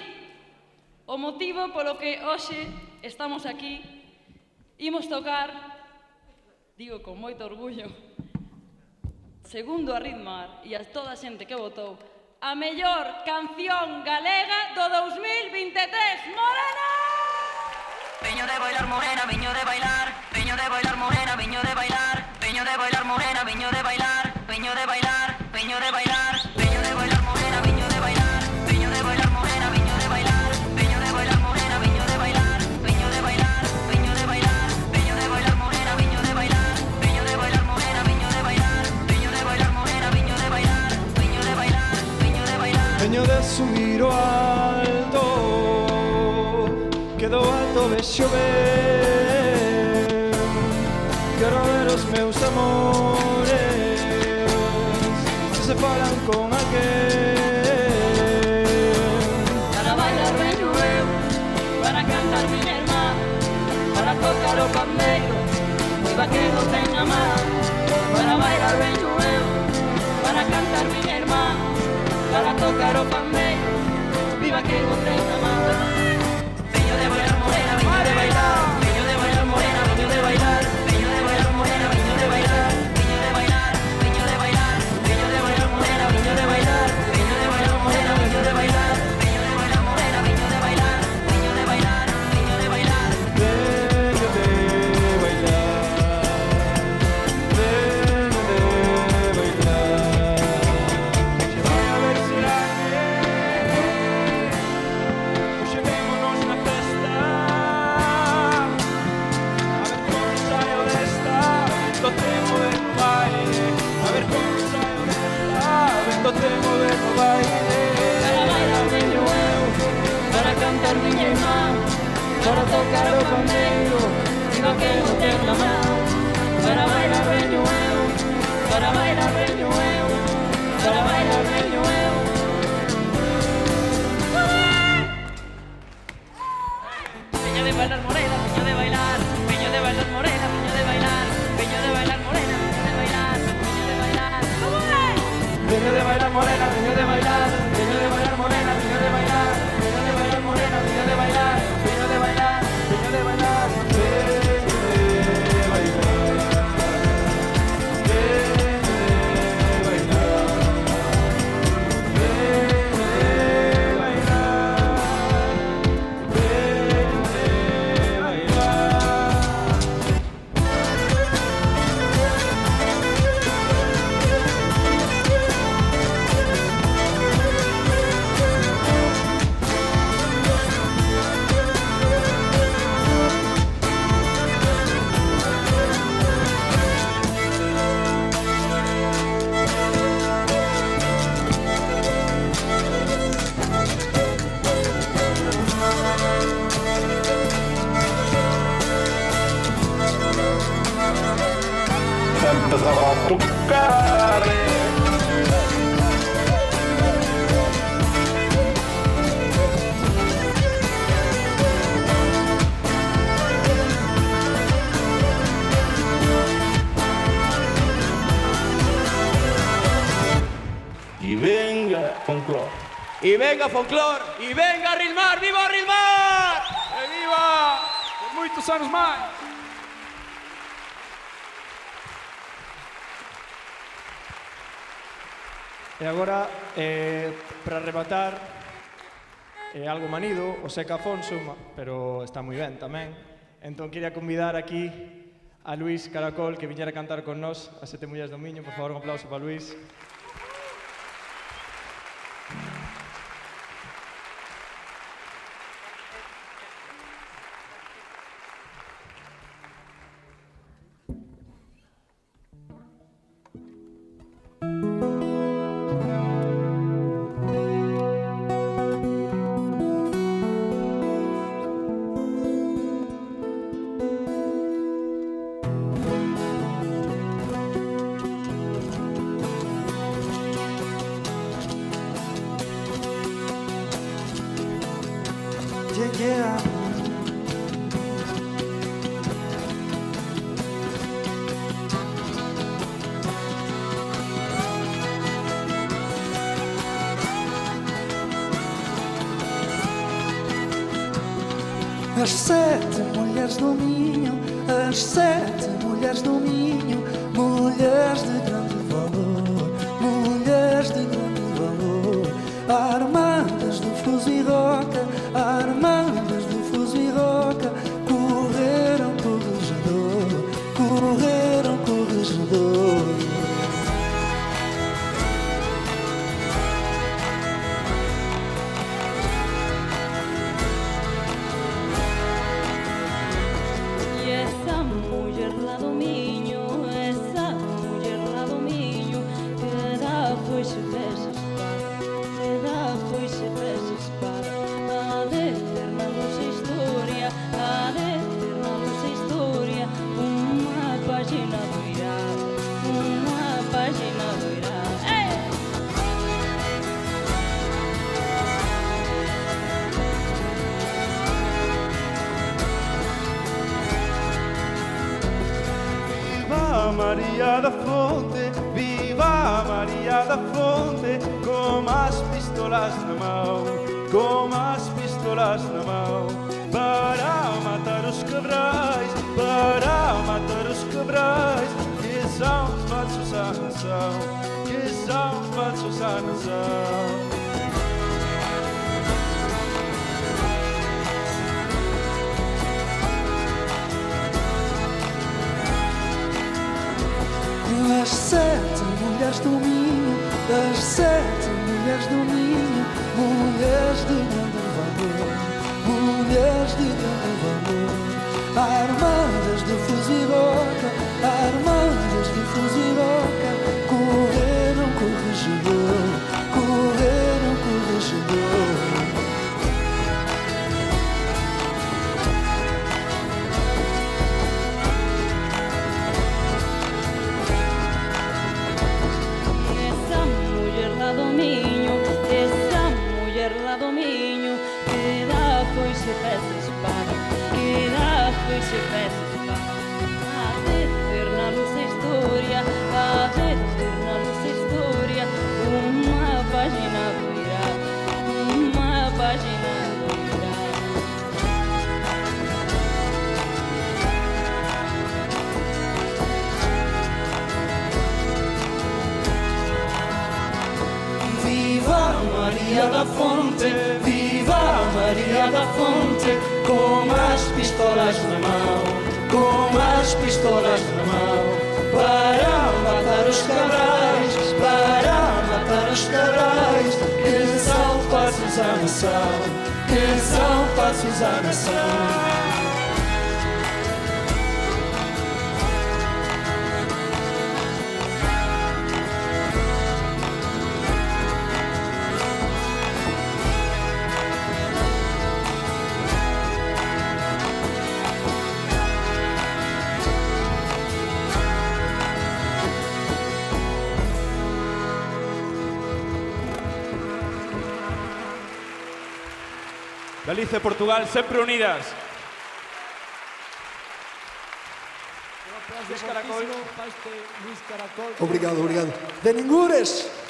Speaker 21: o motivo polo que hoxe estamos aquí, imos tocar, digo con moito orgullo, segundo a Ritmar e a toda a xente que votou, a mellor canción galega do 2023, Morena!
Speaker 9: Veño de bailar morena, veño de bailar, veño de bailar morena, veño de bailar, veño de bailar morena, veño de bailar, veño de bailar, veño de bailar, veño de bailar morena, veño de bailar, veño de bailar morena, veño de bailar, veño de bailar morena, veño de bailar, veño de bailar, veño de bailar, veño de bailar morena, veño de bailar, veño de bailar morena, veño de bailar, veño de bailar morena, veño de bailar, veño de bailar, veño de bailar.
Speaker 4: Veño de subir o alto, que do alto vexo ben, quero ver os meus amores, se se falan con alguén.
Speaker 21: Para bailar veño eu, para cantar miña irmá, para tocar o pandeiro, viva que non teña máis. Para bailar veño eu, para cantar miña irmá, para tocar o pandeiro, viva que non teña máis. Veño de bailar morena, veño de bailar, veño de bailar morena, veño de bailar, veño de bailar morena, veño de bailar, veño de bailar, veño de bailar, veño de bailar morena, veño de bailar, veño de bailar morena, veño de bailar, veño de bailar morena, veño de bailar, veño de bailar, veño de bailar.
Speaker 4: Veño de bailar, veño de bailar. Vai a ver se hoxe vémonos na festa, a ver como saio desta, vendo te mover no baile, a ver como saio desta, vendo te mover no baile.
Speaker 21: Para bailar veño eu, para cantar miña irmá, para tocar o pandeiro, viva que non teña máis. Para bailar veño eu, para bailar veño eu, para bailar veño eu. Veño de bailar morena, veño de bailar, veño de bailar morena, veño de bailar, veño de bailar morena, veño de bailar, veño de bailar. ¿Cómo es?
Speaker 4: Veño de bailar morena, veño de bailar, veño de bailar morena, veño de bailar, veño de bailar morena, veño de bailar, veño de bailar, veño de bailar, veño de bailar, veño de bailar.
Speaker 20: e venga folclor.
Speaker 10: E venga folclor, e venga Rilmar, viva Rilmar!
Speaker 4: E viva! Por moitos anos máis!
Speaker 5: E agora, para rematar, algo manido, o Seca Afonso, pero está moi ben tamén. Entón, quería convidar aquí a Luís Caracol que viñera a cantar con nós as Sete Mulleres do Miño. Por favor, un aplauso para Luís.
Speaker 12: As sete mulheres do Minho, as sete mulheres do Minho, mulheres de grande valor, mulheres de grande valor, armadas de fuso e roca, armadas de fuso e roca, correram corregedor, correram corregedor.
Speaker 4: María da Fonte, viva María da Fonte, con as pistolas na mão, com as pistolas na mão, para matar os cabrais, para matar os cabrais, que são falsos à nação, que são falsos à nação.
Speaker 12: As sete mulheres do Minho, as sete mulheres do Minho, mulheres de grande valor, mulheres de grande valor, armadas de fuso e roca, armadas de fuso e roca, correram corregedor, correram corregedor.
Speaker 21: Se peces para a eterna luz historia, a eterna luz historia, uma página virá, uma página virá.
Speaker 12: Viva María da Fonte, viva María da Fonte, com as pistolas na mão, com as pistolas na mão, para matar os cabrais, para matar os cabrais, que são falsos à nação, que são falsos à nação.
Speaker 4: Galicia e Portugal sempre unidas.
Speaker 5: Luís Caracol.
Speaker 12: Obrigado, obrigado. De Ningures!